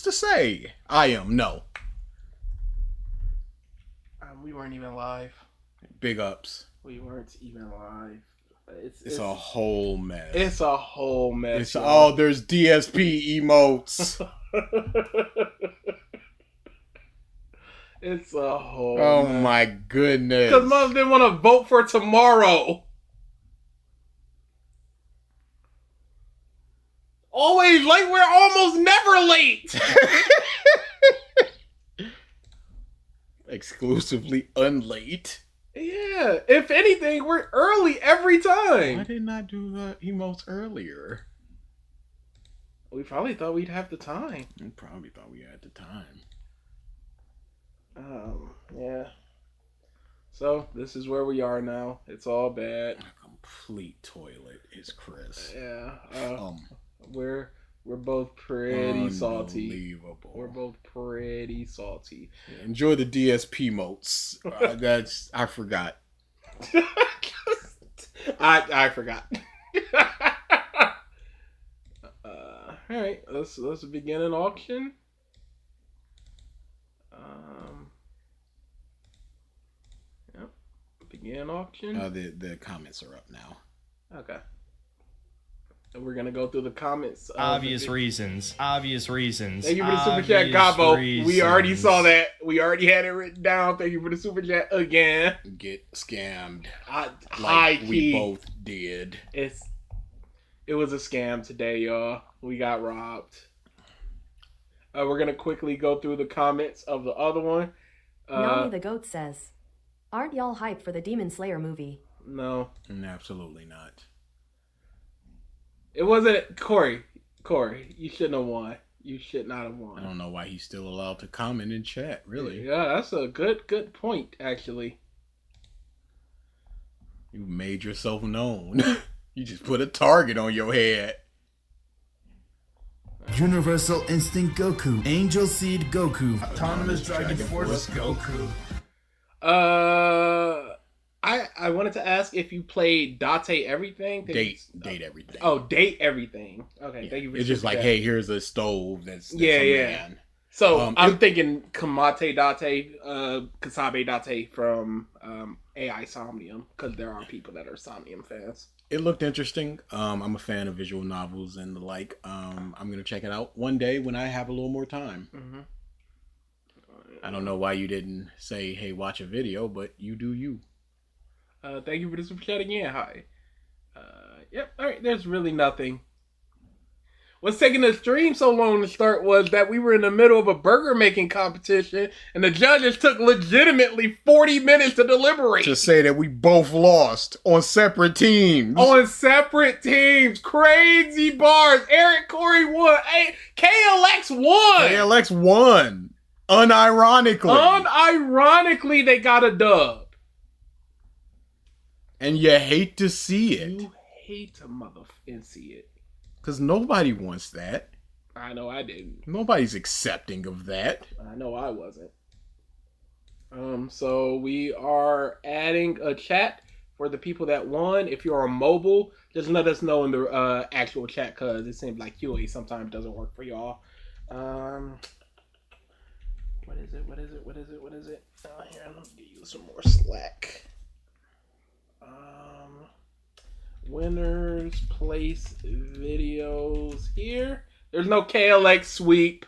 to say. I am no. We weren't even live. Big ups. We weren't even live. It's a whole mess. It's a whole mess. It's all there's DSP emotes. It's a whole Oh mess. my goodness. Because moms didn't want to vote for tomorrow. Always late. We're almost never late. Exclusively unlate. Yeah. If anything, we're early every time. Why didn't I do the emotes earlier? We probably thought we'd have the time. We probably thought we had the time. Yeah. So, this is where we are now. It's all bad. A complete toilet is Chris. Yeah. We're both pretty salty. We're both pretty salty. Yeah, enjoy the DSP motes. I forgot. I forgot. All right, let's begin an auction. Yep. Begin auction. The comments are up now. Okay. And we're gonna go through the comments. Obvious reasons. Thank you for the super chat, Gabo. We already saw that. We already had it written down. Thank you for the super chat again. Get scammed. Like we both did. It was a scam today, y'all. We got robbed. We're gonna quickly go through the comments of the other one. Nami the Goat says, "Aren't y'all hyped for the Demon Slayer movie?" No. Absolutely not. It wasn't Corey. Corey, you shouldn't have won. You should not have won. I don't know why he's still allowed to comment in chat, really. Yeah, that's a good point, actually. You made yourself known. You just put a target on your head. Universal Instinct Goku, Angel Seed Goku, Autonomous Dragon Force Goku. I wanted to ask if you played Date Everything. Date Everything. Oh, Date Everything. Okay, Yeah. thank you for It's just like, hey, here's a stove that's a man. So I'm thinking Kamate Date, Kasabe Date from AI Somnium, because there are people that are Somnium fans. It looked interesting. I'm a fan of visual novels and the like. I'm gonna check it out one day when I have a little more time. Mm-hmm. I don't know why you didn't say, hey, watch a video, but you do you. Thank you for the super chat again. Hi. Yep. All right. There's really nothing. What's taking the stream so long to start was that we were in the middle of a burger making competition, and the judges took legitimately 40 minutes to deliberate. To say that we both lost on separate teams. On separate teams. Crazy bars. Eric Corey won. Hey, KLX won. KLX won. Unironically. Unironically, they got a dub. And you hate to see it. You hate to motherfucking see it. Because nobody wants that. I know I didn't. Nobody's accepting of that. I know I wasn't. So we are adding a chat for the people that won. If you're on mobile, just let us know in the actual chat, because it seems like QA sometimes doesn't work for y'all. What is it? Oh, here, I'm gonna give you some more slack. Winners place videos here. There's no KLX sweep.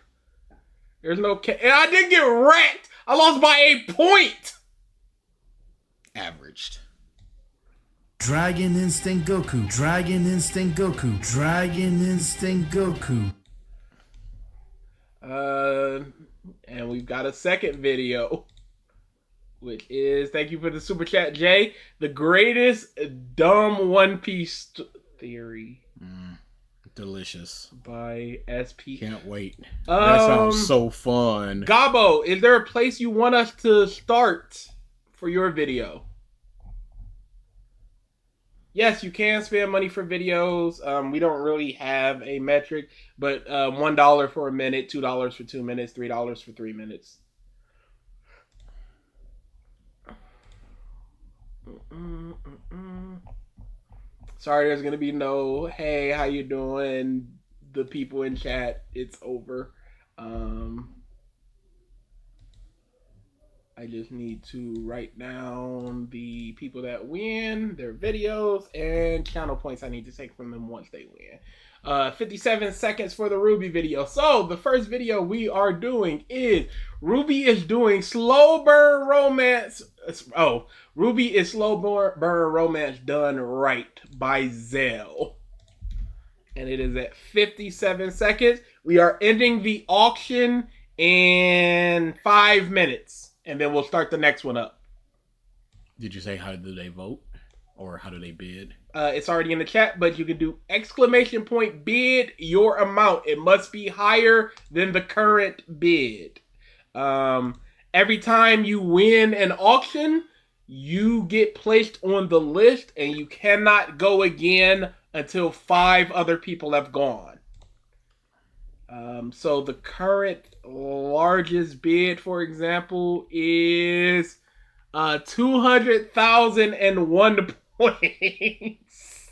There's no and I didn't get wrecked. I lost by 8 points. Averaged. Dragon Instinct Goku, Dragon Instinct Goku, Dragon Instinct Goku. And we've got a second video, which is, thank you for the super chat, Jay, the greatest dumb One Piece theory. Delicious. By SP. Can't wait. That sounds so fun. Gabo, is there a place you want us to start for your video? Yes, you can spend money for videos. We don't really have a metric, but $1 for a minute, $2 for 2 minutes, $3 for 3 minutes. Sorry, there's gonna be no, hey, how you doing? The people in chat, it's over. I just need to write down the people that win, their videos, and channel points I need to take from them once they win. 57 seconds for the Ruby video. So the first video we are doing is Ruby is doing slow burn romance. Oh, Ruby is slow burn romance done right by Zell. And it is at 57 seconds. We are ending the auction in 5 minutes. And then we'll start the next one up. Did you say how do they vote? Or how do they bid? It's already in the chat, but you can do exclamation point bid your amount. It must be higher than the current bid. Every time you win an auction, you get placed on the list and you cannot go again until 5 other people have gone. So the current largest bid, for example, is 200,001 points.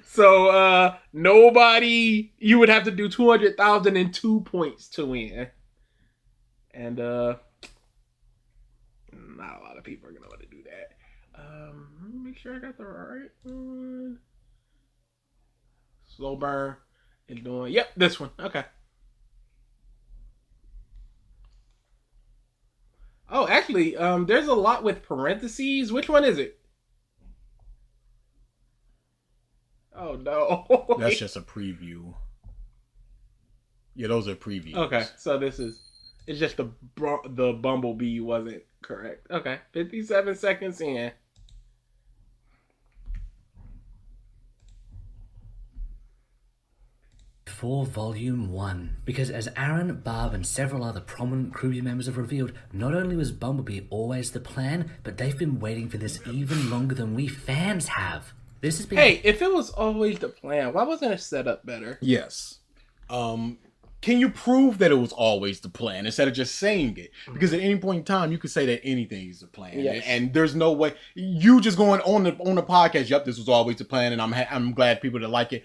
So nobody, you would have to do 200,002 points to win. And not a lot of people are gonna want to do that. Let me make sure I got the right one. Slow burn is doing, yep, this one. Okay. Oh, actually, there's a lot with parentheses. Which one is it? Oh no. That's just a preview. Yeah, those are previews. Okay, so this is, it's just the bumblebee wasn't correct. Okay, 57 seconds in. For Volume 1, because as Aaron, Barb, and several other prominent crew members have revealed, not only was Bumblebee always the plan, but they've been waiting for this even longer than we fans have. This has been... Hey, if it was always the plan, why wasn't it set up better? Yes. Can you prove that it was always the plan instead of just saying it? Because at any point in time, you could say that anything is the plan, Yes. and there's no way you just going on the podcast. Yep, this was always the plan, and I'm glad people that like it.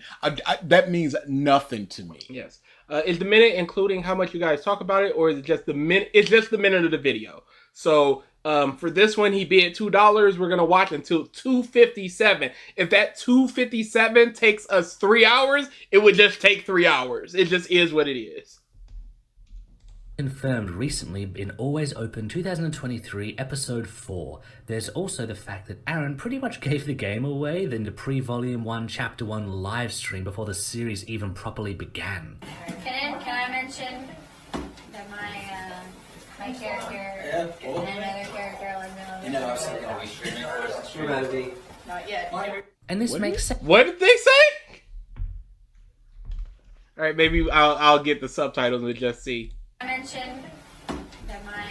That means nothing to me. Yes. Is the minute including how much you guys talk about it, or is it just the minute? It's just the minute of the video. So for this one, he bid $2. We're gonna watch until 2:57. If that 2:57 takes us 3 hours, it would just take 3 hours. It just is what it is. confirmed recently in Always Open 2023 episode 4. There's also the fact that Aaron pretty much gave the game away in the pre-Volume 1 Chapter 1 live stream before the series even properly began. Can I mention that my character and another character like not yet. And this makes sense. What did they say? All right, maybe I'll get the subtitles and just see. I mentioned that my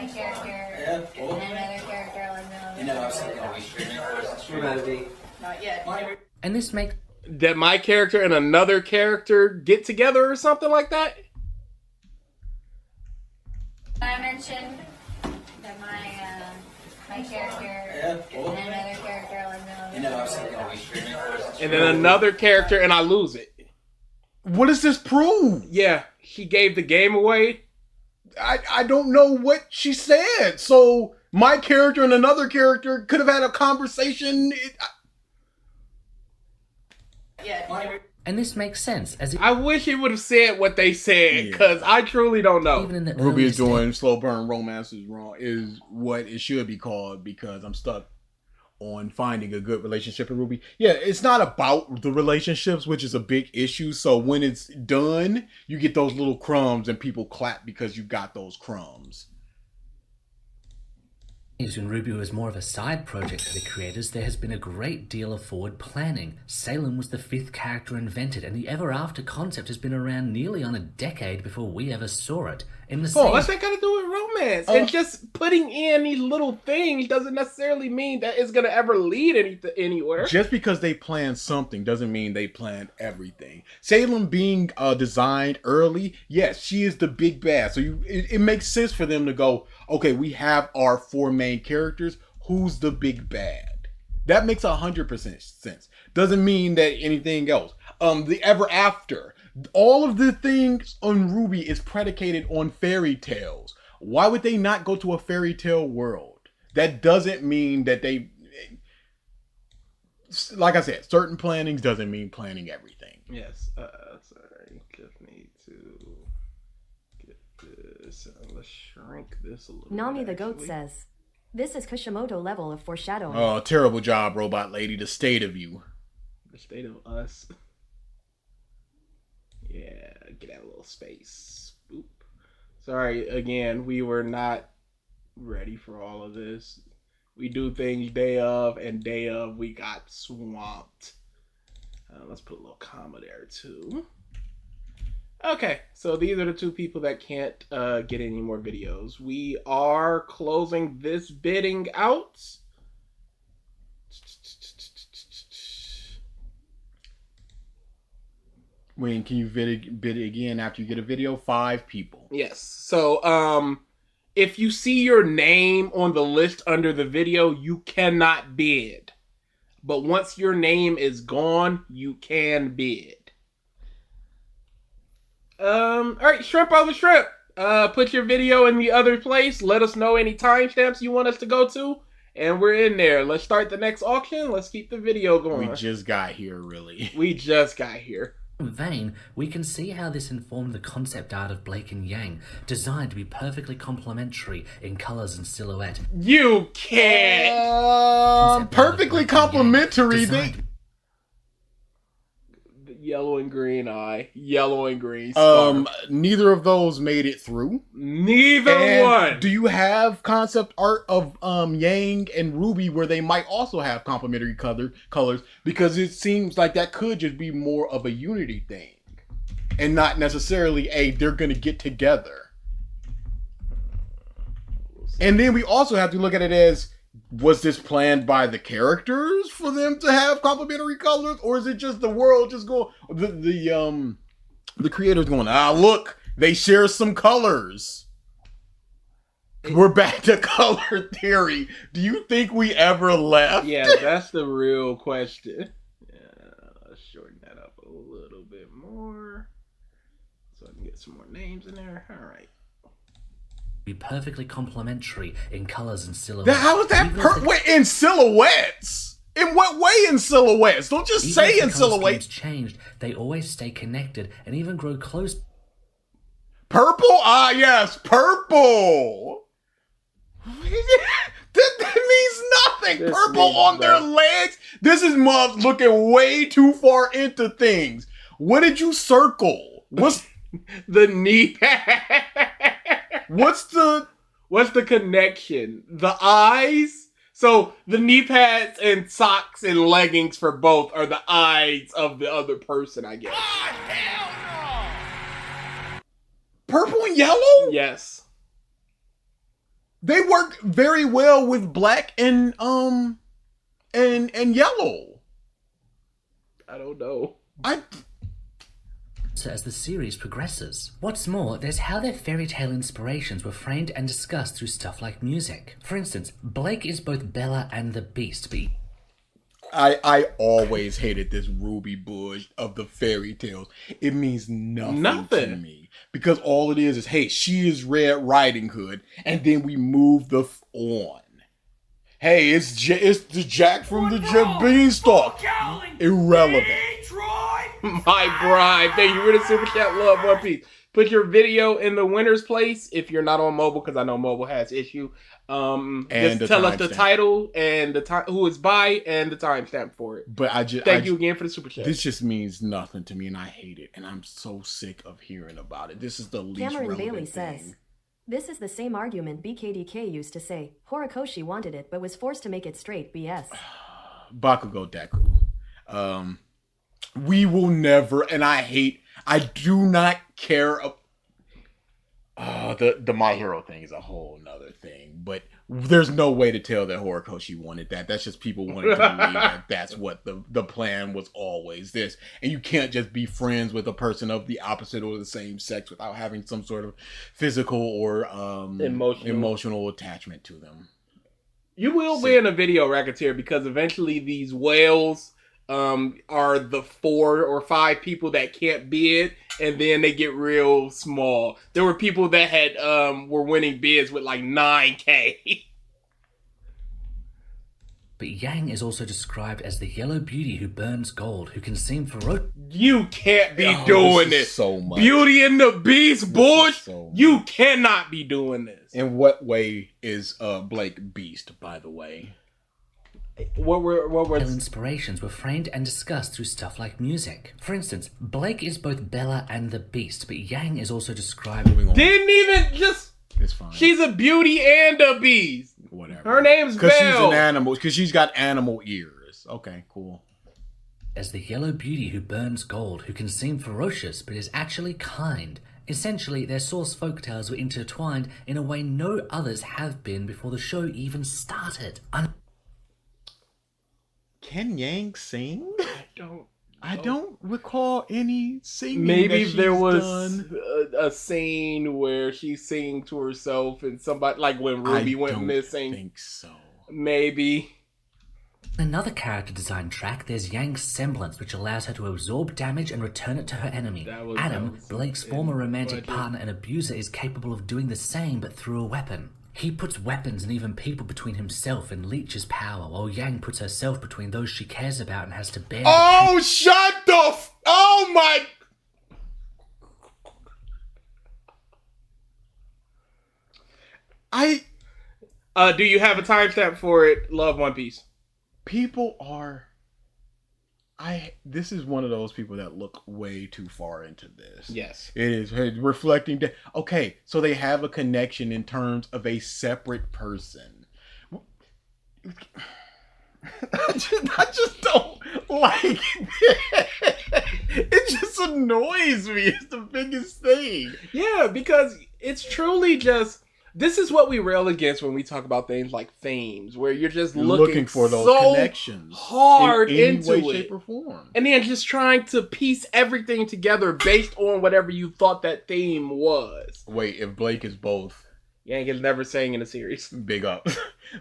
character and another character like not yet. And this makes That my character and another character get together or something like that? I mentioned that my character and another character like And then another character and I lose it. What does this prove? Yeah, she gave the game away. I don't know what she said. So my character and another character could have had a conversation. and this makes sense as it, I wish it would have said what they said, because I truly don't know. even in the Ruby is earliest doing slow burn romance is wrong is what it should be called, because I'm stuck on finding a good relationship with Ruby. Yeah, it's not about the relationships, which is a big issue. So when it's done, you get those little crumbs and people clap because you got those crumbs. when Ruby was more of a side project for the creators, there has been a great deal of forward planning. Salem was the 5th character invented, and the Ever After concept has been around nearly on a decade before we ever saw it. In the Oh, same what's that got to do with romance? And just putting in these little things doesn't necessarily mean that it's going to ever lead anywhere. Just because they planned something doesn't mean they planned everything. Salem being designed early, yes, she is the big bad. So it makes sense for them to go, okay, we have our 4 main characters. Who's the big bad? That makes 100% sense. Doesn't mean that anything else. The Ever After, All of the things on Ruby is predicated on fairy tales. Why would they not go to a fairy tale world? That doesn't mean that they... Like I said, certain plannings doesn't mean planning everything. Yes. Sorry. Just need to get this. Let's shrink this a little Nami bit, the goat actually. says, this is Kishimoto level of foreshadowing. Oh, terrible job, robot lady. The state of you. The state of us. Yeah, get that little space. Boop. Sorry, again, we were not ready for all of this. We do things day of, and day of we got swamped. Let's put a little comma there too. Okay, so these are the two people that can't get any more videos. We are closing this bidding out. Wayne, can you bid it again after you get a video? 5 people. Yes. So, if you see your name on the list under the video, you cannot bid. But once your name is gone, you can bid. All right, shrimp over shrimp. Put your video in the other place. Let us know any timestamps you want us to go to, and we're in there. Let's start the next auction. Let's keep the video going. We just got here, really. We just got here. Vein, we can see how this informed the concept art of Blake and Yang, designed to be perfectly complementary in colors and silhouette. You can't. Perfectly complimentary. Designed- Yellow and green eye. Yellow and green. Neither of those made it through. Neither And one. do you have concept art of Yang and Ruby where they might also have complementary colors? Because it seems like that could just be more of a unity thing, and not necessarily they're gonna get together. And then we also have to look at it as, was this planned by the characters for them to have complementary colors, or is it just the world just going, the creators going, look, they share some colors. We're back to color theory. Do you think we ever left? Yeah, that's the real question. Yeah, let's shorten that up a little bit more so I can get some more names in there. All right. Be perfectly complementary in colors and silhouette. How is that Even if the- wait, in silhouettes? In what way in silhouettes? Don't just even say if the in color silhouettes. schemes changed, they always stay connected and even grow close. Purple? Ah, yes, purple. that means nothing. This Purple means on their nothing. legs. This is mobs looking way too far into things. What did you circle? What's The knee pad. what's the What's the connection? The eyes? So the knee pads and socks and leggings for both are the eyes of the other person, I guess. purple and yellow? Yes. They work very well with black and yellow. I don't know. As the series progresses. What's more, there's how their fairy tale inspirations were framed and discussed through stuff like music. For instance, Blake is both Bella and the Beast, but I always hated this Ruby Bush of the fairy tales. It means nothing to me. Because all it is, hey, she is Red Riding Hood, and then we move the on. Hey, it's the Jack from the Beanstalk. Irrelevant. My bride. Thank you for the super chat. Love One Piece. Put your video in the winner's place if you're not on mobile, because I know mobile has issue. And just tell us the title and the time, who it's by, and the timestamp for it. But Thank you again for the super chat. This just means nothing to me, and I hate it, and I'm so sick of hearing about it. This is the least Cameron relevant Bailey thing. says, this is the same argument BKDK used to say. Horikoshi wanted it, but was forced to make it straight. BS. Bakugo Deku. We will never, and I do not care. The My Hero thing is a whole nother thing, but there's no way to tell that Horikoshi wanted that. That's just people wanting to believe that that's what the plan was always this. And you can't just be friends with a person of the opposite or the same sex without having some sort of physical or emotional attachment to them. You will win a video racketeer because eventually these whales are the 4 or 5 people that can't bid, and then they get real small. There were people that had were winning bids with like 9K. But Yang is also described as the yellow beauty who burns gold, who can seem ferocious. You can't be doing this. So much. Beauty and the Beast, boy. So You cannot be doing this. In what way is Blake Beast, by the way? What were Inspirations were framed and discussed through stuff like music. For instance, Blake is both Bella and the Beast, but Yang is also described... Didn't even just... It's fine. She's a beauty and a beast. Whatever. Her name's Belle. Because she's an animal. Because she's got animal ears. Okay, cool. As the yellow beauty who burns gold, who can seem ferocious but is actually kind. Essentially, their source folktales were intertwined in a way no others have been before the show even started. Can Yang sing? I don't recall any singing. Maybe that there she's was done. a scene where she's singing to herself and somebody, like when Ruby went missing. I think so. Maybe. Another character design track, there's Yang's semblance, which allows her to absorb damage and return it to her enemy. Adam, Blake's former romantic partner and abuser, is capable of doing the same but through a weapon. He puts weapons and even people between himself and leeches power, while Yang puts herself between those she cares about and has to bear... Oh, shut the oh my... Do you have a timestamp for it? Love One Piece. People are... This is one of those people that look way too far into this. Yes. It is reflecting... Okay, so they have a connection in terms of a separate person. I just don't like it. It just annoys me. It's the biggest thing. Yeah, because it's truly just... This is what we rail against when we talk about things like themes, where you're just looking for those so connections hard in any into way, it, shape, or form, and then just trying to piece everything together based on whatever you thought that theme was. Wait, if Blake is both, Yank is never sang in a series. Big up.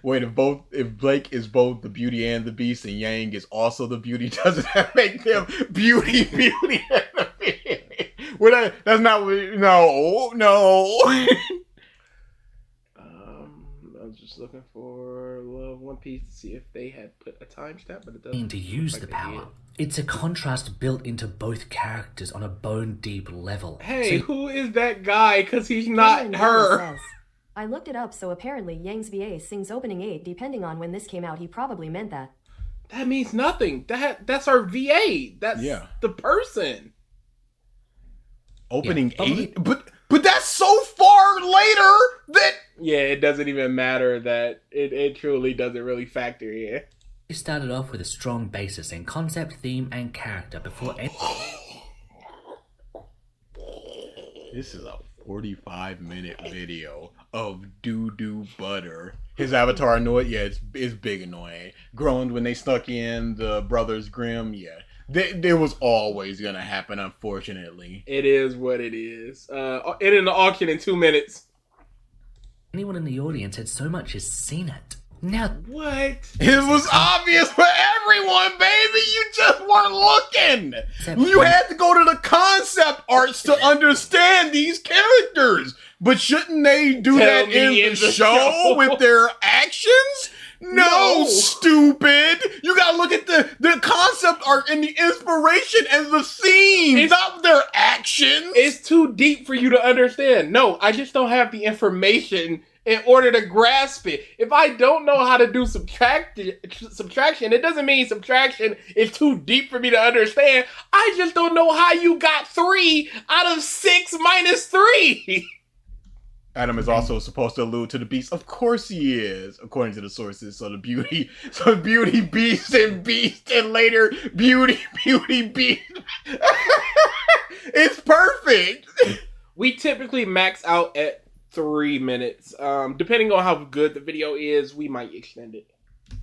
Wait, if Blake is both the beauty and the beast, and Yang is also the beauty, doesn't that make them beauty, and the beast? Well, that's not what. No. I was just looking for Love One Piece to see if they had put a timestamp, but it doesn't. To use the power. It's a contrast built into both characters on a bone-deep level. Hey, who is that guy? Because he's not her. Says, I looked it up, so apparently Yang's VA sings opening 8. Depending on when this came out, he probably meant that. That means nothing. That's our VA. That's the person. Opening 8? But that's so far later that... Yeah, it doesn't even matter that it truly doesn't really factor in. It started off with a strong basis in concept, theme, and character before... This is a 45-minute video of doo-doo butter. His avatar annoyed? Yeah, it's big annoying. Groaned when they stuck in the Brothers Grimm? Yeah. There was always gonna happen, unfortunately. It is what it is. It in the auction in 2 minutes. Anyone in the audience had so much as seen it. Now, what? It was obvious for everyone, baby. You just weren't looking. You had to go to the concept arts to understand these characters. But shouldn't they do that in the show with their actions? No, stupid. You gotta look at the concept art and the inspiration and the scenes, not their actions. It's too deep for you to understand. No, I just don't have the information in order to grasp it. If I don't know how to do subtraction, it doesn't mean subtraction is too deep for me to understand. I just don't know how you got 3 out of 6 minus 3. Adam is also supposed to allude to the beast. Of course he is, according to the sources. So beauty, beast, and later beauty, beast. It's perfect. We typically max out at 3 minutes. Depending on how good the video is, we might extend it.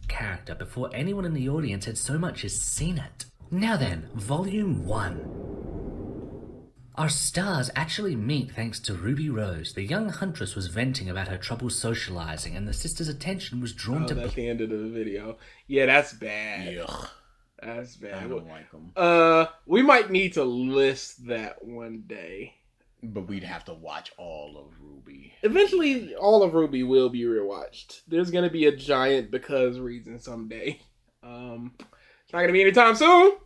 Character before anyone in the audience had so much as seen it. Now then, Volume 1. Our stars actually meet thanks to Ruby Rose. The young huntress was venting about her trouble socializing, and the sister's attention was drawn to... That's the end of the video. Yeah, that's bad. Ugh. That's bad. I don't like them. We might need to list that one day. But we'd have to watch all of RWBY. Eventually, all of RWBY will be rewatched. There's gonna be a giant because reason someday. It's not gonna be anytime soon,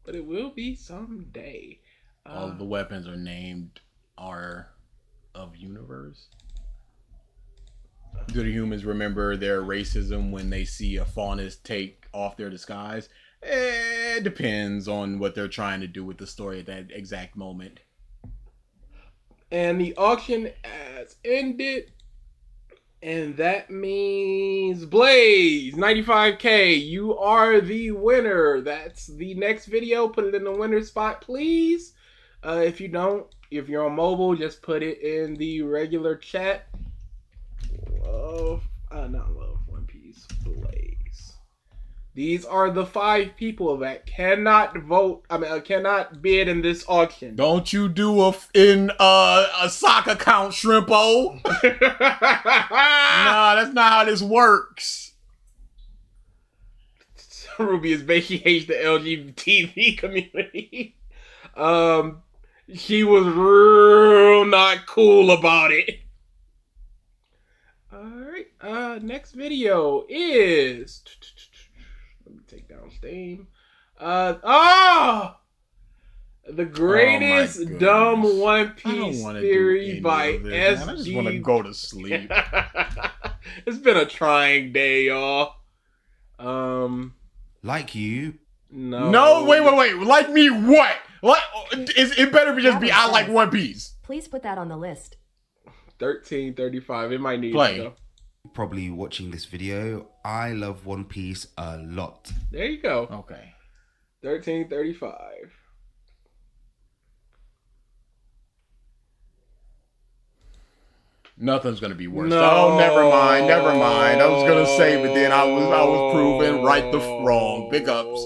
but it will be someday. All the weapons are named are of universe. Do the humans remember their racism when they see a faunus take off their disguise? It depends on what they're trying to do with the story at that exact moment. And the auction has ended. And that means Blaze, 95K, you are the winner. That's the next video. Put it in the winner spot, please. If you don't, if you're on mobile, just put it in the regular chat. Not Love, One Piece, Blaze. These are the 5 people that cannot vote. Cannot bid in this auction. Don't you do a sock account, Shrimpo? Nah, that's not how this works. Ruby is basically hates the LGBT community. She was real not cool about it. Alright, next video is... Let me take down Steam. The greatest dumb One Piece theory by SG. I just want to go to sleep. It's been a trying day, y'all. Like you. No, wait. Like me what? What? It better just be I like One Piece. Please put that on the list. 1335. It might need Play. to go. Probably watching this video. I love One Piece a lot. There you go. Okay. 1335. Nothing's gonna be worse. No. Oh, never mind. I was gonna say, but then I was proven right the wrong. Big ups.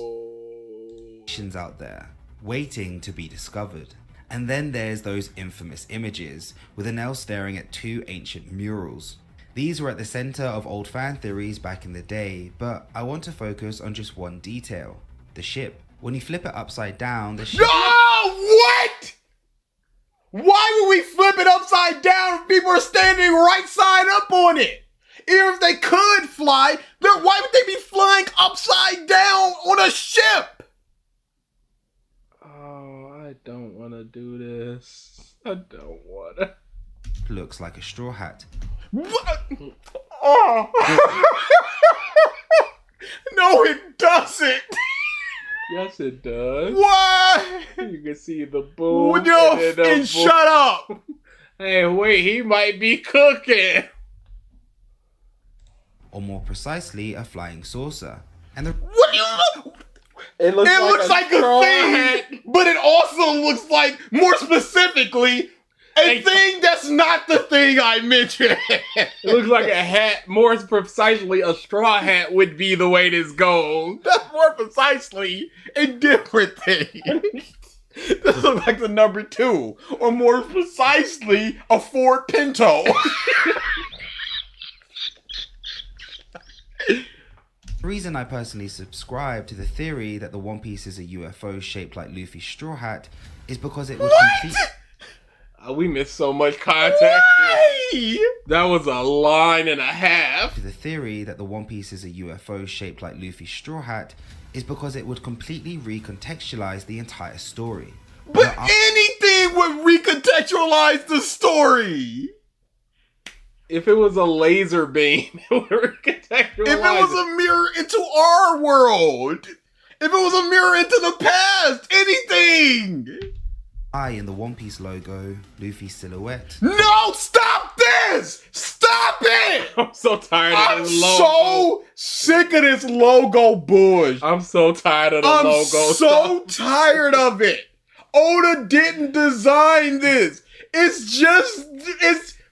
Out there, waiting to be discovered. And then there's those infamous images with Enel staring at 2 ancient murals. These were at the center of old fan theories back in the day, but I want to focus on just one detail. The ship. When you flip it upside down, the ship... What? Why would we flip it upside down if people are standing right side up on it? Even if they could fly, then why would they be flying upside down on a ship? Oh, I don't want to do this. I don't want to. Looks like a straw hat. What? Oh. No, it doesn't. Yes, it does. What? You can see the boom. No, and then the shut up. Hey, wait, he might be cooking. Or more precisely, a flying saucer. And the... What do you look? It looks like a thing, hat. but it also looks like, more specifically, a thing that's not the thing I mentioned. It looks like a hat. More precisely, a straw hat would be the way this goes. That's more precisely a different thing. This looks like the number 2, or more precisely, a Ford Pinto. The reason I personally subscribe to the theory that the One Piece is a UFO shaped like Luffy's straw hat is because it would complete... We missed so much context. Why? That was a line and a half. The theory that the One Piece is a UFO shaped like Luffy's straw hat is because it would completely recontextualize the entire story. But anything would recontextualize the story. If it was a laser beam, it would recontextualize. If it was a mirror into our world. If it was a mirror into the past. Anything. In the One Piece logo, Luffy's silhouette. No, stop this! Stop it! I'm so tired of this logo. I'm so sick of this logo bush. I'm so tired of the logo. I'm so tired of it. Oda didn't design this.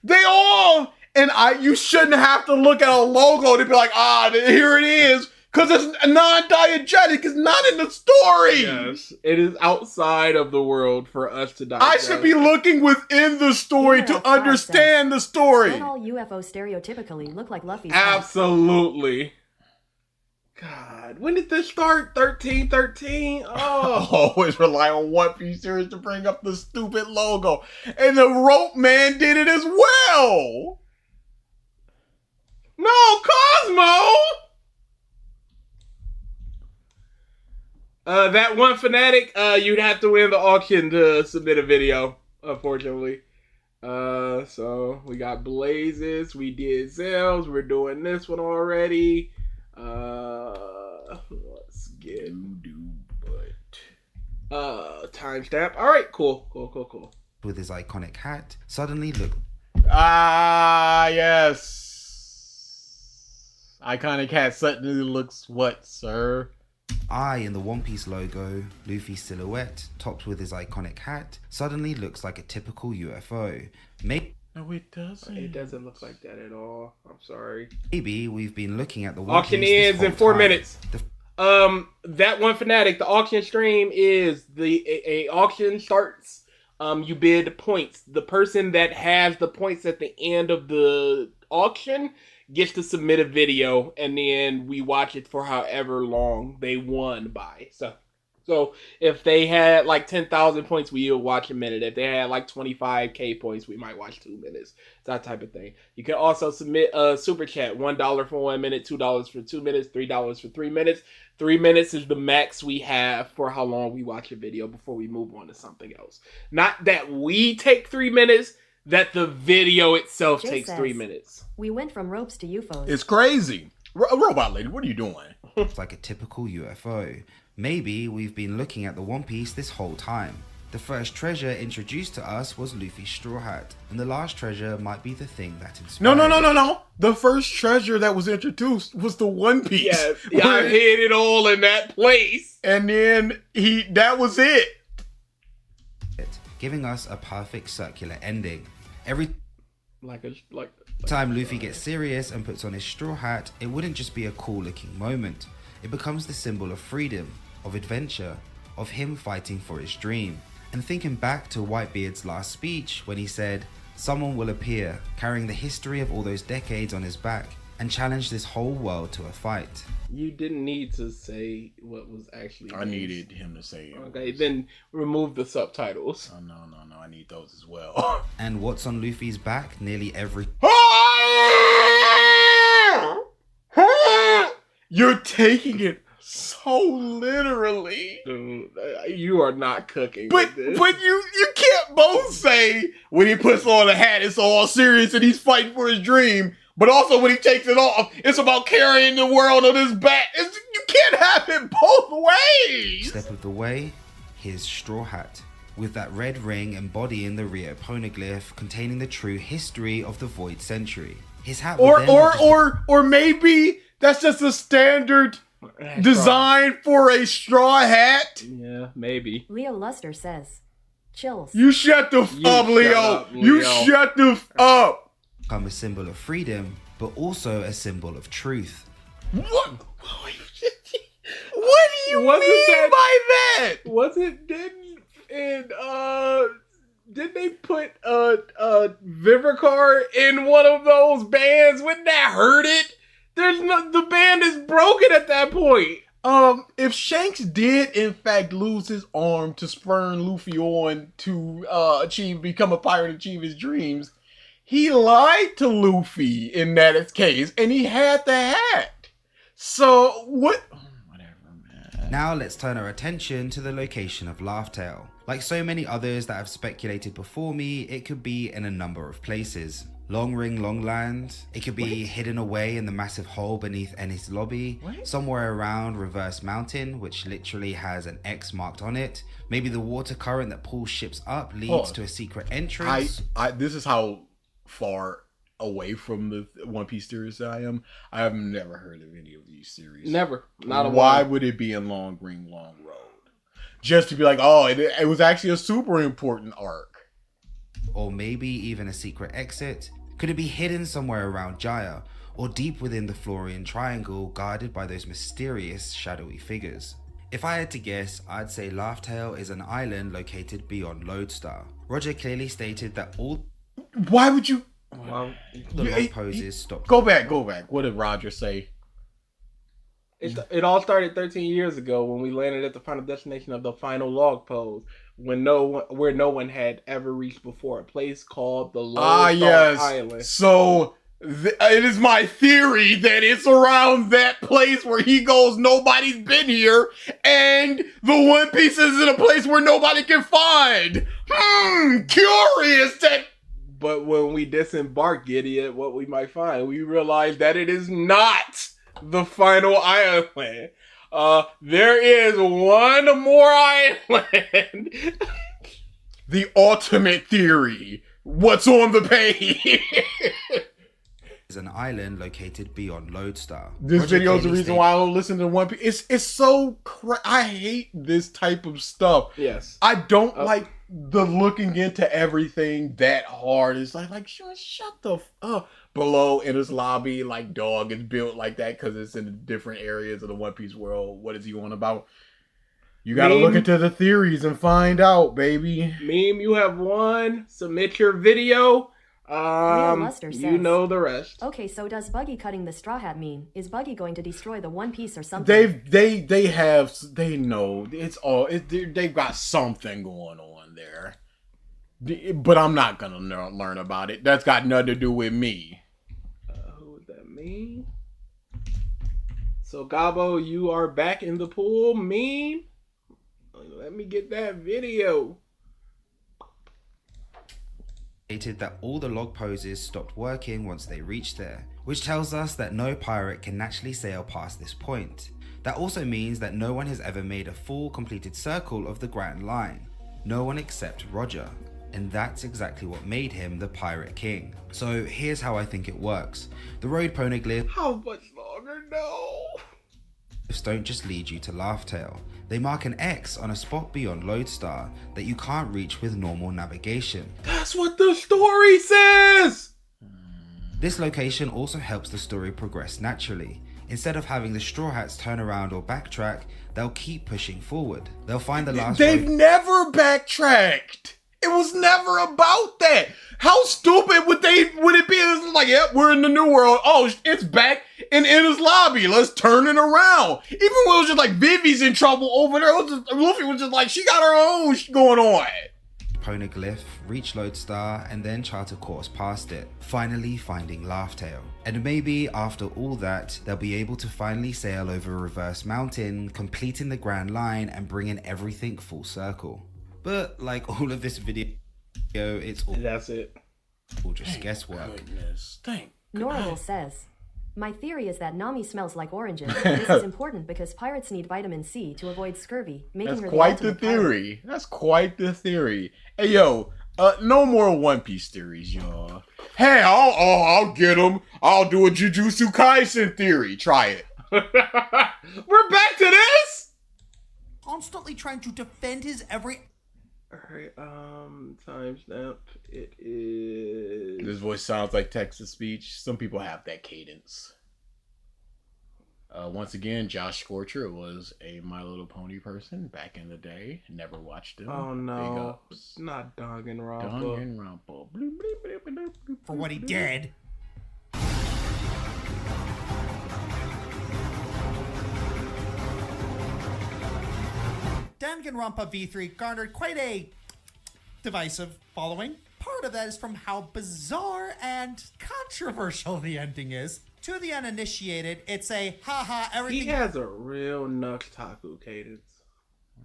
They all, and you shouldn't have to look at a logo to be like, here it is. Because it's non-diegetic. It's not in the story. Yes, it is outside of the world for us to digest. I should be looking within the story to understand the story. Don't all UFOs stereotypically look like Luffy's? Absolutely. God, when did this start? 1313? Oh. Always rely on One Piece series to bring up the stupid logo. And the Rope Man did it as well. No, Cosmo! That one fanatic, you'd have to win the auction to submit a video, unfortunately. So we got Blazes, we did Zells, we're doing this one already. Let's get timestamp. Alright, cool. With his iconic hat, suddenly looked Ah, yes. Iconic hat suddenly looks what, sir? eye in the One Piece logo, Luffy's silhouette, topped with his iconic hat, suddenly looks like a typical UFO. No, it doesn't. It doesn't look like that at all. I'm sorry. Maybe we've been looking at the One Auction Piece this ends in whole 4 time. minutes. That one fanatic, the auction stream is a auction starts. You bid points. The person that has the points at the end of the auction gets to submit a video, and then we watch it for however long they won by. So if they had like 10,000 points, we'll watch a minute. If they had like 25k points, we might watch 2 minutes. It's that type of thing. You can also submit a super chat. $1 for 1 minute, $2 for 2 minutes, $3 for 3 minutes. 3 minutes is the max we have for how long we watch a video before we move on to something else. Not that we take 3 minutes, that the video itself Jay takes says, 3 minutes. We went from ropes to UFOs. It's crazy. Robot lady, what are you doing? It's like a typical UFO. Maybe we've been looking at the One Piece this whole time. The first treasure introduced to us was Luffy's straw hat, and the last treasure might be the thing that inspired No. The first treasure that was introduced was the One Piece. Yeah, I hid it all in that place. And then that was it. it, giving us a perfect circular ending. Every Like time Luffy gets serious and puts on his straw hat, it wouldn't just be a cool looking moment. It becomes the symbol of freedom, of adventure, of him fighting for his dream. And thinking back to Whitebeard's last speech when he said, "Someone will appear, carrying the history of all those decades on his back, and challenge this whole world to a fight." You didn't need to say what was actually. I needed him to say it. Okay, then remove the subtitles. Oh, no. I need those as well. And what's on Luffy's back? Nearly every You're taking it so literally. Dude, you are not cooking. But with this. you can't both say when he puts on a hat it's all serious and he's fighting for his dream, but also when he takes it off it's about carrying the world on his back. You can't have it both ways. step of the way, his straw hat, with that red ring embodying the Rio poneglyph containing the true history of the Void Century. His hat would then not just or maybe that's just a standard design for a straw hat. Yeah, maybe. Leo Luster says, chills. You shut the f up, Leo. up, You Leo. shut the f up. become a symbol of freedom, but also a symbol of truth. What? What do you Wasn't mean that- by that? Was it did they put Vivicar in one of those bands? Wouldn't that hurt it? The band is broken at that point. If Shanks did in fact lose his arm to spurn Luffy on to become a pirate and achieve his dreams, he lied to Luffy in that case, and he had the hat. So what? Whatever, man. Now let's turn our attention to the location of Laugh Tale. Like so many others that have speculated before me, it could be in a number of places. Long Ring Longland, it could be hidden away in the massive hole beneath Ennis Lobby, somewhere around Reverse Mountain, which literally has an X marked on it. Maybe the water current that pulls ships up leads to a secret entrance. This is how far away from the One Piece series that I am. I have never heard of any of these series. Never. Not a Why one. would it be in Long Ring Long Road? Just to be like, oh, it was actually a super important arc. Or maybe even a secret exit. Could it be hidden somewhere around Jaya, or deep within the Florian Triangle, guarded by those mysterious shadowy figures? If I had to guess, I'd say Laugh Tale is an island located beyond Lodestar. Roger clearly stated that all Why would you? Well, the log poses stopped. Go back. What did Roger say? It all started 13 years ago when we landed at the final destination of the final log pose, where no one had ever reached before. A place called the Lodestar Island. So it is my theory that it's around that place where he goes, nobody's been here, and the One Piece is in a place where nobody can find. Curious that. But when we disembark, idiot, what we might find, we realize that it is not the final island. There is one more island. The ultimate theory. What's on the page? Is an island located beyond Lodestar. This Roger video is the Clayton's reason why I don't listen to One Piece. It's so I hate this type of stuff. Yes. I don't like the looking into everything that hard. It's like shut the up. Below in his lobby, like dog is built like that because it's in different areas of the One Piece world. What is he on about? You gotta look into the theories and find out, baby. Meme, you have won. Submit your video. Real Luster says, You know the rest. Okay, so does Buggy cutting the Straw Hat mean? Is Buggy going to destroy the One Piece or something? They know it's all. They've got something going on there. But I'm not gonna learn about it. That's got nothing to do with me. Who would that mean? So Gabo, you are back in the pool. Meme. Let me get that video. Stated that all the log poses stopped working once they reached there, which tells us that no pirate can naturally sail past this point. That also means that no one has ever made a full completed circle of the Grand Line. No one except Roger. And that's exactly what made him the Pirate King. So here's how I think it works. The road poneglyphs How much longer? No. don't just lead you to Laugh-Tale. They mark an X on a spot beyond Lodestar that you can't reach with normal navigation. That's what the story says! This location also helps the story progress naturally. Instead of having the Straw Hats turn around or backtrack, they'll keep pushing forward. They'll find the last They've road- never backtracked. It was never about that. How stupid would it be? It's like, yep, we're in the new world. Oh, it's back in Enna's lobby. Let's turn it around. Even when it was just like Vivi's in trouble over there, Luffy was just like, she got her own going on. poneglyph, reach Lodestar, and then chart a course past it, finally finding Laugh-Tale. And maybe after all that, they'll be able to finally sail over Reverse Mountain, completing the Grand Line and bringing everything full circle. But like all of this video, it's all That's it. just guesswork. Goodness, thank Norwell says, my theory is that Nami smells like oranges. This is important because pirates need vitamin C to avoid scurvy, making That's her quite the ultimate pirate. theory. That's quite the theory. Hey, yo, no more One Piece theories, y'all. Hey, I'll get them. I'll do a Jujutsu Kaisen theory. Try it. We're back to this? Constantly trying to defend his every. Alright, timestamp. It is... This voice sounds like text-to-speech. Some people have that cadence. Once again, Josh Scorcher was a My Little Pony person back in the day. Never watched him. Oh Big no, ups. not Danganronpa. Danganronpa. Bloop, bloop, bloop, bloop, bloop, For what he did. Danganronpa V3 garnered quite a divisive following. Part of that is from how bizarre and controversial the ending is. To the uninitiated, it's a haha everything He has a real Nuktaku cadence.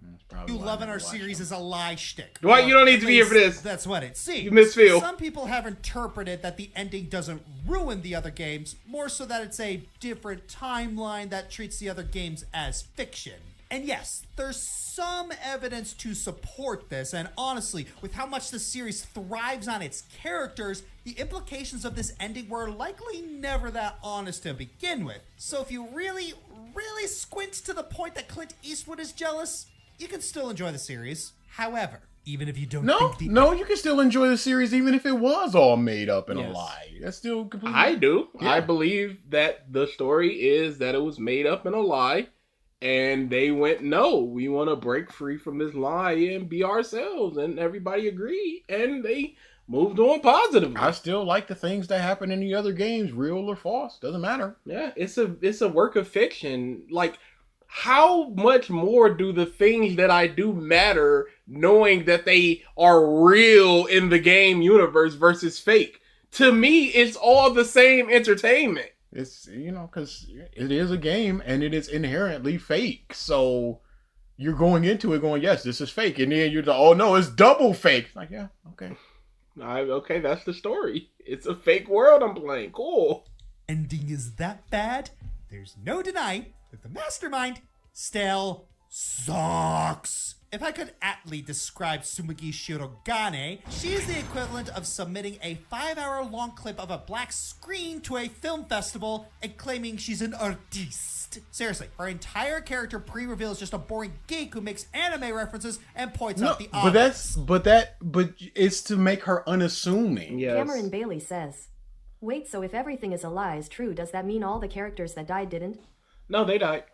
That's probably you why I love in never our watched series him. is a lie shtick. Dwight, you don't need At to be here for least this. That's what it seems. You miss Phil. Some people have interpreted that the ending doesn't ruin the other games, more so that it's a different timeline that treats the other games as fiction. And yes, there's some evidence to support this, and honestly, with how much the series thrives on its characters, the implications of this ending were likely never that honest to begin with. So if you really squint to the point that Clint Eastwood is jealous, you can still enjoy the series. However, even if you don't think the No, you can still enjoy the series even if it was all made up and a Yes. lie. That's still completely... I do. Yeah. I believe that the story is that it was made up in a lie, and they went, no, we want to break free from this lie and be ourselves, and everybody agreed, and they moved on positively. I still like the things that happen in the other games, real or false, doesn't matter. Yeah, it's a work of fiction. Like, how much more do the things that I do matter knowing that they are real in the game universe versus fake? To me, it's all the same entertainment. It's, because it is a game and it is inherently fake. So you're going into it going, yes, this is fake. And then you're like, oh no, it's double fake. It's like, yeah, okay. Okay, that's the story. It's a fake world I'm playing. Cool. Ending is that bad? There's no denying that the mastermind still sucks. If I could aptly describe Tsumugi Shirogane, she is the equivalent of submitting a 5-hour-long clip of a black screen to a film festival and claiming she's an artiste. Seriously, her entire character pre-reveal is just a boring geek who makes anime references and points out the obvious. But it's to make her unassuming. Yes. Cameron Bailey says, wait, so if everything is a lie is true, does that mean all the characters that died didn't? No, they died.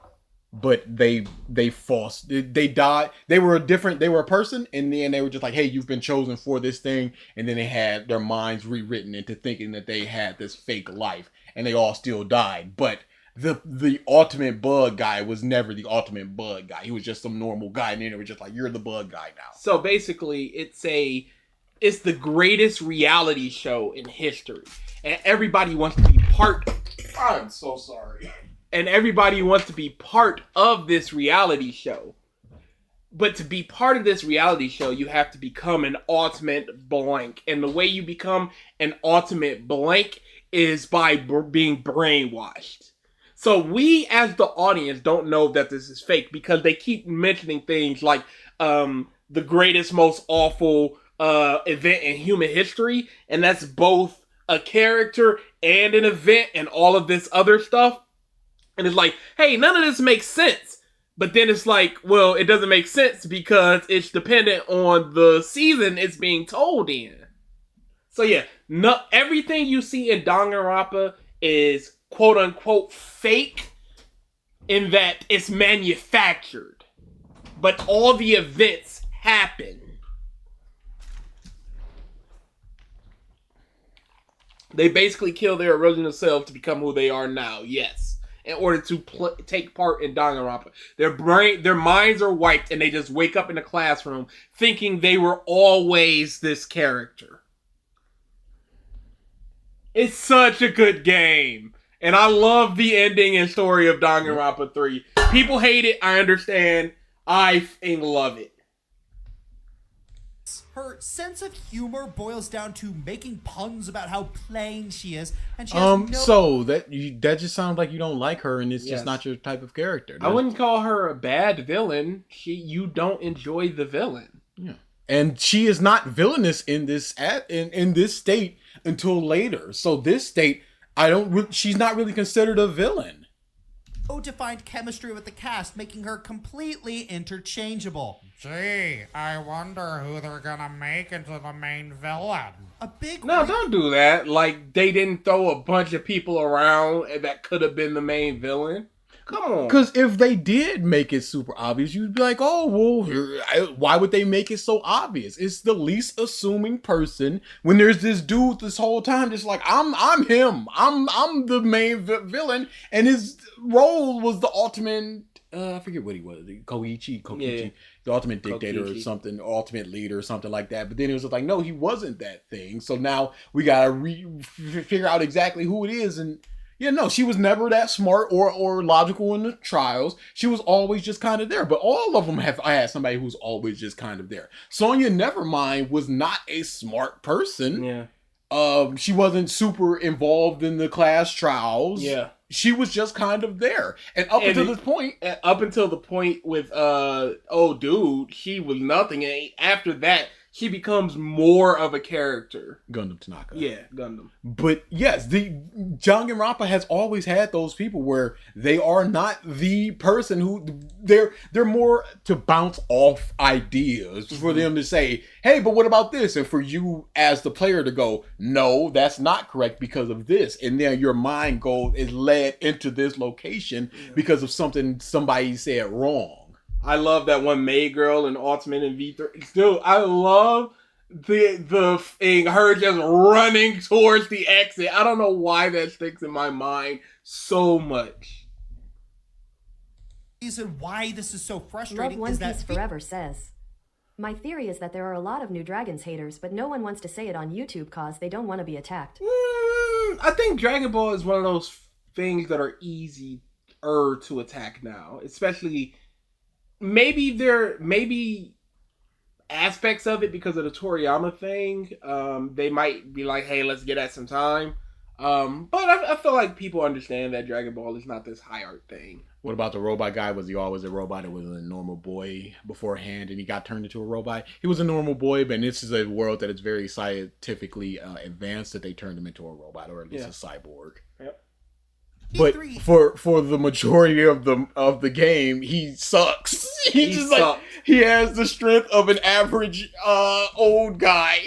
But they died. They were a person, and then they were just like, hey, you've been chosen for this thing, and then they had their minds rewritten into thinking that they had this fake life, and they all still died. But the ultimate bug guy was never the ultimate bug guy. He was just some normal guy, and then they were just like, you're the bug guy now. So basically, it's the greatest reality show in history, and everybody wants to be part. I'm so sorry. And everybody wants to be part of this reality show. But to be part of this reality show, you have to become an ultimate blank. And the way you become an ultimate blank is by being brainwashed. So we, as the audience, don't know that this is fake because they keep mentioning things like the greatest, most awful event in human history. And that's both a character and an event and all of this other stuff. And it's like, hey, none of this makes sense. But then it's like, well, it doesn't make sense because it's dependent on the season it's being told in. So yeah, everything you see in Danganronpa is quote unquote fake in that it's manufactured. But all the events happen. They basically kill their original selves to become who they are now, yes. In order to take part in Danganronpa. Their minds are wiped and they just wake up in the classroom thinking they were always this character. It's such a good game. And I love the ending and story of Danganronpa 3. People hate it, I understand. I f***ing love it. Her sense of humor boils down to making puns about how plain she is, and she has no... So that just sounds like you don't like her, and it's just not your type of character. I wouldn't call her a bad villain. You don't enjoy the villain. Yeah, and she is not villainous in this in this state until later. So this state, she's not really considered a villain. Defined chemistry with the cast, making her completely interchangeable. Gee, I wonder who they're gonna make into the main villain. No, don't do that. Like, they didn't throw a bunch of people around that could have been the main villain. Come on. Because if they did make it super obvious, you'd be like, oh, well, why would they make it so obvious? It's the least assuming person when there's this dude this whole time just like, I'm him. I'm the main villain. And his role was the ultimate, I forget what he was. Koichi. Yeah. The ultimate dictator or something, ultimate leader or something like that. But then it was like, no, he wasn't that thing. So now we got to figure out exactly who it is. And yeah, no, she was never that smart or logical in the trials. She was always just kind of there. But all of them I had somebody who's always just kind of there. Sonya Nevermind was not a smart person. Yeah. She wasn't super involved in the class trials. Yeah. She was just kind of there. And up until the point with dude, she was nothing. And after that, she becomes more of a character. Gundam Tanaka. Yeah, Gundam. But yes, the Danganronpa has always had those people where they are not the person who they're more to bounce off ideas for them to say, hey, but what about this? And for you as the player to go, no, that's not correct because of this. And then your mind is led into this location because of something somebody said wrong. I love that one May girl in Ultimate and V3. Dude, I love the thing, her just running towards the exit. I don't know why that sticks in my mind so much. The reason why this is so Love frustrating One is that Piece Forever says, my theory is that there are a lot of new Dragons haters, but no one wants to say it on YouTube cause they don't want to be attacked. I think Dragon Ball is one of those things that are easier to attack now, especially maybe aspects of it because of the Toriyama thing. They might be like, hey, let's get at some time. But I feel like people understand that Dragon Ball is not this high art thing. What about the robot guy? Was he always a robot? It was a normal boy beforehand and he got turned into a robot? He was a normal boy, but this is a world that is very scientifically advanced that they turned him into a robot, or at least a cyborg. Yep. But for the majority of the game, he sucks. He just sucks. Like he has the strength of an average old guy.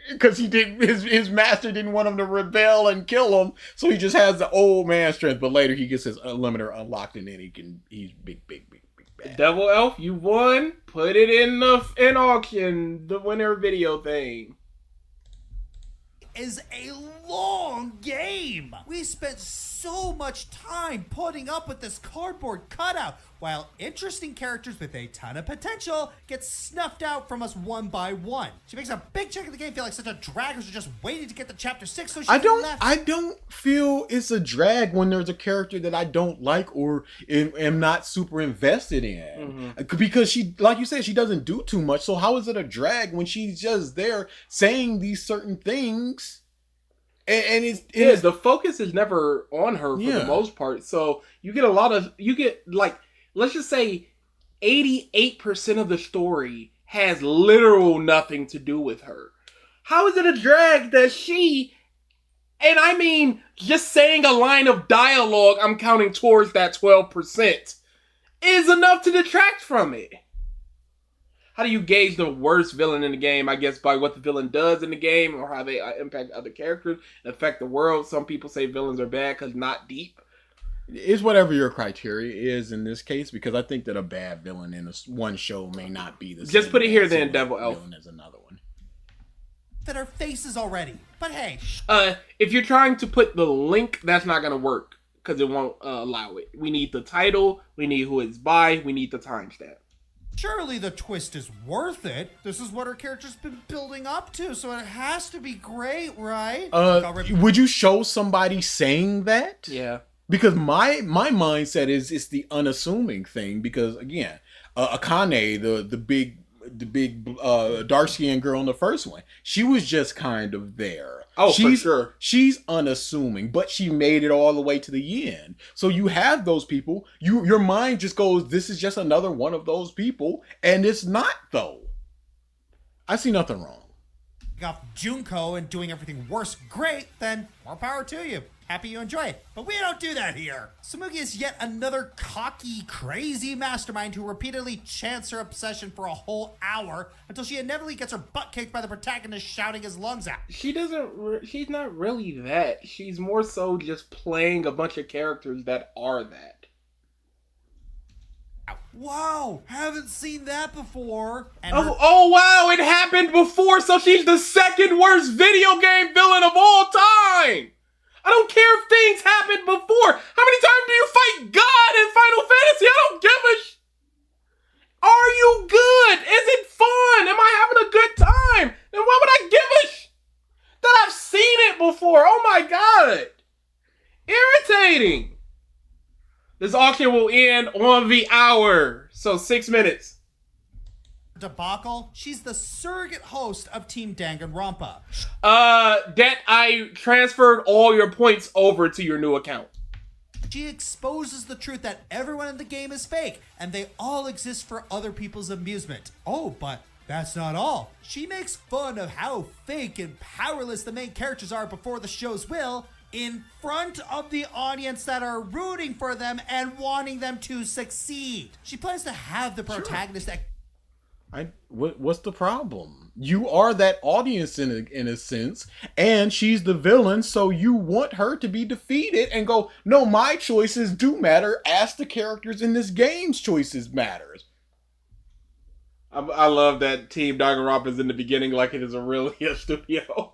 Because his master didn't want him to rebel and kill him, so he just has the old man strength. But later he gets his limiter unlocked, and then he's big bad. Devil Elf, you won. Put it in auction, the winner video thing. Is a long game. We spent so much time putting up with this cardboard cutout, while interesting characters with a ton of potential get snuffed out from us one by one. She makes a big chunk of the game feel like such a drag, who's just waiting to get to chapter 6 so she I don't feel it's a drag when there's a character that I don't like or am not super invested in. Because she, like you said, she doesn't do too much. So how is it a drag when she's just there saying these certain things? And the focus is never on her for the most part. So you get like, let's just say 88% of the story has literal nothing to do with her. How is it a drag that and I mean, just saying a line of dialogue, I'm counting towards that 12%, is enough to detract from it. How do you gauge the worst villain in the game? I guess by what the villain does in the game or how they impact other characters and affect the world. Some people say villains are bad because not deep. It's whatever your criteria is in this case, because I think that a bad villain in one show may not be the same. Just put it here then, Devil Elf. As another one. That are faces already. But hey. If you're trying to put the link, that's not going to work because it won't allow it. We need the title. We need who it's by. We need the timestamp. Surely the twist is worth it. This is what our character's been building up to, so it has to be great, right? Would you show somebody saying that? Yeah. Because my mindset is it's the unassuming thing. Because again, Akane, the big dark skinned girl in the first one, she was just kind of there. Oh, for sure. She's unassuming, but she made it all the way to the end. So you have those people. Your mind just goes, this is just another one of those people, and it's not though. I see nothing wrong. Off Junko and doing everything worse, great, then more power to you. Happy you enjoy it. But we don't do that here. Samugi is yet another cocky, crazy mastermind who repeatedly chants her obsession for a whole hour until she inevitably gets her butt kicked by the protagonist shouting his lungs out. She's not really that. She's more so just playing a bunch of characters that are that. Wow, haven't seen that before. And oh wow, it happened before, so she's the second worst video game villain of all time! I don't care if things happened before. How many times do you fight God in Final Fantasy? I don't give a Are you good? Is it fun? Am I having a good time? Then why would I give a that I've seen it before? Oh my god. Irritating. This auction will end on the hour. So 6 minutes. Debacle. She's the surrogate host of Team Danganronpa. That I transferred all your points over to your new account. She exposes the truth that everyone in the game is fake, and they all exist for other people's amusement. Oh, but that's not all. She makes fun of how fake and powerless the main characters are before the show's will, in front of the audience that are rooting for them and wanting them to succeed. She plans to have the protagonist what's the problem? You are that audience in a sense, and she's the villain, so you want her to be defeated and go, no, my choices do matter as the characters in this game's choices matters. I love that Team Danganronpa is in the beginning like it is a real studio.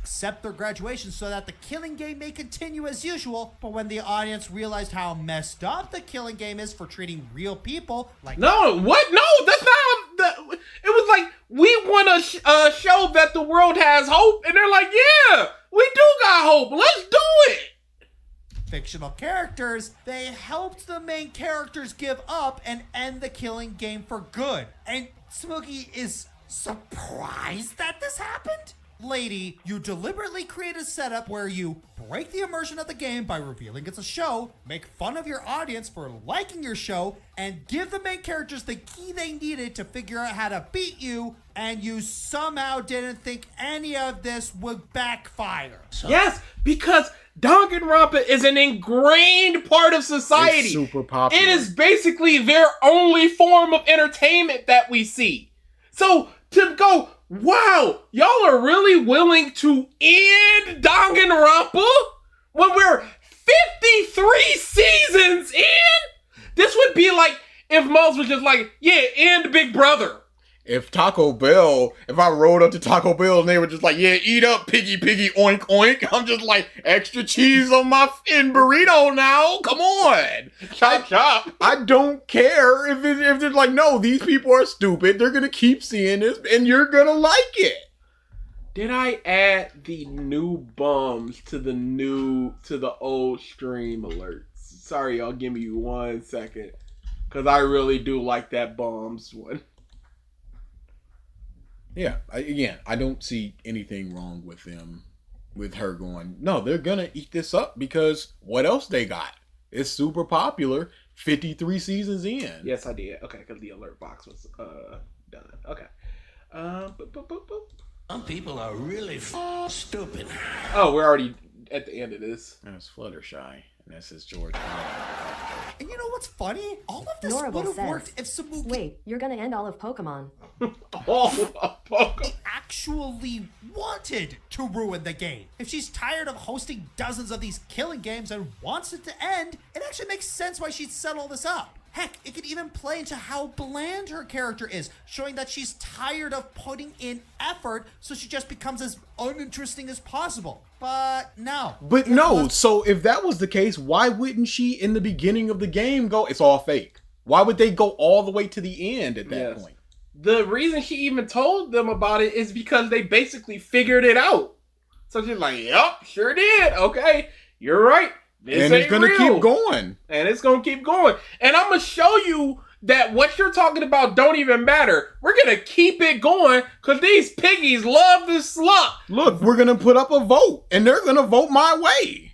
Accept their graduation so that the killing game may continue as usual, but when the audience realized how messed up the killing game is for treating real people like... No, what? No, that's not... It was like, we want to show that the world has hope, and they're like, yeah, we do got hope, let's do it! fictional characters, they helped the main characters give up and end the killing game for good. And Smokey is surprised that this happened? Lady, you deliberately create a setup where you break the immersion of the game by revealing it's a show, make fun of your audience for liking your show, and give the main characters the key they needed to figure out how to beat you, and you somehow didn't think any of this would backfire. Yes, because Danganronpa is an ingrained part of society. It's super popular. It is basically their only form of entertainment that we see. So to go, wow, y'all are really willing to end Danganronpa when we're 53 seasons in? This would be like if Moz was just like, yeah, end Big Brother. If Taco Bell, if I rolled up to Taco Bell and they were just like, yeah, eat up, piggy, piggy, oink, oink. I'm just like, extra cheese on my burrito now. Come on. Chop, chop. I don't care if they're like, no, these people are stupid. They're going to keep seeing this and you're going to like it. Did I add the new bums to the old stream alerts? Sorry, y'all, give me 1 second. Because I really do like that bums one. Yeah, I don't see anything wrong with them, with her going, no, they're going to eat this up because what else they got? It's super popular, 53 seasons in. Yes, I did. Okay, because the alert box was done. Okay. Some people are really stupid. Oh, we're already at the end of this. That's Fluttershy, and this is George. And you know what's funny? All of this Norable would have says, worked if Samuki Wait, you're gonna end all of Pokemon. actually wanted to ruin the game. If she's tired of hosting dozens of these killing games and wants it to end, it actually makes sense why she'd set all this up. Heck, it could even play into how bland her character is, showing that she's tired of putting in effort, so she just becomes as uninteresting as possible. But no. But no, so if that was the case, why wouldn't she, in the beginning of the game, go, it's all fake? Why would they go all the way to the end at that point? The reason she even told them about it is because they basically figured it out. So she's like, yep, sure did. Okay, you're right. This and it's going to keep going. And it's going to keep going. And I'm going to show you that what you're talking about don't even matter. We're going to keep it going because these piggies love this slut. Look, we're going to put up a vote and they're going to vote my way.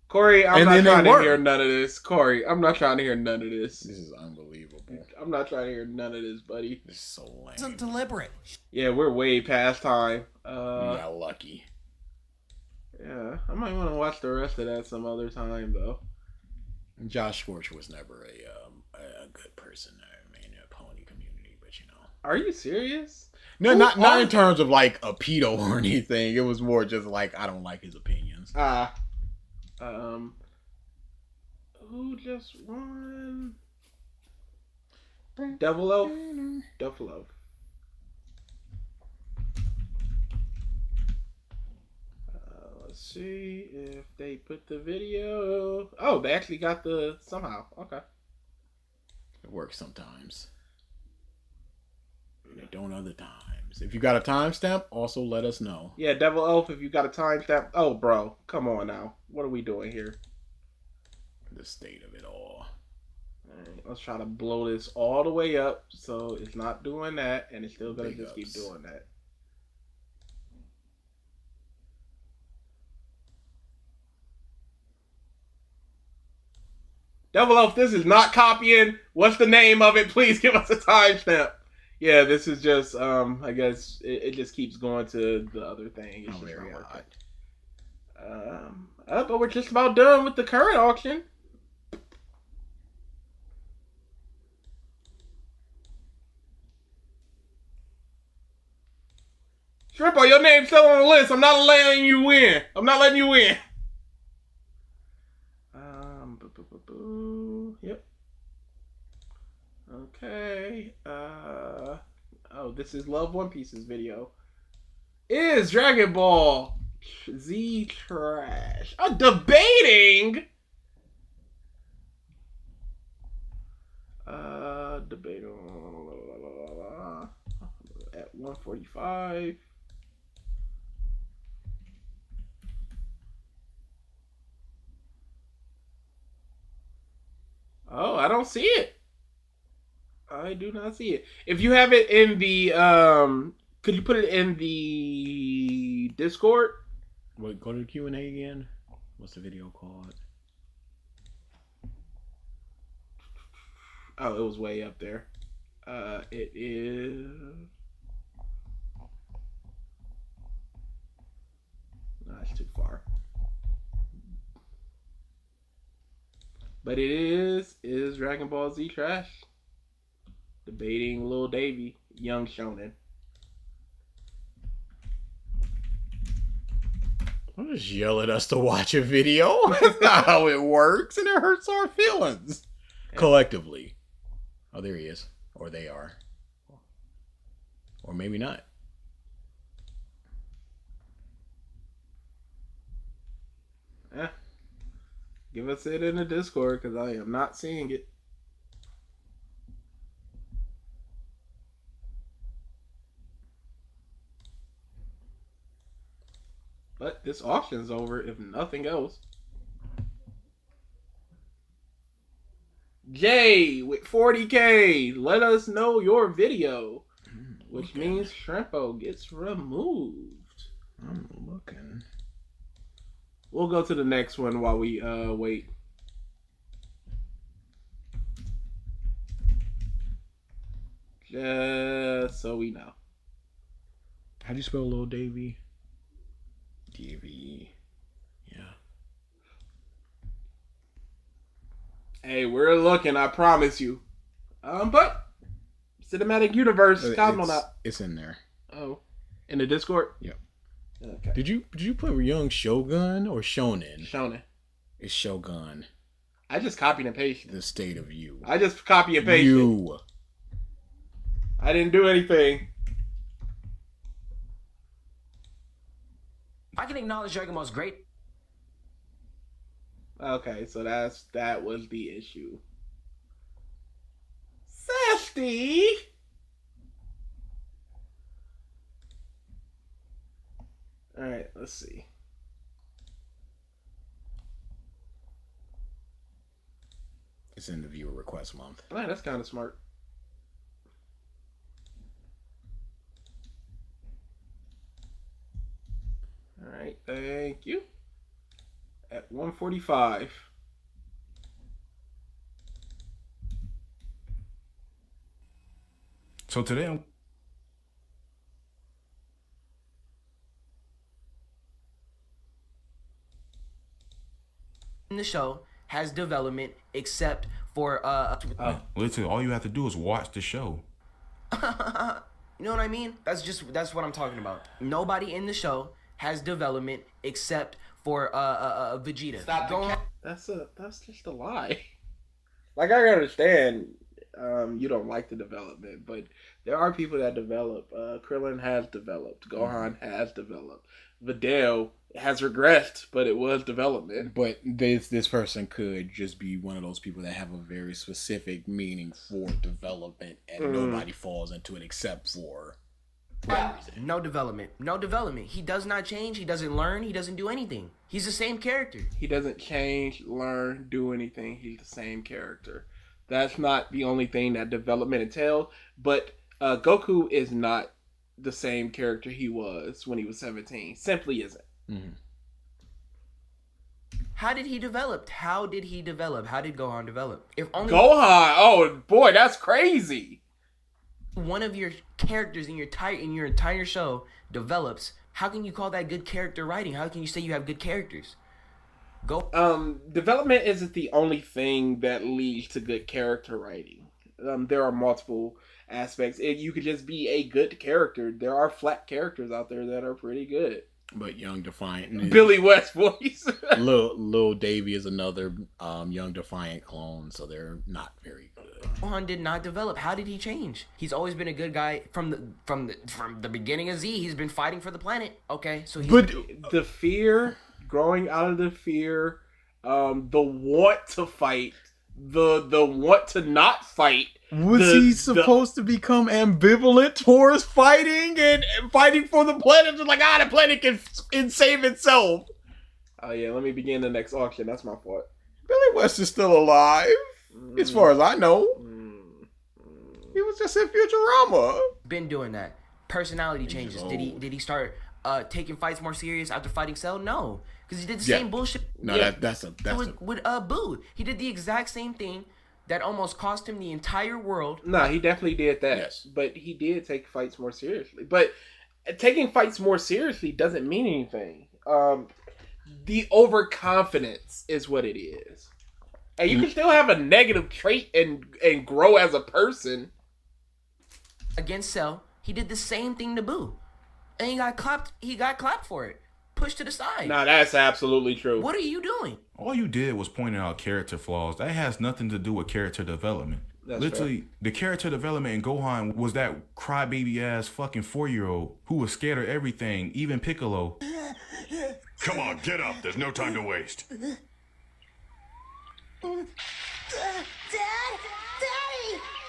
Corey, I'm not trying to hear none of this. Corey, I'm not trying to hear none of this. This is unbelievable. I'm not trying to hear none of this, buddy. This is so lame. It wasn't deliberate. Yeah, we're way past time. You got lucky. Yeah, I might want to watch the rest of that some other time, though. Josh Scorch was never a good person in the pony community, but you know. Are you serious? No, not in terms of like a pedo or anything. It was more just like I don't like his opinions. Who just won? Devil Elf. Devil Elf. Let's see if they put the video. Oh, they actually got the somehow. Okay. It works sometimes. They don't other times. If you got a timestamp, also let us know. Yeah, Devil Elf, if you got a timestamp. Oh, bro. Come on now. What are we doing here? The state of it all. Alright, let's try to blow this all the way up so it's not doing that and it's still going to Big just keep ups. doing that. Devil Elf, this is not copying. What's the name of it? Please give us a timestamp. Yeah, this is just, I guess, it just keeps going to the other thing. It's just very not working. odd. But we're just about done with the current auction. Shrimpo, your name's still on the list. I'm not letting you in. I'm not letting you in. Yep. Okay. Oh, this is Love One Piece's video. Is Dragon Ball Z trash? Debating. Debating at 1:45. Oh, I don't see it. I do not see it. If you have it in the could you put it in the Discord? Wait, go to the Q&A again. What's the video called? Oh, it was way up there. It is. No, it's too far. But it is Dragon Ball Z trash? Debating Lil Davy, young shonen. Don't just yell at us to watch a video. That's not how it works, and it hurts our feelings. Collectively. Oh, there he is. Or they are. Or maybe not. Give us it in the Discord, because I am not seeing it. But this auction's over, if nothing else. Jay with 40K, let us know your video. Which means Shrimpo gets removed. I'm looking. We'll go to the next one while we wait. Just so we know. How do you spell Lil Davy? Davy. Yeah. Hey, we're looking, I promise you. But Cinematic Universe, comment on that. It's in there. Oh, in the Discord? Yep. Okay. Did you put Young Shogun or Shonen? Shonen. It's Shogun. I just copied and pasted. The state of you. I just copy and pasted. You. I didn't do anything. I can acknowledge Dragon Ball's great. Okay, so that was the issue. Safety. All right, let's see. It's in the viewer request month. All right, that's kind of smart. All right, thank you. At 1:45. So today I'm in the show has development except for listen, all you have to do is watch the show. you know what I mean? That's what I'm talking about. Nobody in the show has development except for Vegeta. Stop. That's just a lie. Like, I understand you don't like the development, but there are people that develop. Krillin has developed. Gohan has developed. Videl has regressed, but it was development. But this person could just be one of those people that have a very specific meaning for development, and nobody falls into it except for no development. No development. He does not change. He doesn't learn. He doesn't do anything. He's the same character. He doesn't change, learn, do anything. He's the same character. That's not the only thing that development entails, but Goku is not the same character he was when he was 17. Simply isn't. Mm-hmm. How did he develop? How did Gohan develop? If only Gohan, oh boy, that's crazy. One of your characters in your entire show develops. How can you call that good character writing? How can you say you have good characters? Development isn't the only thing that leads to good character writing. There are multiple aspects. You could just be a good character. There are flat characters out there that are pretty good. But Young Defiant, Billy West voice. Lil Davy is another Young Defiant clone, so they're not very good. Gohan did not develop. How did he change? He's always been a good guy from the beginning of Z. He's been fighting for the planet. Okay, so the fear, growing out of the fear, the want to fight, the want to not fight. Was he supposed to become ambivalent towards fighting and fighting for the planet? Just like, the planet can save itself. Oh yeah, let me begin the next auction. That's my fault. Billy West is still alive, as far as I know. He was just in Futurama. Been doing that. Personality changes. Did he start taking fights more serious after fighting Cell? No, because he did the same bullshit. No, that's with Boo. He did the exact same thing that almost cost him the entire world. No, he definitely did that. Yes. But he did take fights more seriously. But taking fights more seriously doesn't mean anything. The overconfidence is what it is. And you can still have a negative trait and grow as a person. Against Cell, he did the same thing to Boo. And he got clapped for it. Pushed to the side. Nah, that's absolutely true. What are you doing? All you did was pointing out character flaws. That has nothing to do with character development. That's Literally, the character development in Gohan was that crybaby ass fucking 4-year-old who was scared of everything, even Piccolo. Come on, get up. There's no time to waste. Dad? Daddy!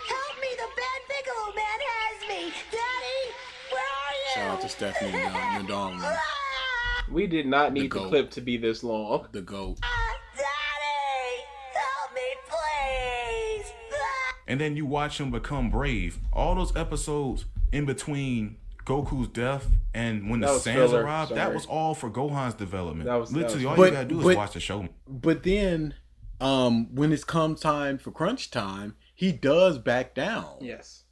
Help me! The bad Piccolo man has me! Daddy! Where are you? Shout out to Stephanie Nadal. We did not need the clip to be this long. The GOAT. Daddy! Help me, please! And then you watch him become brave. All those episodes in between Goku's death and when the Saiyans arrived, that was all for Gohan's development. Literally, all you gotta do is watch the show. But then, when it's come time for crunch time, he does back down. Yes.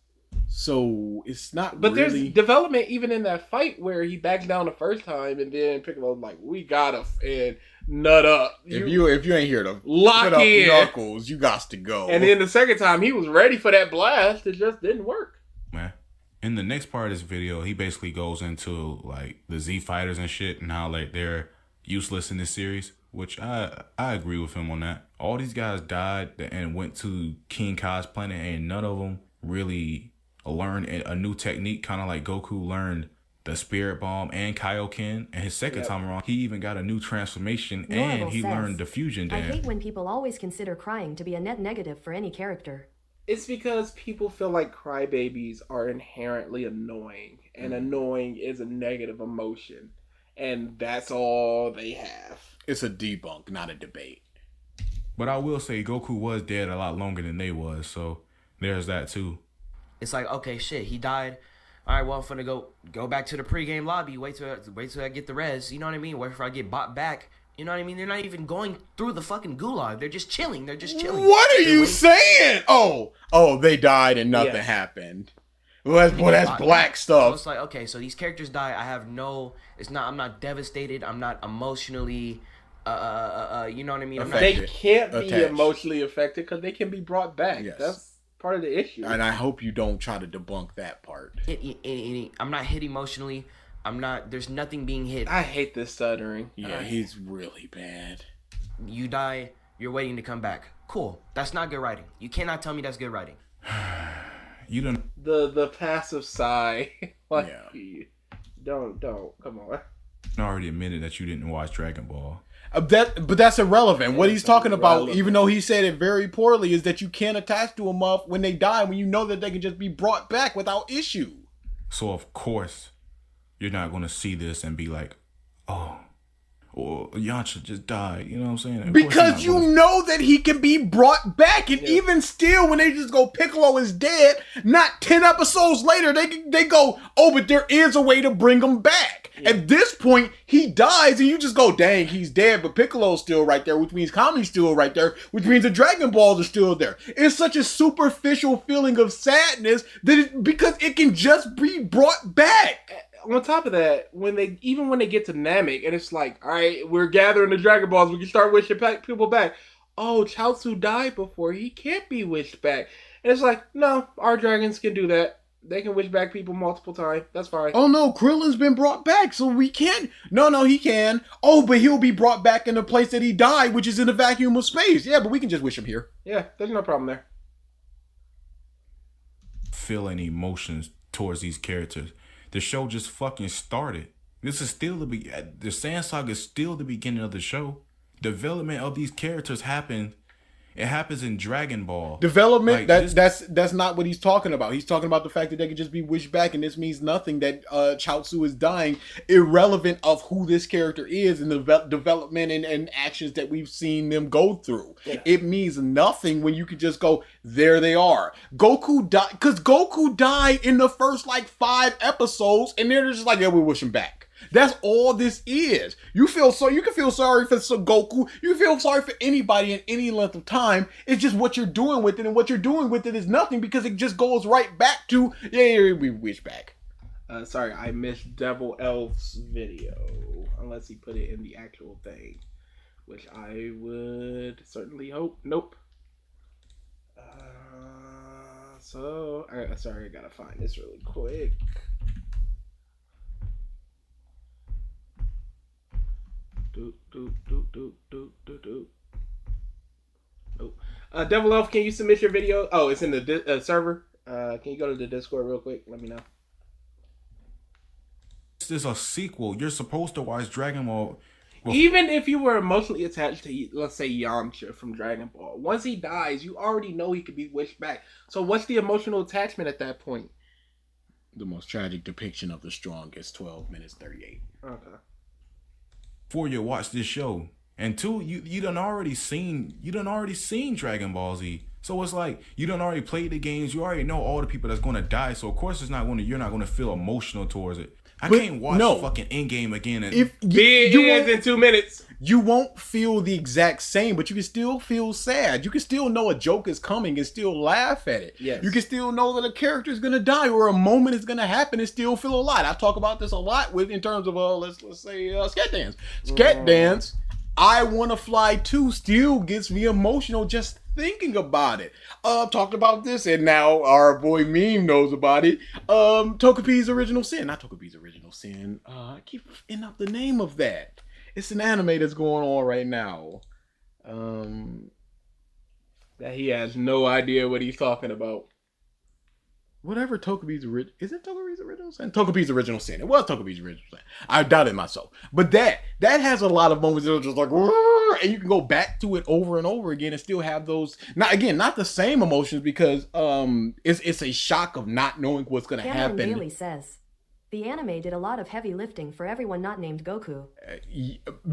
So it's not. But there's development even in that fight where he backed down the first time, and then Piccolo's like, "We gotta and nut up." If you ain't here to lock put in up knuckles, you got to go. And then the second time, he was ready for that blast. It just didn't work. Man. In the next part of this video, he basically goes into like the Z fighters and shit and how like they're useless in this series, which I agree with him on that. All these guys died and went to King Kai's planet, and none of them really learned a new technique, kind of like Goku learned the Spirit Bomb and Kaioken, and his second time around, he even got a new transformation and he learned the fusion dance. I hate when people always consider crying to be a net negative for any character. It's because people feel like crybabies are inherently annoying, and annoying is a negative emotion, and that's all they have. It's a debunk, not a debate. But I will say Goku was dead a lot longer than they was, so there's that too. It's like, okay, shit, he died. All right, well, I'm finna go back to the pregame lobby. Wait till I get the res. You know what I mean? Wait for I get bought back. You know what I mean? They're not even going through the fucking gulag. They're just chilling. What are you saying? Oh, they died and nothing happened. Well, that's black stuff. So it's like, okay, so these characters die. I have no. I'm not devastated. I'm not emotionally. You know what I mean? They can't be emotionally affected because they can be brought back. Yes. That's part of the issue. And I hope you don't try to debunk that part. I'm not hit emotionally. I'm not. There's nothing being hit. I hate this stuttering. Yeah, he's really bad. You die. You're waiting to come back. Cool. That's not good writing. You cannot tell me that's good writing. You don't. The passive sigh. Like, don't. Come on. I already admitted that you didn't watch Dragon Ball. But that's irrelevant. What he's talking about, even though he said it very poorly, is that you can't attach to them when they die, when you know that they can just be brought back without issue. So of course, you're not going to see this and be like, oh, or Yamcha just died. You know what I'm saying? Because you know that he can be brought back, and even still, when they just go, Piccolo is dead. Not 10 episodes later, they go, oh, but there is a way to bring him back. Yeah. At this point, he dies, and you just go, dang, he's dead, but Piccolo's still right there, which means Kami's still right there, which means the Dragon Balls are still there. It's such a superficial feeling of sadness that because it can just be brought back. On top of that, when they get to Namek, and it's like, all right, we're gathering the Dragon Balls, we can start wishing people back. Oh, Chaozu died before, he can't be wished back. And it's like, no, our dragons can do that. They can wish back people multiple times. That's fine. Oh no, Krillin's been brought back, so we can't. No, he can. Oh, but he'll be brought back in the place that he died, which is in a vacuum of space. Yeah, but we can just wish him here. Yeah, there's no problem there. feel any emotions towards these characters. The show just fucking started. This is still the Sand Saga is still the beginning of the show. Development of these characters happens. It happens in Dragon Ball. Development, like, that's not what he's talking about. He's talking about the fact that they could just be wished back, and this means nothing, that Chaozu is dying, irrelevant of who this character is and the development and actions that we've seen them go through. Yeah. It means nothing when you could just go, there they are. Goku died, because Goku died in the first, like, 5 episodes, and they're just like, yeah, we wish him back. That's all this is. You can feel sorry for Goku. You can feel sorry for anybody in any length of time. It's just what you're doing with it, and what you're doing with it is nothing, because it just goes right back to, yeah, we wish back. Sorry, I missed Devil Elf's video, unless he put it in the actual thing, which I would certainly hope. Nope. Sorry, I gotta find this really quick. Nope. Devil Elf, can you submit your video? Oh, it's in the server. Can you go to the Discord real quick? Let me know. This is a sequel. You're supposed to watch Dragon Ball. Even if you were emotionally attached to, let's say, Yamcha from Dragon Ball, once he dies, you already know he could be wished back. So what's the emotional attachment at that point? The most tragic depiction of the strongest, 12 minutes 38. Okay. Before you watch this show, and 2, you done already seen Dragon Ball Z, so it's like you done already played the games, you already know all the people that's gonna die, so of course you're not gonna feel emotional towards it. I can't watch fucking Endgame again. And if you ends in 2 minutes, you won't feel the exact same, but you can still feel sad. You can still know a joke is coming and still laugh at it. Yes. You can still know that a character is gonna die or a moment is gonna happen and still feel a lot. I talk about this a lot in terms of let's say Scat Dance. Scat Dance, I Wanna Fly 2 still gets me emotional just thinking about it. Talked about this, and now our boy Meme knows about it. Togepi's Original Sin. Not Togepi's Original Sin. I keep forgetting up the name of that. It's an anime that's going on right now. That he has no idea what he's talking about. Whatever Togepi's original... Is it Togepi's Original Sin? Togepi's Original Sin. It was Togepi's Original Sin. I doubted myself. But that has a lot of moments that are just like... And you can go back to it over and over again and still have those... Not the same emotions, because it's a shock of not knowing what's going to happen. Bailey says, the anime did a lot of heavy lifting for everyone not named Goku.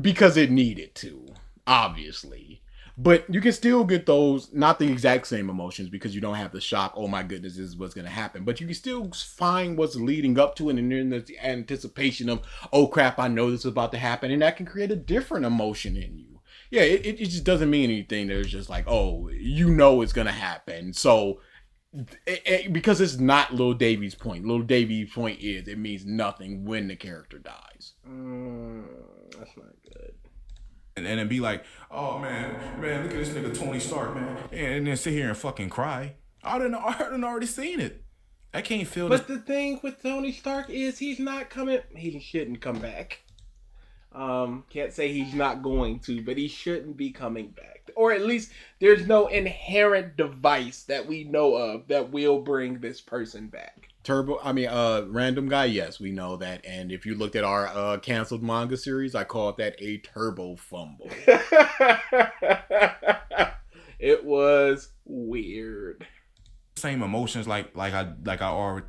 Because it needed to, obviously. But you can still get those, not the exact same emotions, because you don't have the shock, oh my goodness, this is what's going to happen. But you can still find what's leading up to it, and then there's the anticipation of, oh crap, I know this is about to happen. And that can create a different emotion in you. Yeah, it just doesn't mean anything. There's just like, oh, you know it's going to happen. So, because it's not Lil Davy's point. Lil Davy's point is, it means nothing when the character dies. That's not good. And then be like, oh man, look at this nigga Tony Stark, man. And then sit here and fucking cry. I done already seen it. I can't feel But the thing with Tony Stark is he shouldn't come back. Can't say he's not going to, but he shouldn't be coming back. Or at least there's no inherent device that we know of that will bring this person back. Random Guy, yes, we know that. And if you looked at our canceled manga series, I called that a turbo fumble. It was weird. Same emotions like I already.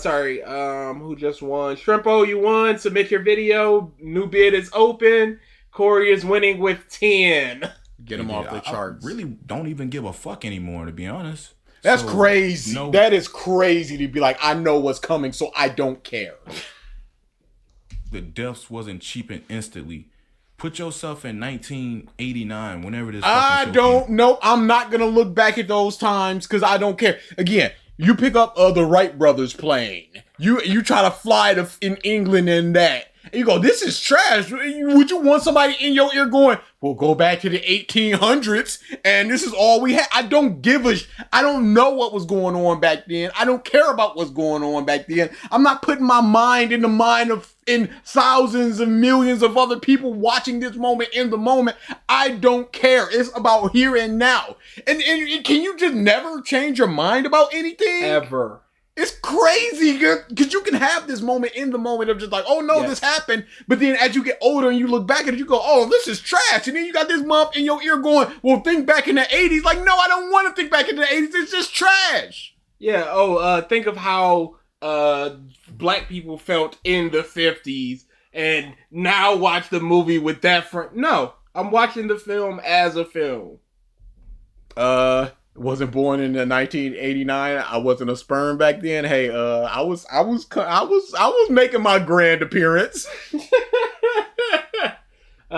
Sorry. Who just won? Shrimpo, you won. Submit your video. New bid is open. Corey is winning with 10. Get him off the charts. I really don't even give a fuck anymore, to be honest. That's crazy. No. That is crazy to be like, I know what's coming, so I don't care. The deaths wasn't cheapened instantly. Put yourself in 1989, whenever this. I don't know. I'm not gonna look back at those times because I don't care. Again, you pick up the Wright brothers plane. You try to fly in England and that. And you go, this is trash. Would you want somebody in your ear going, we'll go back to the 1800s and this is all we have? I don't know what was going on back then. I don't care about what's going on back then. I'm not putting my mind in the mind of thousands and millions of other people watching this moment in the moment. I don't care. It's about here and now. And can you just never change your mind about anything? Ever. It's crazy because you can have this moment in the moment of just like, oh no, this happened. But then as you get older and you look back at it, you go, oh, this is trash. And then you got this month in your ear going, well, think back in the 80s. Like, no, I don't want to think back in the 80s. It's just trash. Yeah. Think of how black people felt in the 50s and now watch the movie with that front. No, I'm watching the film as a film. Wasn't born in 1989. I wasn't a sperm back then. Hey, I was making my grand appearance.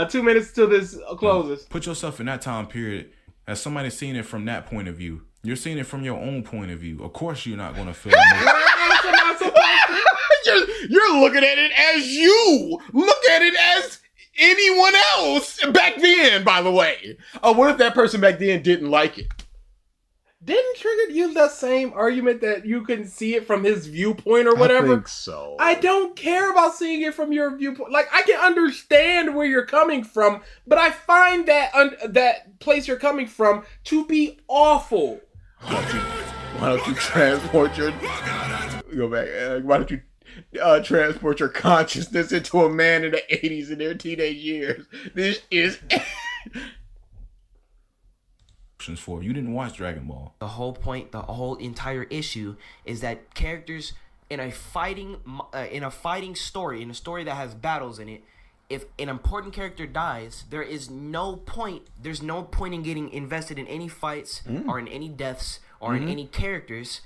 2 minutes till this closes. Put yourself in that time period as somebody seeing it from that point of view. You're seeing it from your own point of view. Of course, you're not going to feel it. You're looking at it as you look at it as anyone else back then. By the way, what if that person back then didn't like it? Didn't Trigger use that same argument that you can see it from his viewpoint or whatever? I think so. I don't care about seeing it from your viewpoint. Like, I can understand where you're coming from, but I find that that place you're coming from to be awful. Why don't you transport your... Go back. Why don't you transport your consciousness into a man in the 80s in their teenage years? This is... For you didn't watch Dragon Ball. The whole point, the whole entire issue is that characters in a fighting story, in a story that has battles in it, if an important character dies, there's no point in getting invested in any fights or in any deaths or in any characters.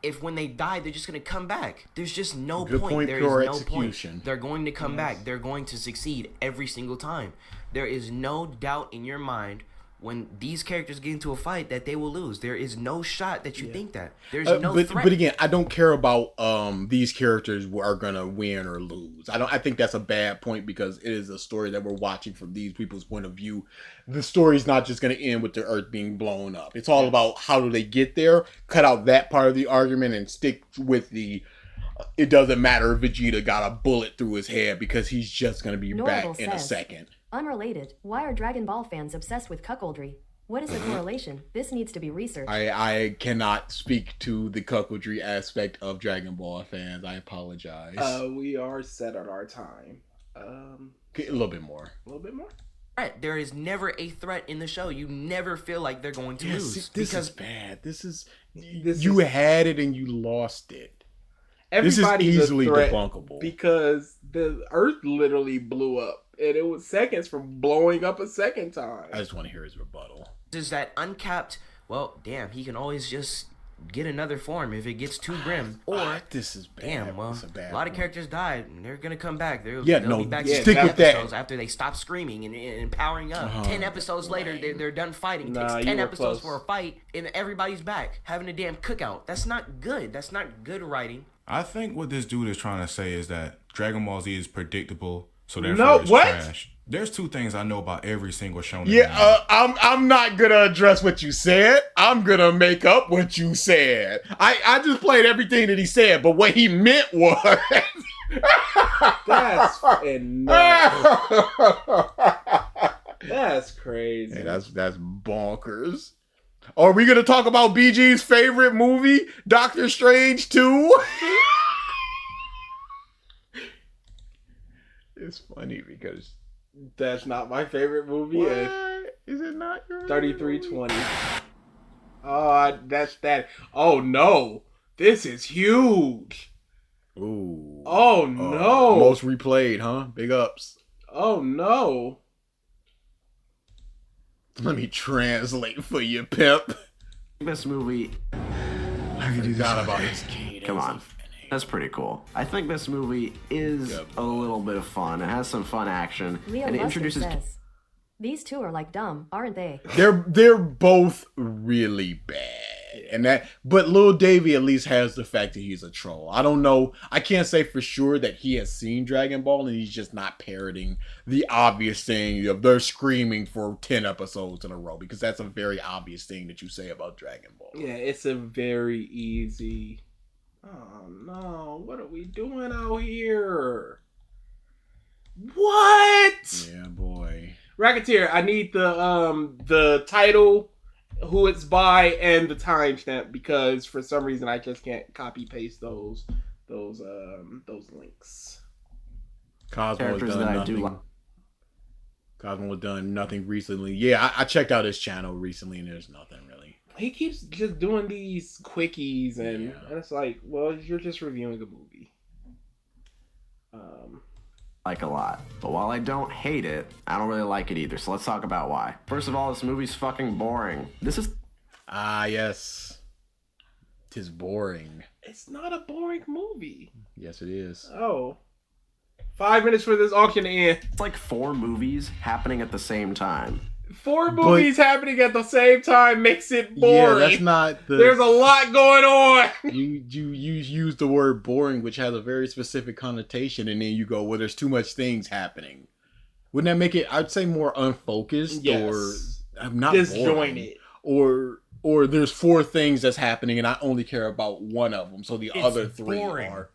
If when they die, they're just going to come back. There's just no point. There is no point. They're going to come back. They're going to succeed every single time. There is no doubt in your mind when these characters get into a fight that they will lose. There is no shot that you think that. There's no threat. But again, I don't care about these characters are gonna win or lose. I think that's a bad point because it is a story that we're watching from these people's point of view. The story's not just gonna end with the Earth being blown up. It's all about how do they get there. Cut out that part of the argument and stick with the. It doesn't matter if Vegeta got a bullet through his head because he's just gonna be back in a second. Unrelated, why are Dragon Ball fans obsessed with cuckoldry? What is the correlation? This needs to be researched. I cannot speak to the cuckoldry aspect of Dragon Ball fans. I apologize. We are set on our time. A little bit more. A little bit more? Right. There is never a threat in the show. You never feel like they're going to lose. This is bad. You had it and you lost it. Everybody's this is easily a threat debunkable. Because the Earth literally blew up. And it was seconds from blowing up a second time. I just want to hear his rebuttal. Is that uncapped? Well, damn, he can always just get another form if it gets too grim. Or this is bad. Damn, well, a lot of characters died, and they're gonna come back. They'll be back stick with that. After they stop screaming and powering up. 10 episodes later, they're done fighting. It takes 10 episodes for a fight, and everybody's back having a damn cookout. That's not good. That's not good writing. I think what this dude is trying to say is that Dragon Ball Z is predictable. So therefore it's trash. There's two things I know about every single shonen. Yeah, I'm not gonna address what you said. I'm gonna make up what you said. I just played everything that he said, but what he meant was that's enough. That's crazy. Hey, that's bonkers. Are we gonna talk about BG's favorite movie, Doctor Strange 2? It's funny because that's not my favorite movie. Is it not your 3320? Oh, that's that. Oh no, this is huge. Ooh. Oh no. Most replayed, huh? Big ups. Oh no. Let me translate for you, pimp. This movie. I forgot about his cadence. Come on. That's pretty cool. I think this movie is a little bit of fun. It has some fun action. Leo and it Luster introduces. says, these two are like dumb, aren't they? They're both really bad. But Lil Davy at least has the fact that he's a troll. I don't know. I can't say for sure that he has seen Dragon Ball and he's just not parroting the obvious thing of they're screaming for 10 episodes in a row, because that's a very obvious thing that you say about Dragon Ball. Yeah, it's a very easy. Oh no, what are we doing out here? What? Yeah, boy. Racketeer, I need the title who it's by and the timestamp, because for some reason I just can't copy paste those links. Cosmo has done nothing. Cosmo has done nothing recently. Yeah, I checked out his channel recently, and there's nothing really. He keeps just doing these quickies, and it's like, well, you're just reviewing a movie. Like a lot. But while I don't hate it, I don't really like it either. So let's talk about why. First of all, this movie's fucking boring. This is... yes. 'Tis boring. It's not a boring movie. Yes, it is. Oh. 5 minutes for this auction to end. It's like 4 movies happening at the same time. 4 movies happening at the same time makes it boring. Yeah, that's not the... There's a lot going on. You use the word boring, which has a very specific connotation, and then you go, well, there's too much things happening. Wouldn't that make it, I'd say, more unfocused? Yes. Or not disjointed. Or there's 4 things that's happening, and I only care about one of them, so the other 3 are...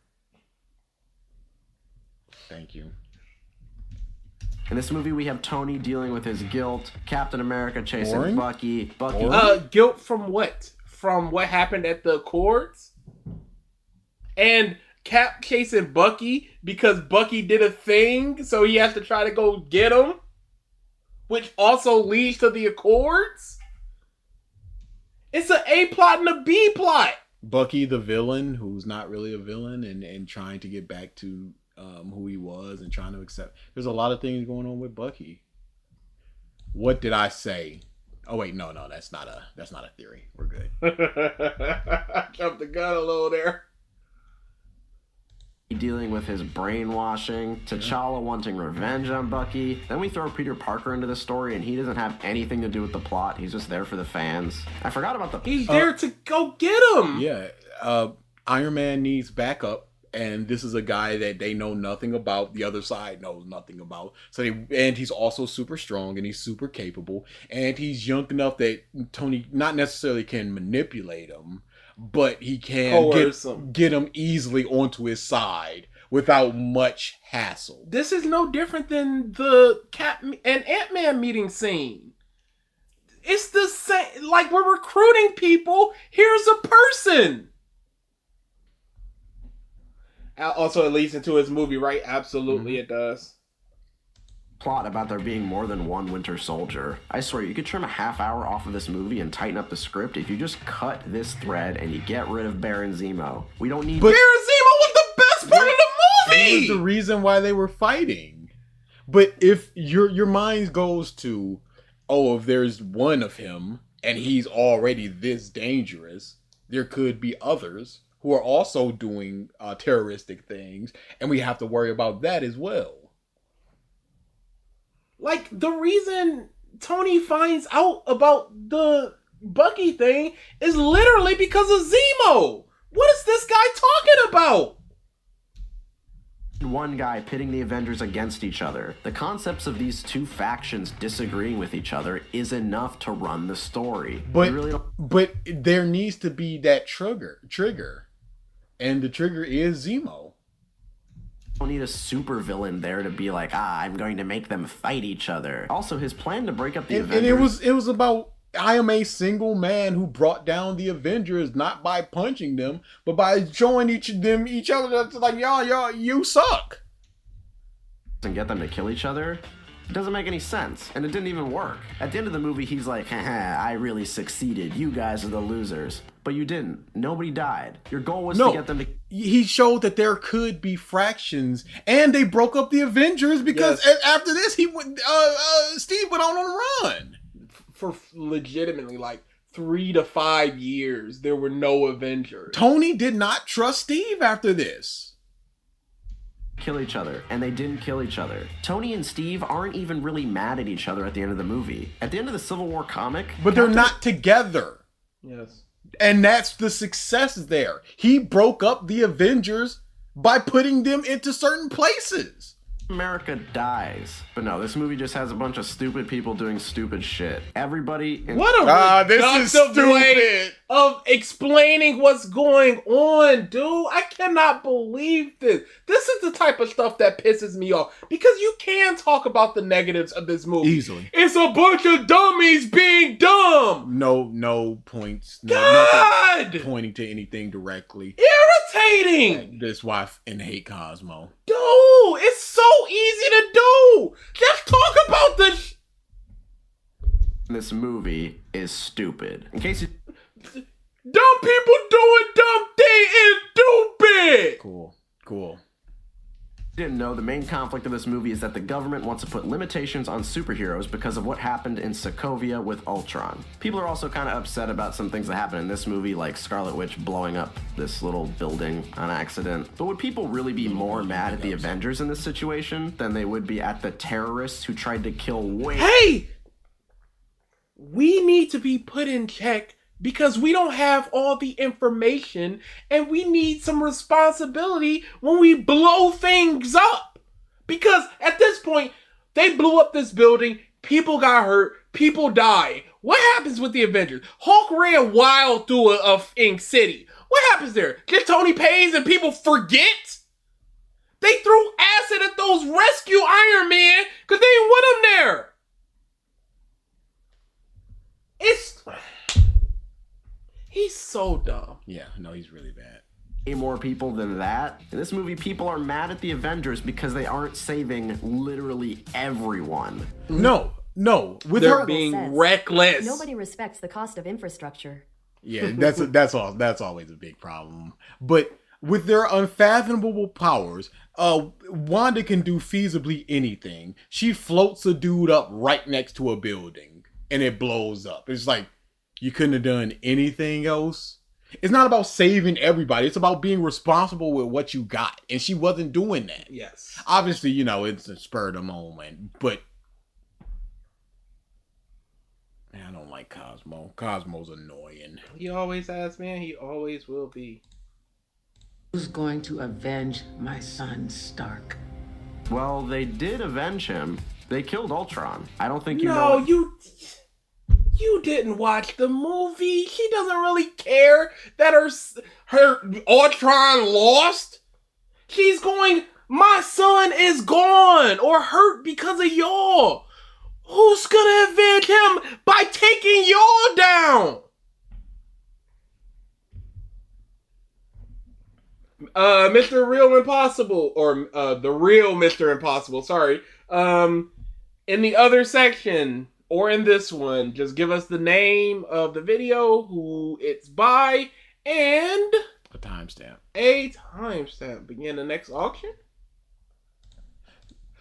Thank you. In this movie, we have Tony dealing with his guilt, Captain America chasing Boring? Bucky. Guilt from what? From what happened at the Accords? And Cap chasing Bucky because Bucky did a thing, so he has to try to go get him? Which also leads to the Accords? It's an A plot and a B plot! Bucky, the villain, who's not really a villain, and trying to get back to... who he was and trying to accept. There's a lot of things going on with Bucky. What did I say? Oh wait, no, that's not a theory. We're good. Jumped the gun a little there. Dealing with his brainwashing, T'Challa wanting revenge on Bucky. Then we throw Peter Parker into the story, and he doesn't have anything to do with the plot. He's just there for the fans. I forgot about the... He's there to go get him! Yeah. Iron Man needs backup. And this is a guy that they know nothing about. The other side knows nothing about. And he's also super strong and he's super capable. And he's young enough that Tony not necessarily can manipulate him, but he can get him easily onto his side without much hassle. This is no different than the Cap and Ant-Man meeting scene. It's the same. Like, we're recruiting people. Here's a person. Also, it leads into his movie, right? Absolutely, it does. Plot about there being more than one Winter Soldier. I swear, you could trim a half hour off of this movie and tighten up the script if you just cut this thread and you get rid of Baron Zemo. We don't need... Baron Zemo was the best part of the movie! He was the reason why they were fighting. But if your mind goes to, oh, if there's one of him and he's already this dangerous, there could be others who are also doing terroristic things, and we have to worry about that as well. Like, the reason Tony finds out about the Bucky thing is literally because of Zemo. What is this guy talking about? One guy pitting the Avengers against each other. The concepts of these 2 factions disagreeing with each other is enough to run the story. But there needs to be that trigger. And the trigger is Zemo. Don't need a supervillain there to be like, I'm going to make them fight each other. Also, his plan to break up the Avengers... And it was about, I am a single man who brought down the Avengers, not by punching them, but by showing each other that's like, y'all, you suck. And get them to kill each other? It doesn't make any sense, and it didn't even work. At the end of the movie, he's like, haha, I really succeeded. You guys are the losers. But you didn't. Nobody died. Your goal was to get them to... He showed that there could be fractions, and they broke up the Avengers because after this, Steve went on a run. For legitimately, like, 3 to 5 years, there were no Avengers. Tony did not trust Steve after this. Kill each other, and they didn't kill each other. Tony and Steve aren't even really mad at each other at the end of the movie. At the end of the Civil War comic... But they're not together. Yes. And that's the success there. He broke up the Avengers by putting them into certain places. America dies. But no, this movie just has a bunch of stupid people doing stupid shit. Everybody... What a this is stupid of explaining what's going on, dude. I cannot believe this. This is the type of stuff that pisses me off. Because you can talk about the negatives of this movie. Easily. It's a bunch of dummies being dumb. No points. God! Nothing pointing to anything directly. Irritating. That's why I hate Cosmo. Dude, it's so easy to do. Just talk about this. This movie is stupid. In case you dumb people doing dumb things is stupid. Cool. didn't know, the main conflict of this movie is that the government wants to put limitations on superheroes because of what happened in Sokovia with Ultron. People are also kind of upset about some things that happen in this movie, like Scarlet Witch blowing up this little building on accident. But would people really be more mad at the Avengers in this situation than they would be at the terrorists who tried to kill Wade? Hey! We need to be put in check because we don't have all the information and we need some responsibility when we blow things up. Because at this point, they blew up this building, people got hurt, people died. What happens with the Avengers? Hulk ran wild through a city. What happens there? Get Tony pays and people forget? They threw acid at those rescue Iron Man because they didn't want him there. He's so dumb. Yeah, no, he's really bad. Way more people than that. In this movie, people are mad at the Avengers because they aren't saving literally everyone. No. With They're her being reckless. Nobody respects the cost of infrastructure. Yeah, that's always a big problem. But with their unfathomable powers, Wanda can do feasibly anything. She floats a dude up right next to a building, and it blows up. It's like, you couldn't have done anything else. It's not about saving everybody. It's about being responsible with what you got. And she wasn't doing that. Yes. Obviously, it's a spur of the moment. But, man, I don't like Cosmo. Cosmo's annoying. He always has, man. He always will be. Who's going to avenge my son, Stark? Well, they did avenge him. They killed Ultron. I don't think you know. know. You didn't watch the movie. She doesn't really care that her Ultron lost. She's going, my son is gone or hurt because of y'all. Who's gonna avenge him by taking y'all down? Mr. Real Impossible, or the real Mr. Impossible, sorry. In the other section, or in this one, just give us the name of the video, who it's by, and a timestamp. Begin the next auction.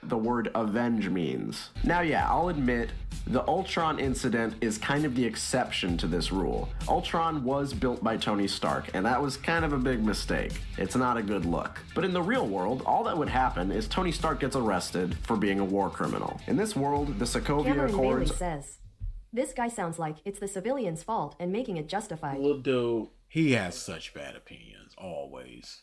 The word avenge means. Now, yeah, I'll admit, the Ultron incident is kind of the exception to this rule. Ultron was built by Tony Stark, and that was kind of a big mistake. It's not a good look. But in the real world, all that would happen is Tony Stark gets arrested for being a war criminal. In this world, the Sokovia Cameron Accords... Bailey says, this guy sounds like it's the civilians' fault and making it justified. Well, dude. He has such bad opinions, always.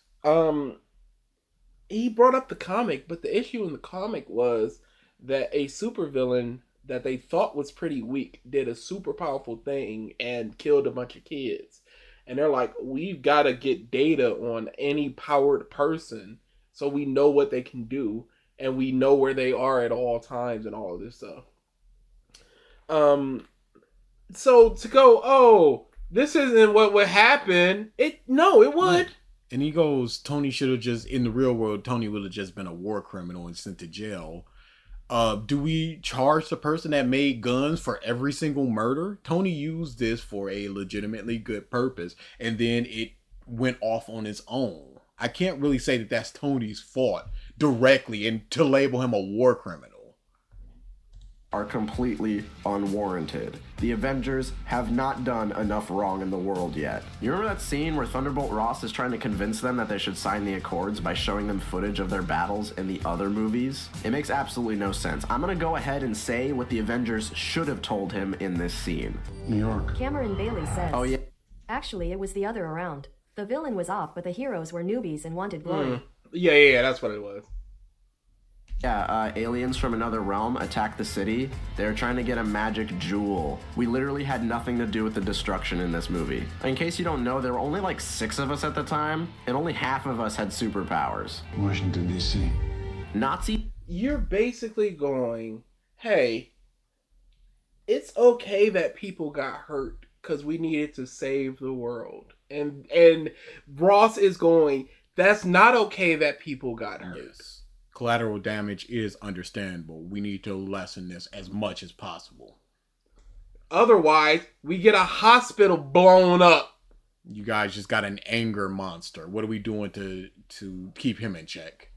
He brought up the comic, but the issue in the comic was that a supervillain that they thought was pretty weak did a super powerful thing and killed a bunch of kids. And they're like, we've got to get data on any powered person so we know what they can do and we know where they are at all times and all of this stuff. So to go, this isn't what would happen. It would. And he goes, Tony should have just, in the real world, Tony would have just been a war criminal and sent to jail. Do we charge the person that made guns for every single murder? Tony used this for a legitimately good purpose, and then it went off on its own. I can't really say that that's Tony's fault directly, and to label him a war criminal are completely unwarranted. The Avengers have not done enough wrong in the world yet. You remember that scene where Thunderbolt Ross is trying to convince them that they should sign the Accords by showing them footage of their battles in the other movies? It makes absolutely no sense. I'm gonna go ahead and say what the Avengers should have told him in this scene. New York. Cameron Bailey says, oh yeah. Actually, it was the other around. The villain was off, but the heroes were newbies and wanted glory. Yeah, that's what it was. Yeah, aliens from another realm attacked the city. They were trying to get a magic jewel. We literally had nothing to do with the destruction in this movie. In case you don't know, there were only like 6 of us at the time, and only half of us had superpowers. Washington, D.C. Nazi? You're basically going, hey, it's okay that people got hurt because we needed to save the world. And Ross is going, that's not okay that people got hurt. Yes. Collateral damage is understandable. We need to lessen this as much as possible. Otherwise, we get a hospital blown up. You guys just got an anger monster. What are we doing to keep him in check?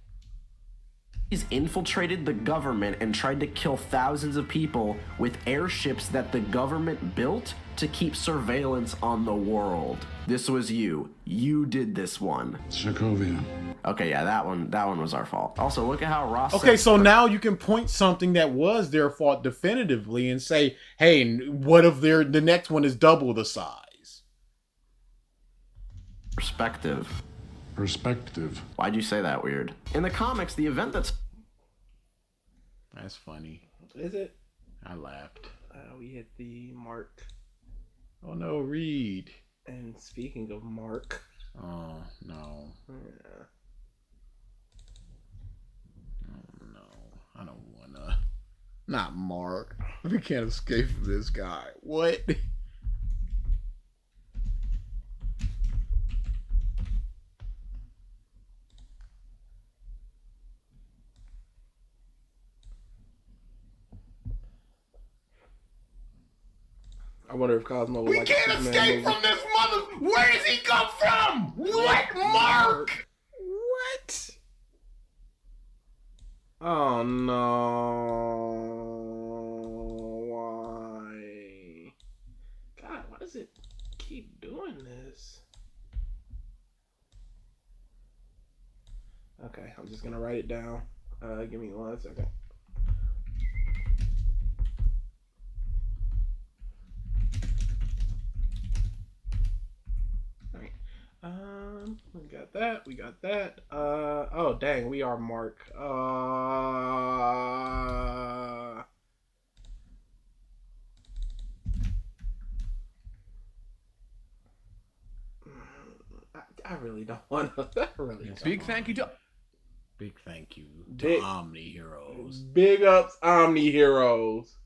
He's infiltrated the government and tried to kill thousands of people with airships that the government built to keep surveillance on the world. This was you. You did this one. Sokovia. Okay, yeah, that one was our fault. Also, look at how Ross Okay, said- so now you can point something that was their fault definitively and say, hey, what if the next one is double the size? Perspective. Why'd you say that weird? In the comics, the event that's... That's funny. Is it? I laughed. We hit the mark. Oh no, Reed. And speaking of Mark. Oh no. Yeah. Oh no. I don't wanna. Not Mark. We can't escape from this guy. What? I wonder if Cosmo would We like can't a Superman escape movie. from this mother. Where does he come from? What, Mark? What? Oh no. Why? God, why does it keep doing this? Okay, I'm just gonna write it down. Give me 1 second. We got that. We got that. Oh dang, we are Mark. I really don't want to. I really don't. Big thank you to Omni Heroes. Big ups, Omni Heroes.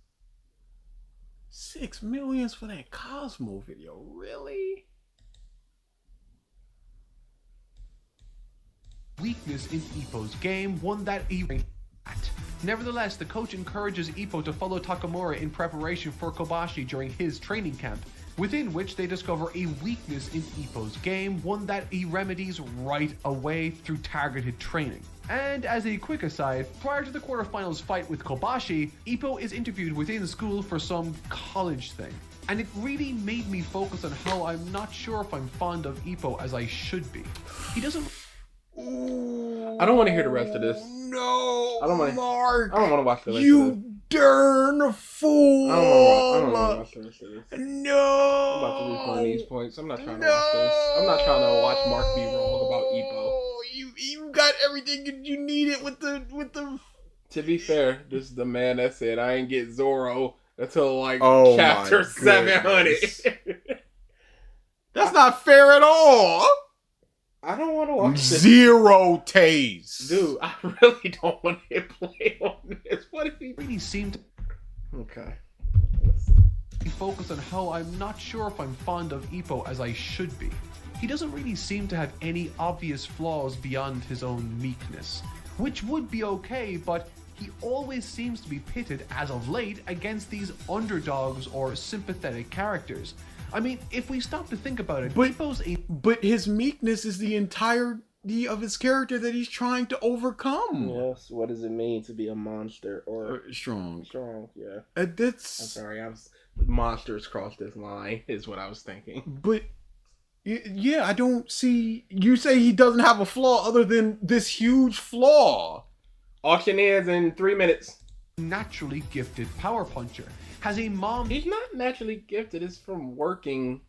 6 million for that Cosmo video, really? Weakness in Ippo's game, one that he at. Nevertheless, the coach encourages Ippo to follow Takamura in preparation for Kobashi during his training camp, within which they discover a weakness in Ippo's game, one that he remedies right away through targeted training. And as a quick aside, prior to the quarterfinals fight with Kobashi, Ippo is interviewed within school for some college thing. And it really made me focus on how I'm not sure if I'm fond of Ippo as I should be. He doesn't... I don't want to hear the rest of this. No, I don't want to. Mark. I don't want to watch the rest of this. You darn fool! I don't want to watch the rest of this. No. I'm about to refund these points. I'm not trying to watch this. I'm not trying to watch Mark be wrong about Ippo. You got everything you needed with the. To be fair, this is the man that said I ain't get Zoro until like Oh, chapter my 700. That's not fair at all. I don't want to watch this. Zero taste. Dude, I really don't want to play on this. What if he really seemed... Okay. Focus on how I'm not sure if I'm fond of Ippo as I should be. He doesn't really seem to have any obvious flaws beyond his own meekness, which would be okay, but he always seems to be pitted, as of late, against these underdogs or sympathetic characters. I mean, if we stop to think about it, but his meekness is the entirety of his character that he's trying to overcome. Yes, what does it mean to be a monster or strong? Strong, yeah. That's. I'm sorry, monsters cross this line is what I was thinking. But yeah, I don't see. You say he doesn't have a flaw other than this huge flaw. Auction ends in 3 minutes. Naturally gifted power puncher. Has a mom. He's not naturally gifted. It's from working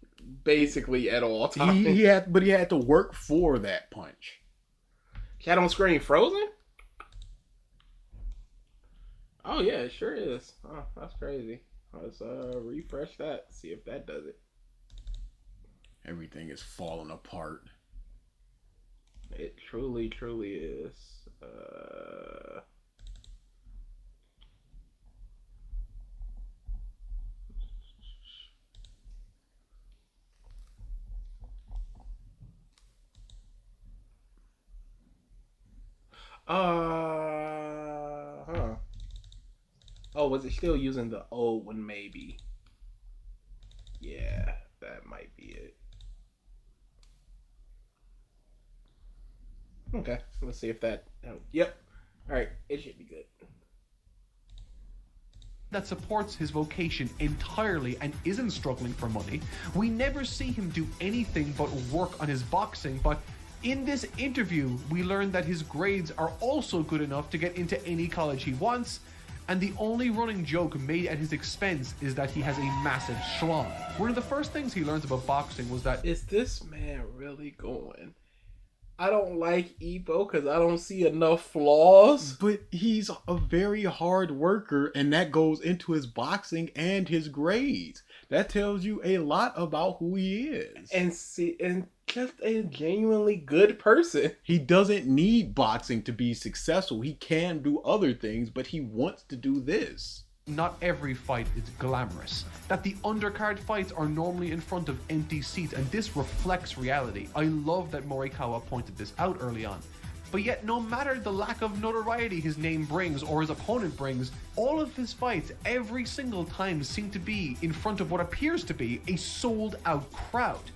basically at all times. He had to work for that punch. Cat on screen frozen? Oh yeah, it sure is. Oh, that's crazy. Let's refresh that. See if that does it. Everything is falling apart. It truly, truly is. was it still using the old one? Maybe. Yeah, that might be it. Okay, let's see if that. Oh, yep. All right, it should be good. That supports his vocation entirely and isn't struggling for money. We never see him do anything but work on his boxing, but in this interview, we learn that his grades are also good enough to get into any college he wants, and the only running joke made at his expense is that he has a massive schlong. One of the first things he learns about boxing was that, is this man really going? I don't like Ippo because I don't see enough flaws. But he's a very hard worker, and that goes into his boxing and his grades. That tells you a lot about who he is. And just a genuinely good person. He doesn't need boxing to be successful. He can do other things, but he wants to do this. not every fight is glamorous, that the undercard fights are normally in front of empty seats, and this reflects reality. I love that Morikawa pointed this out early on. But yet, no matter the lack of notoriety his name brings or his opponent brings, all of his fights every single time seem to be in front of what appears to be a sold-out crowd.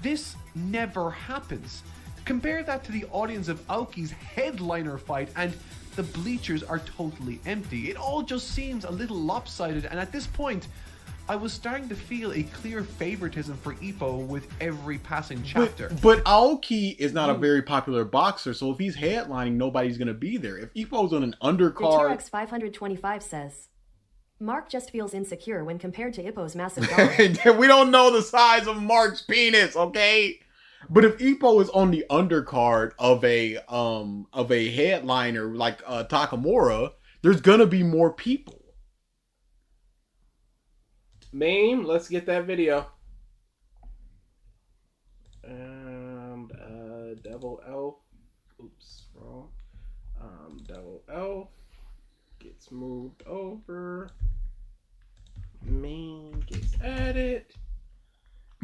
This never happens. Compare that to the audience of Aoki's headliner fight, and the bleachers are totally empty. It all just seems a little lopsided, and at this point, I was starting to feel a clear favoritism for Ippo with every passing chapter. But Aoki is not a very popular boxer, so if he's headlining, nobody's going to be there. If Ippo's on an undercard... The TRX 525 says, Mark just feels insecure when compared to Ippo's massive dog. We don't know the size of Mark's penis, okay? But if Ippo is on the undercard of a headliner like Takamura, there's going to be more people. Meme, let's get that video. And Devil Elf. Oops, wrong. Devil Elf gets moved over. Meme gets added.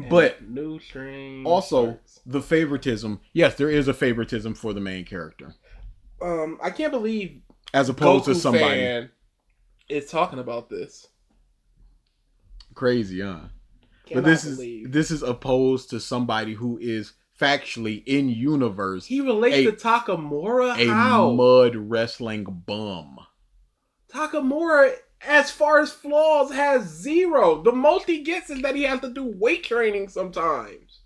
But new stream also starts. The favoritism. Yes, there is a favoritism for the main character. I can't believe as opposed Goku to somebody fan is talking about this. Crazy, huh? Cannot But believe. this is opposed to somebody who is factually in universe. He relates to Takamura. A How? mud wrestling bum. Takamura, as far as flaws, has zero. The most he gets is that he has to do weight training sometimes.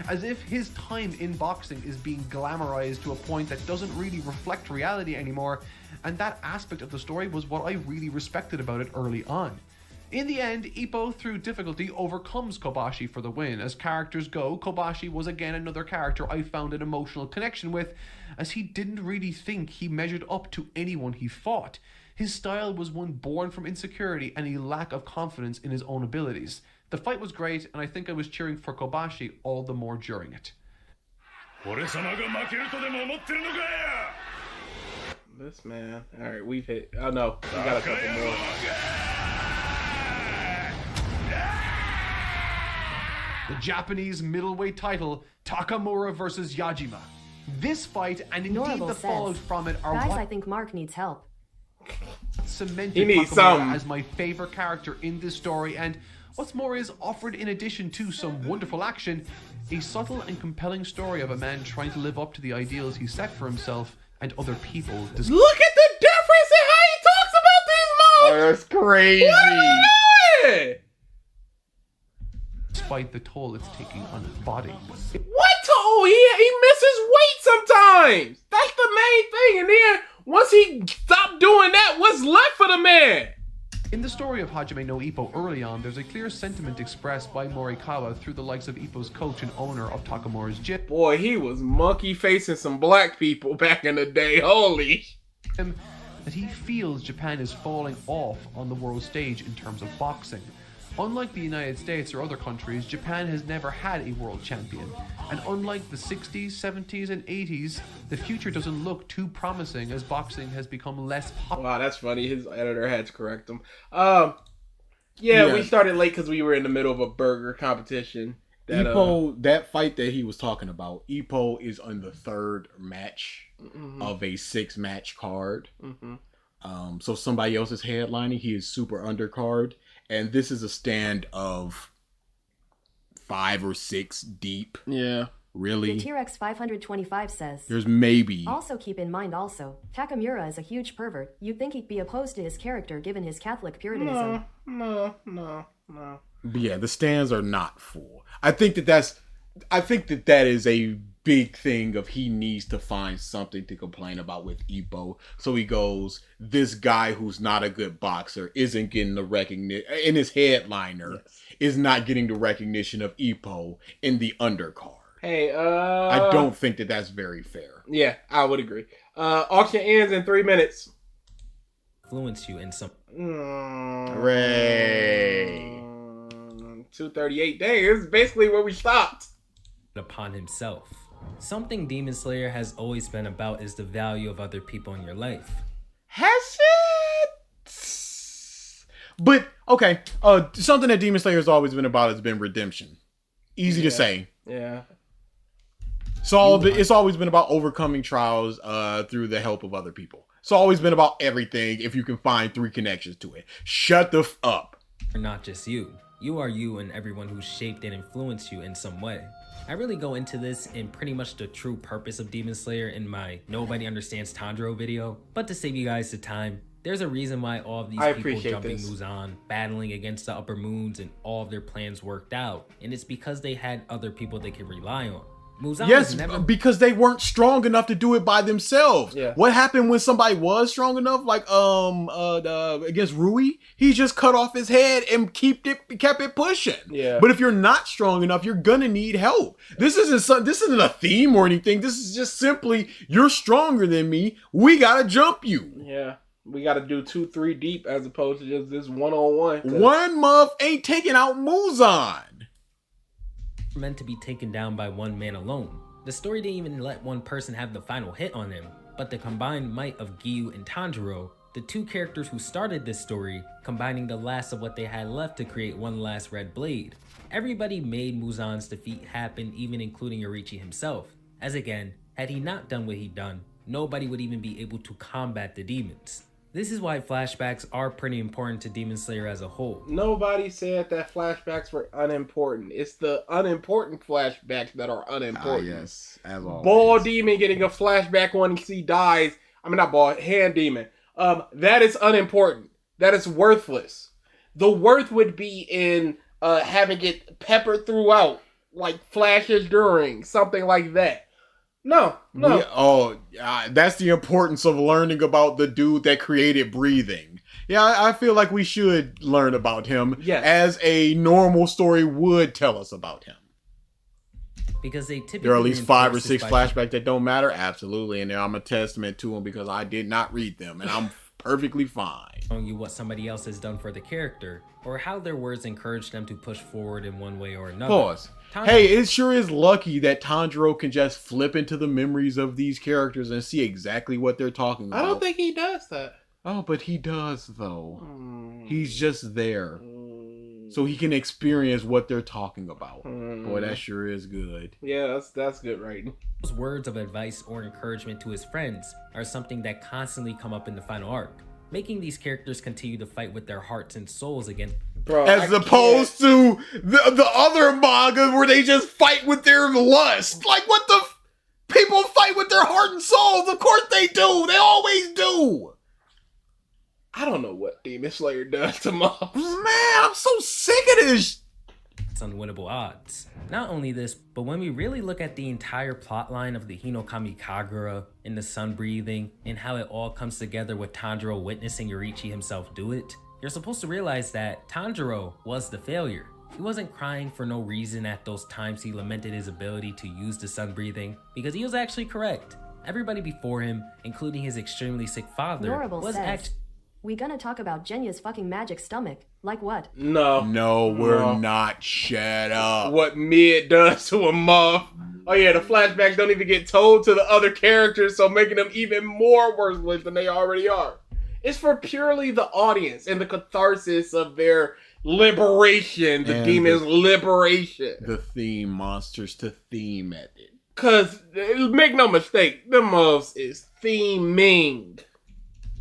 As if his time in boxing is being glamorized to a point that doesn't really reflect reality anymore, and that aspect of the story was what I really respected about it early on. In the end, Ippo, through difficulty, overcomes Kobashi for the win. As characters go, Kobashi was again another character I found an emotional connection with, as he didn't really think he measured up to anyone he fought. His style was one born from insecurity and a lack of confidence in his own abilities. The fight was great, and I think I was cheering for Kobashi all the more during it. This man. Alright, we've hit. Oh no, we got a couple more. The Japanese middleweight title, Takamura versus Yajima. This fight, and indeed Norable the fallout says, from it, are Guys, what I think Mark needs help. cemented He needs Takamura some. as my favorite character in this story, and what's more is offered in addition to some wonderful action, a subtle and compelling story of a man trying to live up to the ideals he set for himself and other people. Look at the difference in how he talks about these moves! Oh, that's crazy. What are we doing? Despite the toll it's taking on his body. What toll? He misses weight sometimes. That's the main thing. And then once he stopped doing that, what's left for the man? In the story of Hajime no Ippo early on, there's a clear sentiment expressed by Morikawa through the likes of Ippo's coach and owner of Takamura's gym. Boy, he was monkey facing some black people back in the day. Holy. That he feels Japan is falling off on the world stage in terms of boxing. Unlike the United States or other countries, Japan has never had a world champion. And unlike the 60s, 70s, and 80s, the future doesn't look too promising as boxing has become less popular. Wow, that's funny. His editor had to correct him. Yeah, we started late because we were in the middle of a burger competition. Ippo, that fight that he was talking about, Ippo is on the third match of a 6-match card. So somebody else is headlining. He is super undercard. And this is a stand of 5 or 6 deep. Yeah. Really? The T-Rex 525 says, There's maybe. Also keep in mind also, Takamura is a huge pervert. You'd think he'd be opposed to his character given his Catholic Puritanism. No. But yeah, the stands are not full. I think that is a big thing of he needs to find something to complain about with Ippo. So he goes, this guy who's not a good boxer isn't getting the recognition, and his headliner is not getting the recognition of Ippo in the undercard. Hey, I don't think that that's very fair. Yeah, I would agree. Auction ends in 3 minutes. Influence you in some. Hooray. 238. Dang, this is basically where we stopped. Upon himself. Something Demon Slayer has always been about is the value of other people in your life. Has it? But, okay, something that Demon Slayer has always been about has been redemption. Easy to say. Yeah. So it's always been about overcoming trials through the help of other people. It's always been about everything if you can find 3 connections to it. Shut the f up. Not just you. You are you and everyone who shaped and influenced you in some way. I really go into this in pretty much the true purpose of Demon Slayer in my Nobody Understands Tanjiro video, but to save you guys the time, there's a reason why all of these people jumping Muzan, battling against the upper moons, and all of their plans worked out, and it's because they had other people they could rely on. Muzan yes, because they weren't strong enough to do it by themselves. Yeah. What happened when somebody was strong enough, like against Rui? He just cut off his head and kept it pushing. Yeah. But if you're not strong enough, you're gonna need help. This isn't a theme or anything. This is just simply you're stronger than me. We gotta jump you. Yeah. We got to do 2-3 deep as opposed to just this 1-on-1. One muff ain't taking out Muzan. Meant to be taken down by one man alone. The story didn't even let one person have the final hit on him, but the combined might of Giyu and Tanjiro, the 2 characters who started this story, combining the last of what they had left to create one last red blade. Everybody made Muzan's defeat happen, even including Yoriichi himself, as again, had he not done what he'd done, nobody would even be able to combat the demons. This is why flashbacks are pretty important to Demon Slayer as a whole. Nobody said that flashbacks were unimportant. It's the unimportant flashbacks that are unimportant. Yes, as always. Ball Demon getting a flashback once he dies. I mean, not Ball, Hand Demon. That is unimportant. That is worthless. The worth would be in having it peppered throughout, like flashes during, something like that. No. That's the importance of learning about the dude that created breathing. Yeah, I feel like we should learn about him as a normal story would tell us about him. Because they typically there are at least 5 or 6 flashbacks that don't matter, absolutely, and I'm a testament to them because I did not read them, and I'm perfectly fine. Showing you what somebody else has done for the character, or how their words encourage them to push forward in one way or another. Pause. Hey, it sure is lucky that Tanjiro can just flip into the memories of these characters and see exactly what they're talking about. I don't think he does that. Oh, but he does, though. He's just there. So he can experience what they're talking about. Boy, that sure is good. Yeah, that's good writing. Those words of advice or encouragement to his friends are something that constantly come up in the final arc, making these characters continue to fight with their hearts and souls against as opposed to the other manga where they just fight with their lust. Like, what the people fight with their heart and souls. Of course they do. They always do. I don't know what Demon Slayer does to mobs. Man, I'm so sick of this. It's unwinnable odds. Not only this, but when we really look at the entire plotline of the Hinokami Kagura and the sun breathing and how it all comes together with Tanjiro witnessing Yoriichi himself do it, you're supposed to realize that Tanjiro was the failure. He wasn't crying for no reason at those times he lamented his ability to use the sun breathing, because he was actually correct. Everybody before him, including his extremely sick father, Norable was says, actually... We gonna talk about Genya's fucking magic stomach. Like what? No, we're not. Shut up. What Mid does to a moth. Oh yeah, the flashbacks don't even get told to the other characters, so making them even more worthless than they already are. It's for purely the audience and the catharsis of their liberation, the demon's liberation. The theme, monsters to theme at it. Cause, make no mistake, the moths is theming.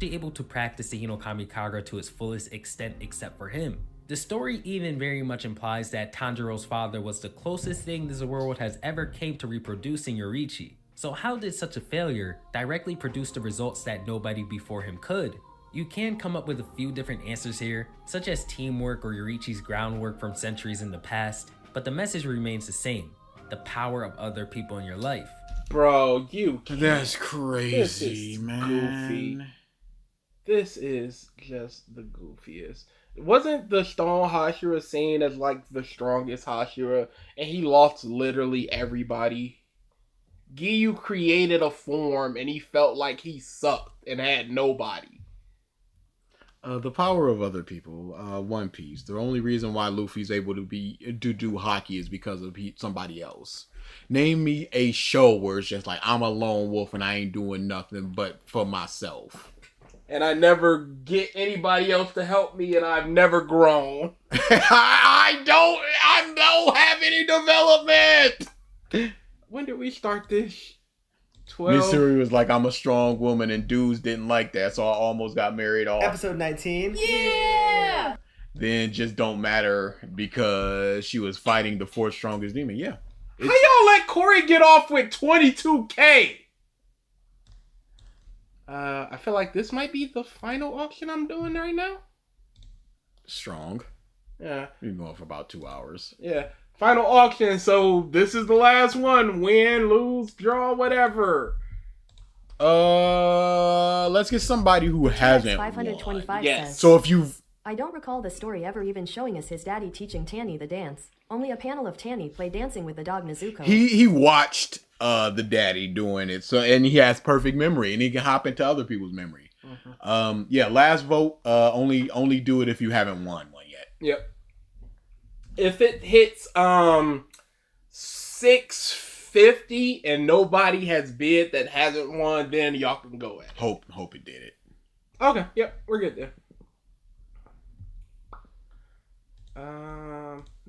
able to practice the Hinokami Kagura to its fullest extent except for him. The story even very much implies that Tanjiro's father was the closest thing this world has ever came to reproducing Yoriichi. So how did such a failure directly produce the results that nobody before him could? You can come up with a few different answers here, such as teamwork or Yoriichi's groundwork from centuries in the past, but the message remains the same: the power of other people in your life. Bro, you can't. That's crazy, man. Goofy. This is just the goofiest. Wasn't the Stone Hashira seen as like the strongest Hashira, and he lost literally everybody? Giyu created a form, and he felt like he sucked and had nobody. The power of other people. One Piece. The only reason why Luffy's able to do hockey is because of somebody else. Name me a show where it's just like I'm a lone wolf and I ain't doing nothing but for myself. And I never get anybody else to help me, and I've never grown. I don't have any development. When did we start this? 12. Mitsuri was like, I'm a strong woman, and dudes didn't like that, so I almost got married off. Episode 19. Yeah! Then just don't matter because she was fighting the fourth strongest demon. Yeah. How y'all let Corey get off with 22K? I feel like this might be the final auction I'm doing right now. Strong. Yeah. You're going for about 2 hours. Yeah. Final auction, so this is the last one. Win, lose, draw, whatever. Let's get somebody who hasn't 525 won. says, So if you've... I don't recall the story ever even showing us his daddy teaching Tanny the dance. Only a panel of Tanny play dancing with the dog Nezuko. He watched the daddy doing it, so and he has perfect memory, and he can hop into other people's memory. Mm-hmm. Yeah, last vote. Only do it if you haven't won one yet. Yep. If it hits 650 and nobody has bid that hasn't won, then y'all can go at it. Hope it did it. Okay, yep, we're good there.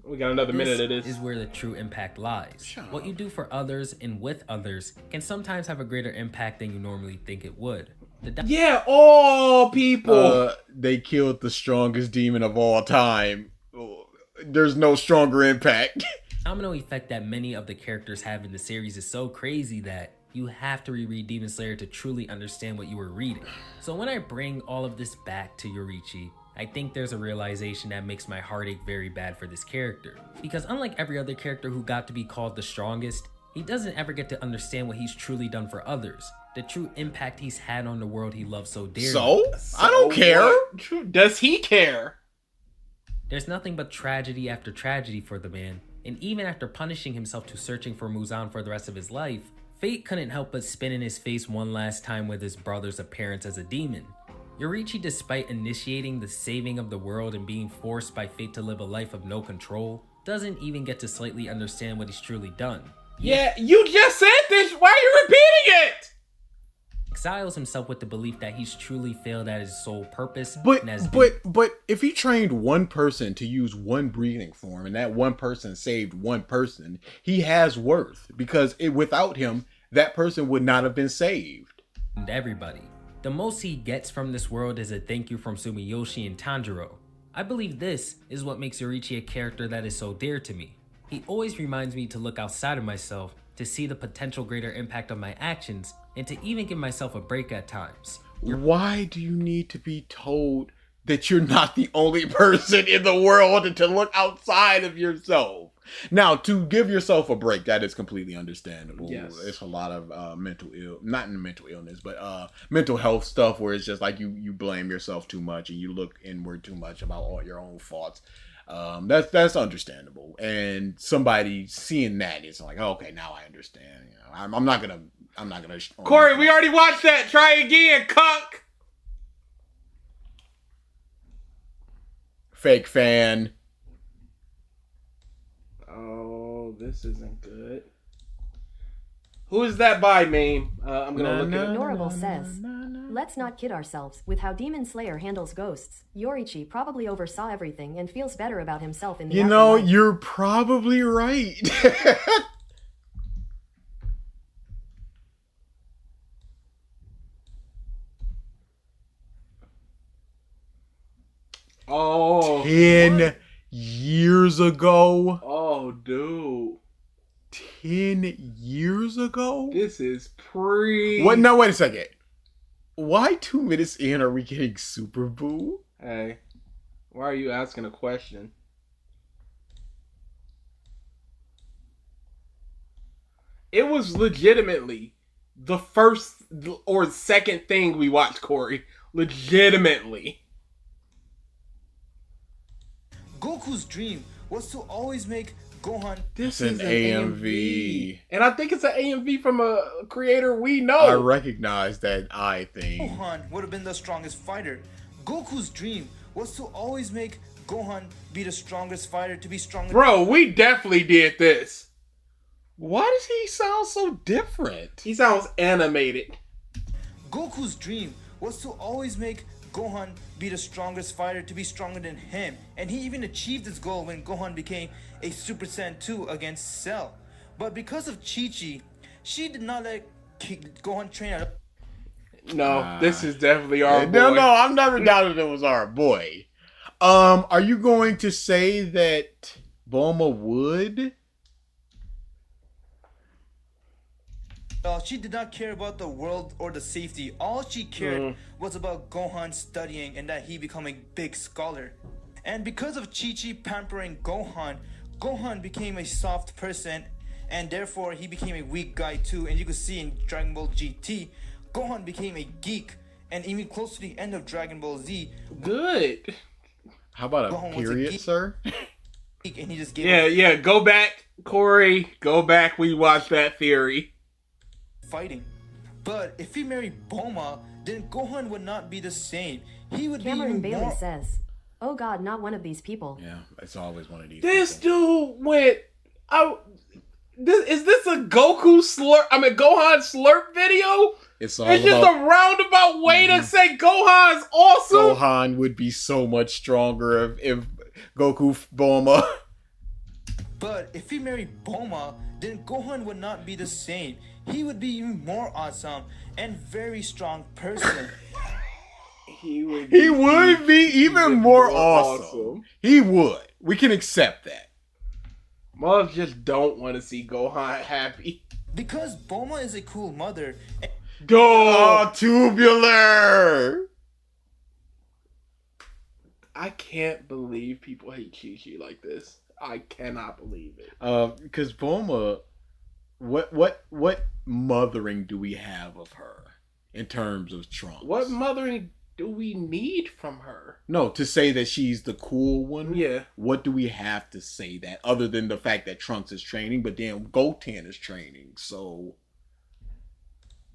We got another minute of this. Is where the true impact lies. What you do for others and with others can sometimes have a greater impact than you normally think it would. Yeah, all people. They killed the strongest demon of all time. There's no stronger impact. The domino effect that many of the characters have in the series is so crazy that you have to reread Demon Slayer to truly understand what you were reading. So when I bring all of this back to Yoriichi, I think there's a realization that makes my heartache very bad for this character. Because unlike every other character who got to be called the strongest, he doesn't ever get to understand what he's truly done for others. The true impact he's had on the world he loves so dearly. So? I don't care. Does he care? There's nothing but tragedy after tragedy for the man, and even after punishing himself to searching for Muzan for the rest of his life, fate couldn't help but spin in his face one last time with his brother's appearance as a demon. Yoriichi, despite initiating the saving of the world and being forced by fate to live a life of no control, doesn't even get to slightly understand what he's truly done. Yeah, you just said this, why are you repeating it? Exiles himself with the belief that he's truly failed at his sole purpose. But if he trained one person to use one breathing form and that one person saved one person, he has worth because without him, that person would not have been saved. And everybody. The most he gets from this world is a thank you from Sumiyoshi and Tanjiro. I believe this is what makes Yoriichi a character that is so dear to me. He always reminds me to look outside of myself, to see the potential greater impact of my actions, and to even give myself a break at times. Why do you need to be told that you're not the only person in the world and to look outside of yourself? Now, to give yourself a break, that is completely understandable. Yes. It's a lot of mental illness, but mental health stuff where it's just like you blame yourself too much and you look inward too much about all your own faults. That's understandable. And somebody seeing that is like, oh, okay, now I understand. You know, I'm not gonna. Corey, we already watched that. Try again, cuck. Fake fan. Oh, this isn't good. Who is that by, meme? I'm gonna look it up. Ignorable says, let's not kid ourselves. With how Demon Slayer handles ghosts, Yoriichi probably oversaw everything and feels better about himself in the afterlife. You're probably right. 10 years ago. Oh, dude. 10 years ago? This is pre. What? No, wait a second. Why 2 minutes in are we getting Super Boo? Hey, why are you asking a question? It was legitimately the first or second thing we watched, Corey. Legitimately. Goku's dream was to always make Gohan. This It's is an an AMV. And I think it's an AMV from a creator we know. I recognize that eye thing. Gohan would have been the strongest fighter. Goku's dream was to always make Gohan be the strongest fighter, to be stronger. Bro, we definitely did this. Why does he sound so different? He sounds animated. Goku's dream was to always make Gohan be the strongest fighter, to be stronger than him. And he even achieved his goal when Gohan became a Super Saiyan 2 against Cell. But because of Chi-Chi, she did not let Gohan train at. No, this is definitely our boy. No, I've never doubted it was our boy. Are you going to say that Bulma would? She did not care about the world or the safety. All she cared was about Gohan studying and that he become a big scholar. And because of Chi-Chi pampering Gohan, Gohan became a soft person, and therefore he became a weak guy too. And you could see in Dragon Ball GT, Gohan became a geek, and even close to the end of Dragon Ball Z. Good. How about a Gohan was period, sir? Geek, and he just gave Yeah, go back, Corey. Go back. We watched that theory. Fighting. But if he married Bulma, then Gohan would not be the same. He would Cameron be even Bailey more. says, "Oh God, not one of these people." Yeah, it's always one of these. This dude went. Is this a Goku slurp? I mean, Gohan slurp video? It's all It's just about a roundabout way to say Gohan's awesome. Gohan would be so much stronger if Goku Bulma. But if he married Bulma, then Gohan would not be the same. He would be even more awesome and very strong person. He would be even more awesome. He would. We can accept that. Moms just don't want to see Gohan happy. Because Bulma is a cool mother. Oh, tubular! I can't believe people hate Chi-Chi like this. I cannot believe it. Because Bulma, what mothering do we have of her in terms of Trunks? What mothering do we need from her? No, to say that she's the cool one. Yeah. What do we have to say that other than the fact that Trunks is training, but then Goten is training, so.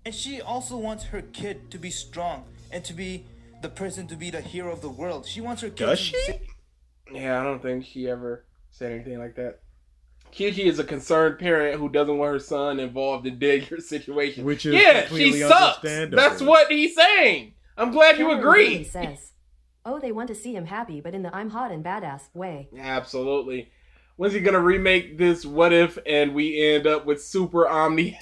And she also wants her kid to be strong and to be the person to be the hero of the world. She wants her kid Does to she? Yeah, I don't think she ever said anything like that. Chi-Chi is a concerned parent who doesn't want her son involved in dangerous situations. Which is she sucks. understandable. That's what he's saying. I'm glad you Cameron agree. Bailey says, "Oh, they want to see him happy, but in the I'm hot and badass way." Absolutely. When's he gonna remake this What If and we end up with Super Omni?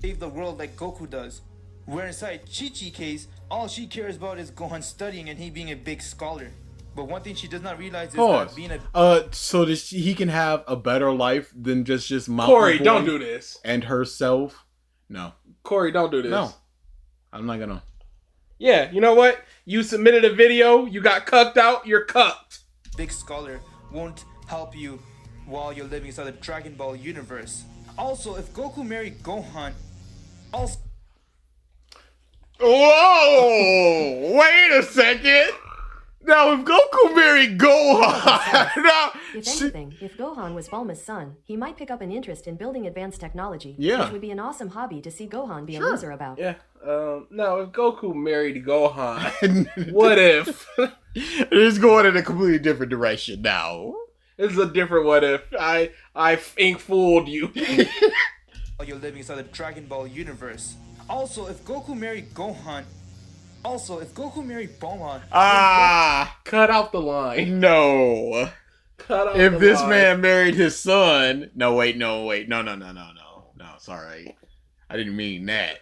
save the world like Goku does. Where inside Chi-Chi case, all she cares about is Gohan studying and he being a big scholar. But one thing she does not realize is that being a so that he can have a better life than just Mountain Corey, Boy don't do this. and herself. No, Corey, don't do this. no, I'm not gonna. Yeah, you know what? You submitted a video, you got cucked out, you're cucked. big scholar won't help you while you're living inside the Dragon Ball universe. Also, if Goku married Gohan, also. Whoa! Wait a second. Now, if Goku married Gohan, If anything, if Gohan was Bulma's son, he might pick up an interest in building advanced technology. Yeah. Which would be an awesome hobby to see Gohan be a loser about. Yeah. Now, if Goku married Gohan, what if? It's going in a completely different direction now. This is a different what if. I think fooled you. While you're living inside the Dragon Ball universe. Also, if Goku married Gohan. Also, if Goku married Bulma. Cut out the line. No. Cut out If the this line. man married his son. No, sorry. I didn't mean that.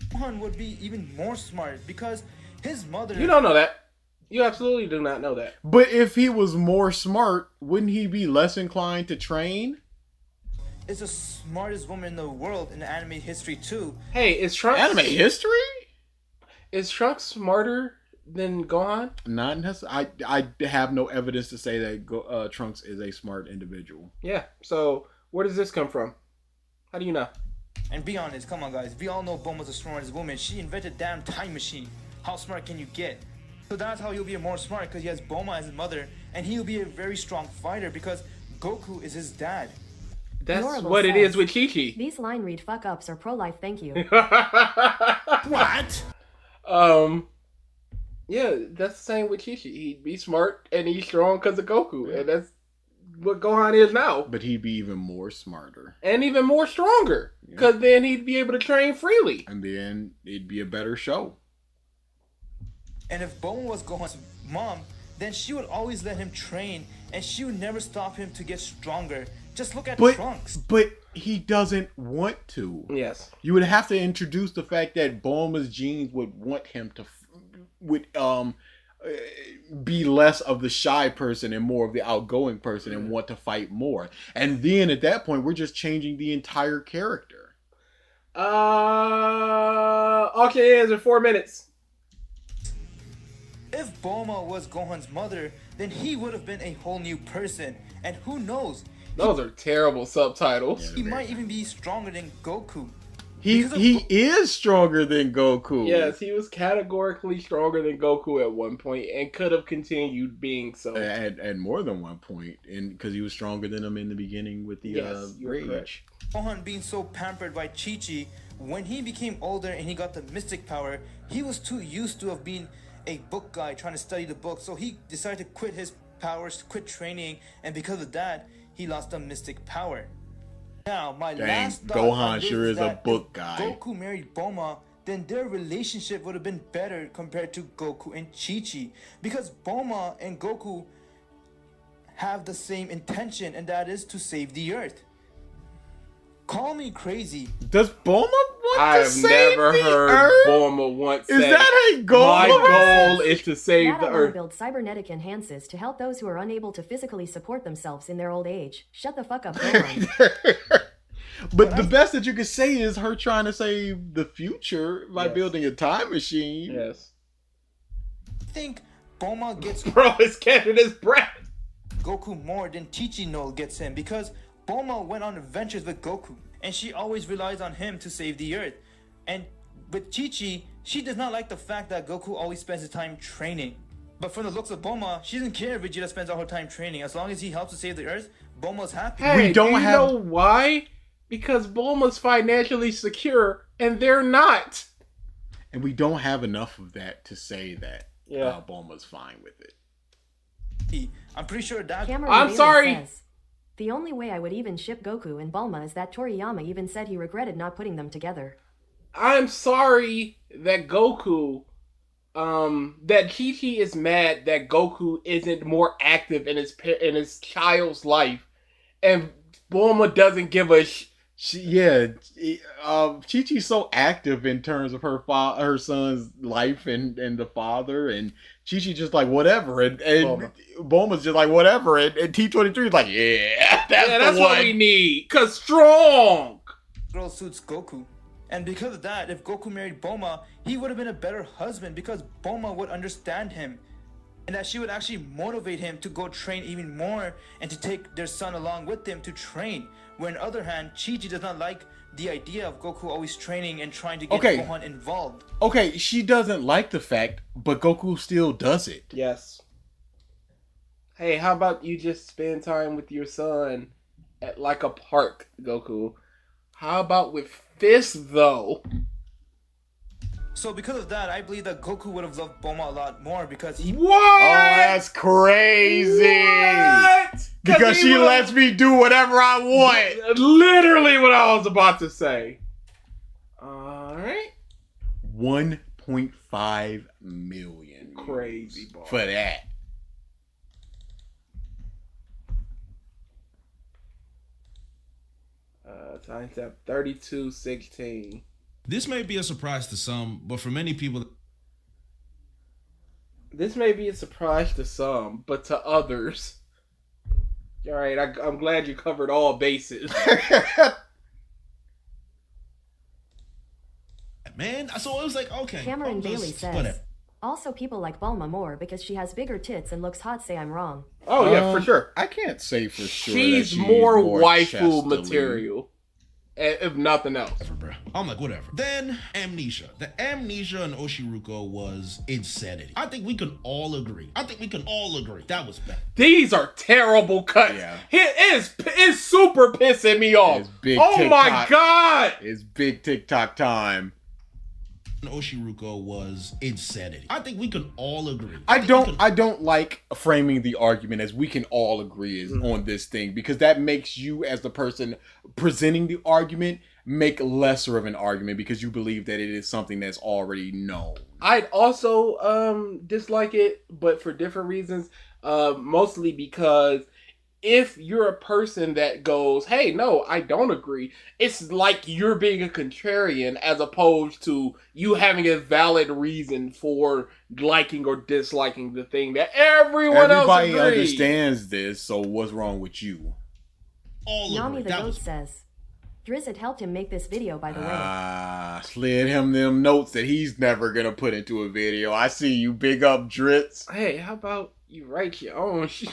Gohan would be even more smart because his mother. You don't know that. You absolutely do not know that. But if he was more smart, wouldn't he be less inclined to train? Is the smartest woman in the world in anime history too. Hey, is Trunks Anime history? Is Trunks smarter than Gohan? Not necessarily. I have no evidence to say that Trunks is a smart individual. Yeah. So where does this come from? How do you know? And be honest, come on guys, we all know Bulma's the smartest woman. She invented damn time machine. How smart can you get? So that's how he'll be more smart, because he has Bulma as his mother, and he'll be a very strong fighter because Goku is his dad. That's Norable what it says, is with Chi-Chi. These line read fuck ups are pro-life, thank you. What? Yeah, that's the same with Chi-Chi. He'd be smart and he's strong because of Goku, and that's what Gohan is now. But he'd be even more smarter. And even more stronger, because then he'd be able to train freely. And then it'd be a better show. And if Bulma was Gohan's mom, then she would always let him train, and she would never stop him to get stronger. Just look at Trunks. But he doesn't want to. Yes. You would have to introduce the fact that Bulma's genes would want him to be less of the shy person and more of the outgoing person and want to fight more. And then at that point, we're just changing the entire character. Okay, answer 4 minutes. If Bulma was Gohan's mother, then he would have been a whole new person. And who knows? Those are terrible subtitles. He might even be stronger than Goku. He is stronger than Goku. Yes, he was categorically stronger than Goku at one point and could have continued being so. At more than one point, because he was stronger than him in the beginning with the rage. Gohan being so pampered by Chi-Chi, when he became older and he got the mystic power, he was too used to have being a book guy trying to study the book, so he decided to quit his powers, quit training, and because of that, he lost the mystic power. Now, my last thought Gohan sure is a book guy. If Goku married Bulma, then their relationship would have been better compared to Goku and Chi-Chi, because Bulma and Goku have the same intention, and that is to save the Earth. Call me crazy. Does Bulma want I to have save never the heard Earth? Bulma once Is say, that a goal? My goal is to save That the I want to Earth. build cybernetic enhances to help those who are unable to physically support themselves in their old age. Shut the fuck up, Gohan. But the best that you could say is her trying to save the future by building a time machine. Yes. I think Bulma gets Bro is catching his breath. Goku more than Chi-Chi no gets him, because Bulma went on adventures with Goku, and she always relies on him to save the Earth. And with Chi-Chi, she does not like the fact that Goku always spends his time training. But from the looks of Bulma, she doesn't care if Vegeta spends all her time training. As long as he helps to save the Earth, Bulma's happy. Hey, do you know why? Because Bulma's financially secure, and they're not. And we don't have enough of that to say that Bulma's fine with it. I'm pretty sure that... Cameron Bailey says, the only way I would even ship Goku and Bulma is that Toriyama even said he regretted not putting them together. I'm sorry that Goku, that Chi-Chi is mad that Goku isn't more active in his child's life, and Bulma doesn't give a Chi-Chi's so active in terms of her son's life and the father, and Chi-Chi just like whatever, and Bulma's just like whatever, and T-23 is like, that's what we need, cause strong girl suits Goku. And because of that, if Goku married Bulma, he would have been a better husband, because Bulma would understand him, and that she would actually motivate him to go train even more and to take their son along with them to train. Where on the other hand, Chi-Chi does not like the idea of Goku always training and trying to get Gohan involved. Okay, she doesn't like the fact, but Goku still does it. Yes. Hey, how about you just spend time with your son at like a park, Goku? How about with fists, though? So because of that, I believe that Goku would have loved Bulma a lot more, because he... What? Oh, that's crazy! What? Because she lets me do whatever I want. Literally what I was about to say. Alright. 1.5 million. Crazy ball. For that. Times up 32:16. This may be a surprise to some, but for many people... This may be a surprise to some, but to others... All right, I'm glad you covered all bases. Man, so it was like, okay. Cameron Bailey says, whatever. also people like Bulma more because she has bigger tits and looks hot say I'm wrong. Oh, yeah, for sure. I can't say for sure. She's more waifu material, if nothing else. Bro. I'm like, whatever. Then, Amnesia. The Amnesia and Oshiruko was insanity. I think we can all agree. That was bad. These are terrible cuts. Yeah. It's super pissing me off. Oh TikTok. My God. It's big TikTok time. Oshiruko was insanity. I think we can all agree. I don't like framing the argument as we can all agree on this thing, because that makes you, as the person presenting the argument, make lesser of an argument because you believe that it is something that's already known. I'd also dislike it, but for different reasons. Mostly because if you're a person that goes, hey, no, I don't agree, it's like you're being a contrarian as opposed to you having a valid reason for liking or disliking the thing that everybody else understands this, so what's wrong with you? Nami the Goat says, Drizzit helped him make this video, by the way. Slid him them notes that he's never gonna put into a video. I see you, big up Dritz. Hey, how about you write your own shit?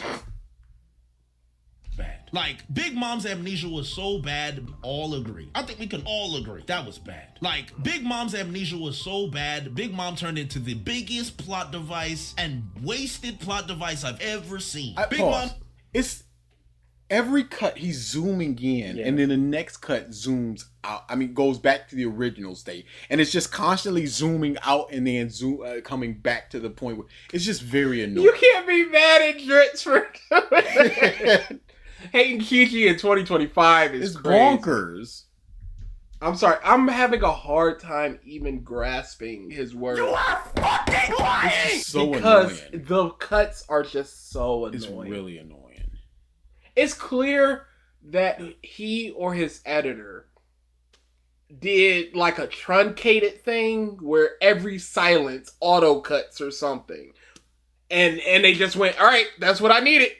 Bad. Like, Big Mom's Amnesia was so bad, all agree. I think we can all agree that was bad. Like, Big Mom's Amnesia was so bad, Big Mom turned into the biggest plot device and wasted plot device I've ever seen. Big Mom... It's... Every cut he's zooming in, and then the next cut zooms out. I mean, goes back to the original state, and it's just constantly zooming out and then coming back to the point where it's just very annoying. You can't be mad at Dritz for hating Kiki in 2025 is crazy. Bonkers. I'm sorry, I'm having a hard time even grasping his words. You are fucking lying! So because annoying. The cuts are just so annoying. It's really annoying. It's clear that he or his editor did like a truncated thing where every silence auto cuts or something. And they just went, all right, that's what I needed.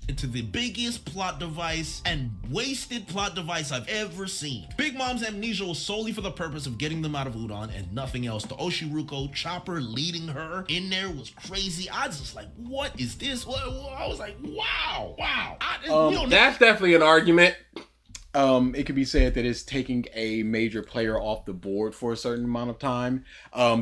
Into the biggest plot device and wasted plot device I've ever seen. Big Mom's Amnesia was solely for the purpose of getting them out of Udon and nothing else. The Oshiruko chopper leading her in there was crazy. I was just like, what is this? I was like, wow. That's definitely an argument. It could be said that it's taking a major player off the board for a certain amount of time.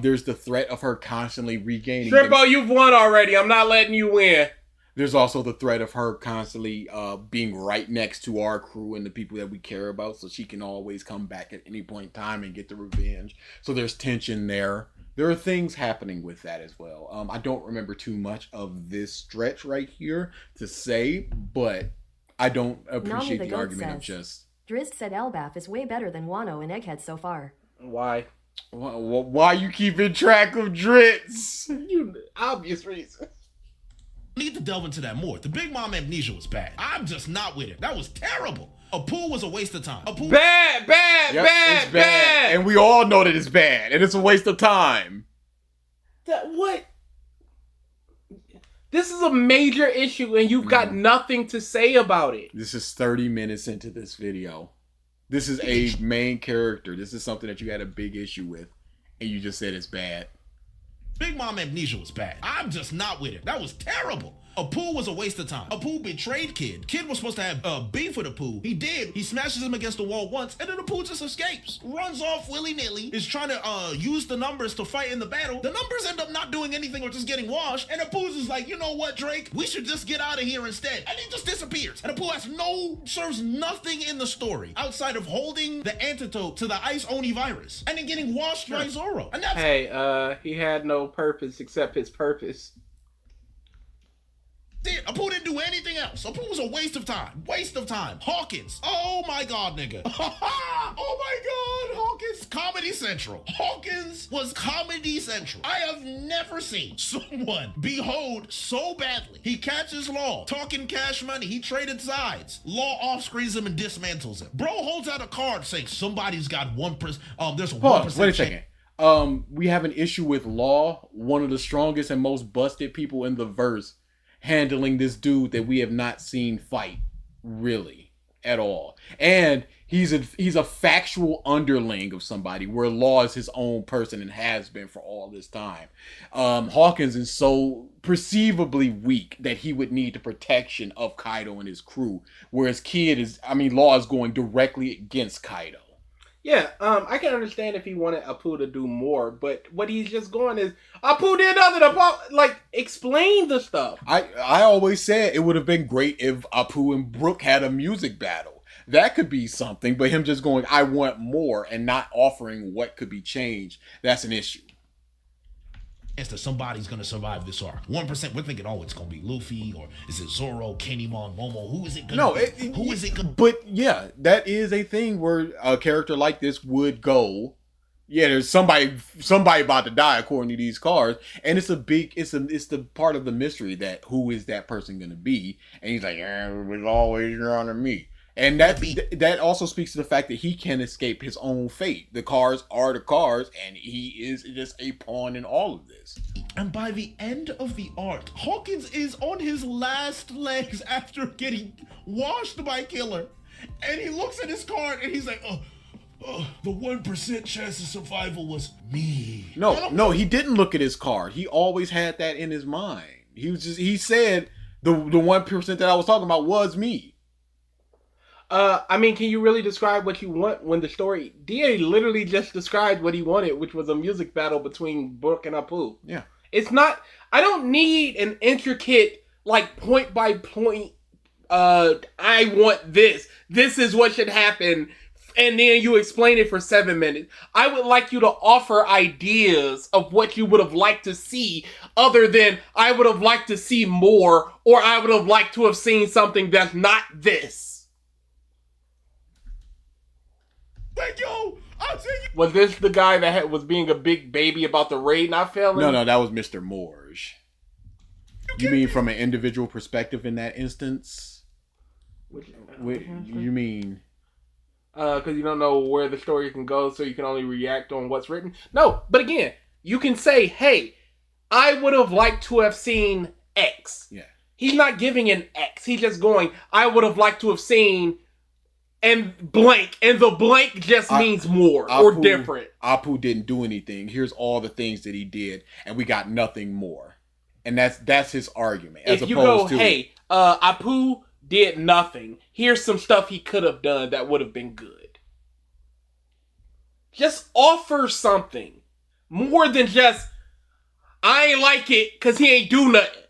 There's the threat of her constantly regaining... Shrimpo, you've won already. I'm not letting you win. There's also the threat of her constantly being right next to our crew and the people that we care about, so she can always come back at any point in time and get the revenge. So there's tension there. There are things happening with that as well. I don't remember too much of this stretch right here to say, but I don't appreciate the argument of just... Drizzt said Elbaf is way better than Wano and Egghead so far. Why? Why you keeping track of Dritz? Obvious reason. Need to delve into that more. The Big Mom Amnesia was bad. I'm just not with it. That was terrible. A pool was a waste of time. Bad. It's bad. And we all know that it's bad. And it's a waste of time. What? This is a major issue and you've got nothing to say about it. This is 30 minutes into this video. This is a main character. This is something that you had a big issue with. And you just said it's bad. Big Mom Amnesia was bad. I'm just not with it. That was terrible. Apu was a waste of time. Apu betrayed Kid. Kid was supposed to have beef with Apu. He did. He smashes him against the wall once, and then Apu just escapes. Runs off willy-nilly. Is trying to use the numbers to fight in the battle. The numbers end up not doing anything or just getting washed. And Apu's is like, you know what, Drake? We should just get out of here instead. And he just disappears. And Apu serves nothing in the story outside of holding the antidote to the Ice Oni virus. And then getting washed by Zoro. And that's he had no purpose except his purpose. Apu didn't do anything else. Apu was a waste of time. Hawkins. Oh my God, nigga. Oh my God. Hawkins. Comedy Central. Hawkins was Comedy Central. I have never seen someone behold so badly. He catches Law talking cash money. He traded sides. Law off-screens him and dismantles him. Bro holds out a card saying somebody's got 1%. There's a 1%. Wait a second. We have an issue with Law, one of the strongest and most busted people in the verse, handling this dude that we have not seen fight really at all. And he's a factual underling of somebody, where Law is his own person and has been for all this time. Hawkins is so perceivably weak that he would need the protection of Kaido and his crew, whereas Law is going directly against Kaido. Yeah, I can understand if he wanted Apu to do more, but what he's just going is, Apu did nothing about, explain the stuff. I always said it would have been great if Apu and Brook had a music battle. That could be something, but him just going, I want more, and not offering what could be changed, that's an issue. As to somebody's gonna survive this arc. 1%, we're thinking, it's gonna be Luffy, or is it Zoro, Kinemon, Momo? Who is it gonna be? Who is it gonna be? But yeah, that is a thing where a character like this would go, yeah, there's somebody about to die according to these cards, and it's the part of the mystery that who is that person gonna be, and he's like, it was always your honor me. And that also speaks to the fact that he can escape his own fate. The cards are the cards, and he is just a pawn in all of this. And by the end of the arc, Hawkins is on his last legs after getting washed by Killer. And he looks at his card and he's like, the 1% chance of survival was me. No, he didn't look at his card. He always had that in his mind. He said the 1% that I was talking about was me. Can you really describe what you want when the story... DA literally just described what he wanted, which was a music battle between Brook and Apu. Yeah. It's not... I don't need an intricate, point by point, I want this. This is what should happen. And then you explain it for 7 minutes. I would like you to offer ideas of what you would have liked to see, other than I would have liked to see more, or I would have liked to have seen something that's not this. Was this the guy that was being a big baby about the raid not failing? No, that was Mr. Morge. You mean from an individual perspective in that instance? You mean... Because you don't know where the story can go, so you can only react on what's written? No, but again, you can say, hey, I would have liked to have seen X. Yeah. He's not giving an X. He's just going, I would have liked to have seen... and blank, and the blank just means more or different. Apu didn't do anything. Here's all the things that he did, and we got nothing more. And that's his argument. If you go, hey, Apu did nothing. Here's some stuff he could have done that would have been good. Just offer something more than just, I ain't like it because he ain't do nothing.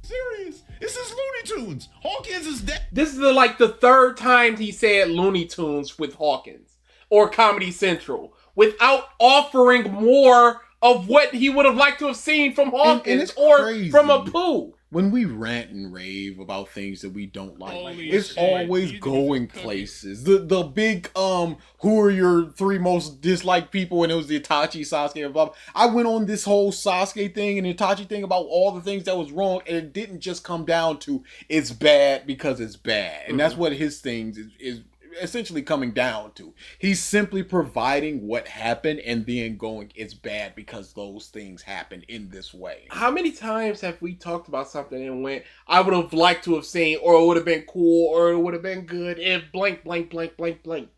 Serious. This is Looney Tunes. Hawkins is dead. This is the third time he said Looney Tunes with Hawkins or Comedy Central without offering more of what he would have liked to have seen from Hawkins or crazy. From Apu. When we rant and rave about things that we don't like, it's always going places. The big who are your 3 most disliked people, and it was the Itachi, Sasuke, and blah, blah. I went on this whole Sasuke thing and Itachi thing about all the things that was wrong, and it didn't just come down to it's bad because it's bad. And that's what his things is essentially coming down to. He's simply providing what happened and then going, it's bad because those things happened in this way. How many times have we talked about something and went, I would have liked to have seen, or it would have been cool, or it would have been good if blank, blank, blank, blank, blank.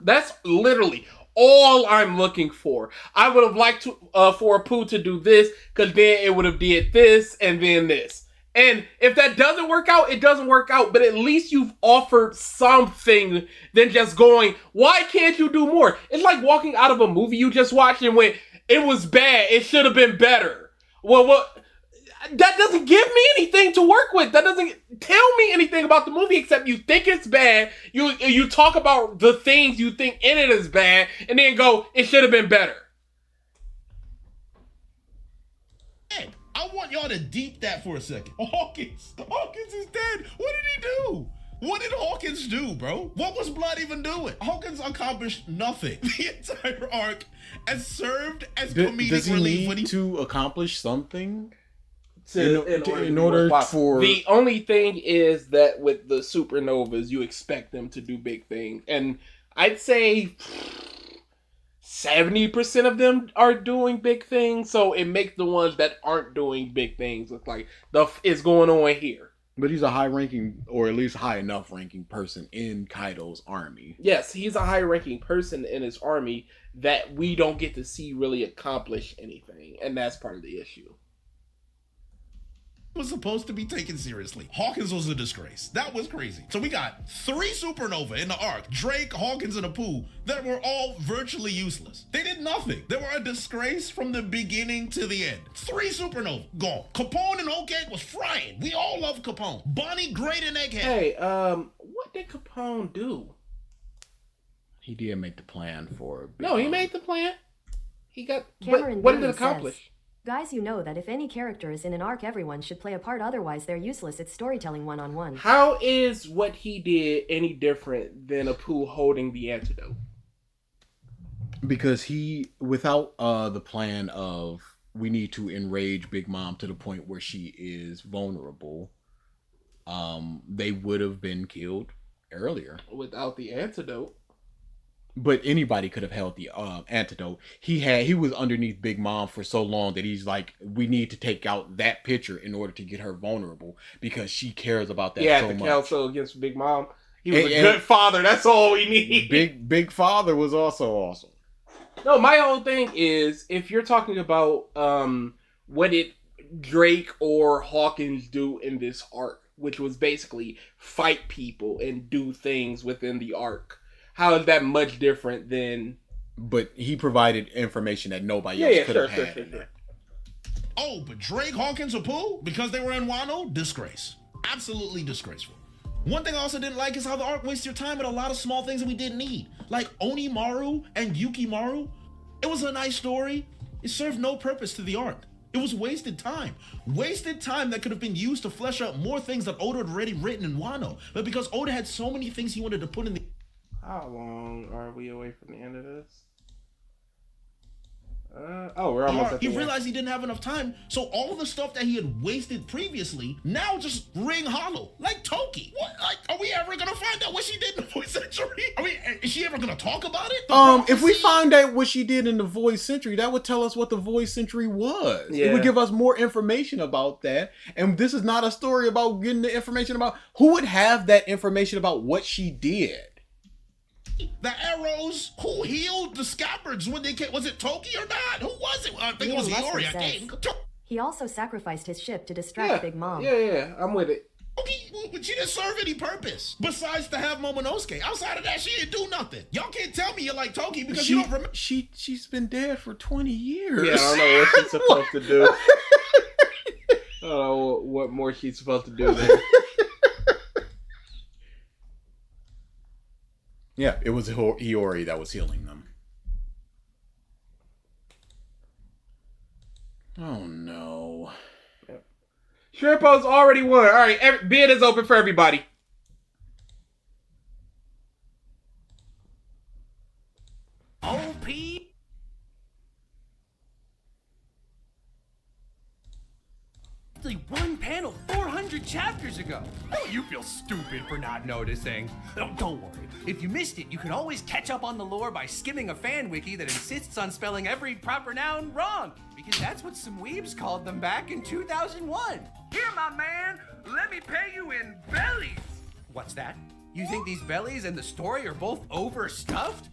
That's literally all I'm looking for. I would have liked to for Apu to do this, because then it would have did this and then this. And if that doesn't work out, it doesn't work out. But at least you've offered something than just going, why can't you do more? It's like walking out of a movie you just watched and went, it was bad. It should have been better. Well, that doesn't give me anything to work with. That doesn't tell me anything about the movie except you think it's bad. You talk about the things you think in it is bad and then go, it should have been better. I want y'all to deep that for a second. Hawkins is dead. What did he do? What did Hawkins do, bro? What was Blood even doing? Hawkins accomplished nothing. The entire arc has served as comedic does he relief. Need to accomplish something? In order for... The only thing is that with the supernovas, you expect them to do big things. And I'd say 70% of them are doing big things, so it makes the ones that aren't doing big things look like it's going on here. But he's a high-ranking, or at least high enough ranking person in Kaido's army. Yes, he's a high-ranking person in his army that we don't get to see really accomplish anything, and that's part of the issue. Was supposed to be taken seriously. Hawkins was a disgrace. That was crazy. So we got 3 supernova in the arc. Drake, Hawkins, and Apu that were all virtually useless. They did nothing. They were a disgrace from the beginning to the end. 3 supernova gone. Capone and Oak was frying. We all love Capone. Bonnie, great and Egghead. Hey, what did Capone do? He did make the plan for... No, he made the plan. He got... Cameron what did it Boone accomplish? says, guys, you know that if any character is in an arc, everyone should play a part, otherwise they're useless. It's storytelling one-on-one. How is what he did any different than Apu holding the antidote? Because he, without the plan of we need to enrage Big Mom to the point where she is vulnerable, they would have been killed earlier. Without the antidote. But anybody could have held the antidote. He was underneath Big Mom for so long that he's like, we need to take out that picture in order to get her vulnerable because she cares about that so much. Yeah, the council against Big Mom. He was a good father. That's all we need. Big Father was also awesome. No, my whole thing is if you're talking about what did Drake or Hawkins do in this arc, which was basically fight people and do things within the arc. How is that much different than... But he provided information that nobody else could have had. Sure. Oh, but Drake, Hawkins, or Pooh, because they were in Wano, disgrace. Absolutely disgraceful. One thing I also didn't like is how the arc wasted your time with a lot of small things that we didn't need. Like Onimaru and Yukimaru. It was a nice story. It served no purpose to the arc. It was wasted time. Wasted time that could have been used to flesh out more things that Oda had already written in Wano. But because Oda had so many things he wanted to put in the... How long are we away from the end of this? We're almost at the He end. realized he didn't have enough time, so all the stuff that he had wasted previously now just ring hollow. Like Toki. What? Like, are we ever gonna find out what she did in the Voice Century? I mean, is she ever gonna talk about it? If we find out what she did in the Voice Century, that would tell us what the Voice Century was. Yeah. It would give us more information about that. And this is not a story about getting the information about who would have that information about what she did. The arrows, who healed the scabbards when they came? Was it Toki or not? Who was it? I think it was Iori, I think. He also sacrificed his ship to distract Big Mom. Yeah, I'm with it. Okay, but she didn't serve any purpose besides to have Momonosuke. Outside of that, she didn't do nothing. Y'all can't tell me you like Toki because you don't remember. She's been dead for 20 years. Yeah, I don't know what she's supposed to do. I don't know what more she's supposed to do there. Yeah, it was Hiyori that was healing them. Oh no. Yep. Shrimpo's already won. All right, bid is open for everybody. OP. Only one panel 400 chapters ago. Oh, you feel stupid for not noticing. Oh, don't worry. If you missed it, you can always catch up on the lore by skimming a fan wiki that insists on spelling every proper noun wrong. Because that's what some weebs called them back in 2001. Here, my man, let me pay you in bellies. What's that? You think these bellies and the story are both overstuffed?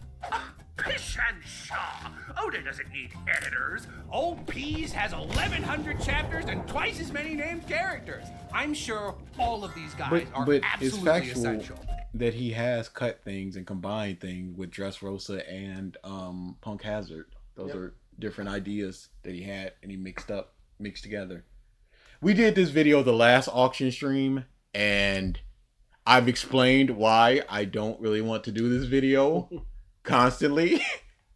Pish and Shaw. Oda doesn't need editors. Old Peas has 1,100 chapters and twice as many named characters. I'm sure all of these guys are but it's absolutely factual essential. that he has cut things and combined things with Dressrosa and Punk Hazard. Those are different ideas that he had and he mixed together. We did this video the last auction stream and I've explained why I don't really want to do this video constantly.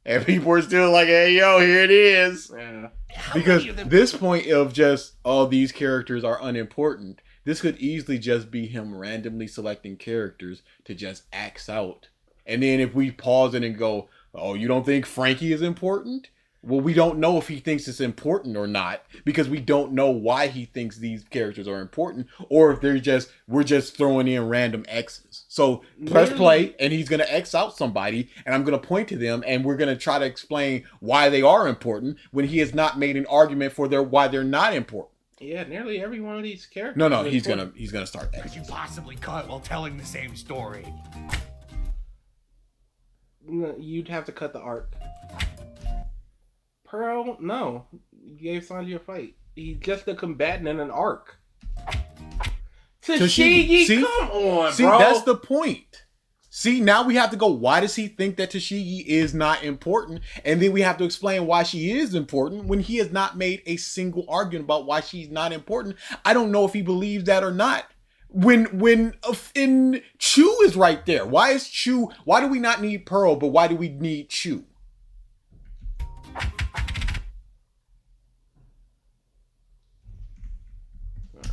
And people are still like, hey, yo, here it is. Yeah. Because this point of just, all these characters are unimportant, this could easily just be him randomly selecting characters to just axe out. And then if we pause it and go, oh, you don't think Frankie is important? Well, we don't know if he thinks it's important or not because we don't know why he thinks these characters are important, or if we're just throwing in random X's. So press play, and he's gonna X out somebody, and I'm gonna point to them, and we're gonna try to explain why they are important when he has not made an argument for why they're not important. Yeah, nearly every one of these characters. No, he's gonna start X. Could you possibly cut while telling the same story? No, you'd have to cut the arc. Pearl, no. You gave Sanji a fight. He's just a combatant in an arc. Tashigi, come on, see, bro. That's the point. See, now we have to go, why does he think that Tashigi is not important? And then we have to explain why she is important when he has not made a single argument about why she's not important. I don't know if he believes that or not. When Chu is right there. Why do we not need Pearl, but why do we need Chu?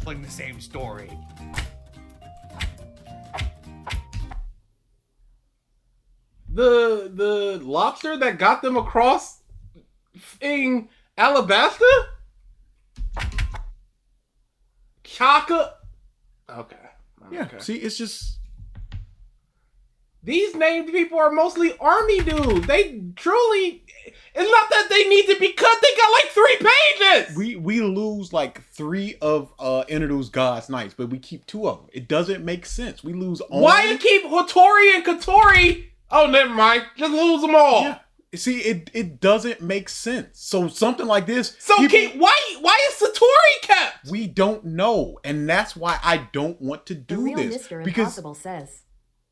Telling the same story. The lobster that got them across in Alabasta? Chaka? Okay. Yeah, see, it's just... These named people are mostly army dudes. They truly... It's not that they need to be cut. They got like 3 pages. We lose like 3 of Enaru's God's Knights, but we keep 2 of them. It doesn't make sense. We lose only... Why you keep Hattori and Katori? Oh, never mind. Just lose them all. Yeah. See, it doesn't make sense. So something like this... So why is Satori kept? We don't know. And that's why I don't want to do the real this. Mr. Because Impossible says,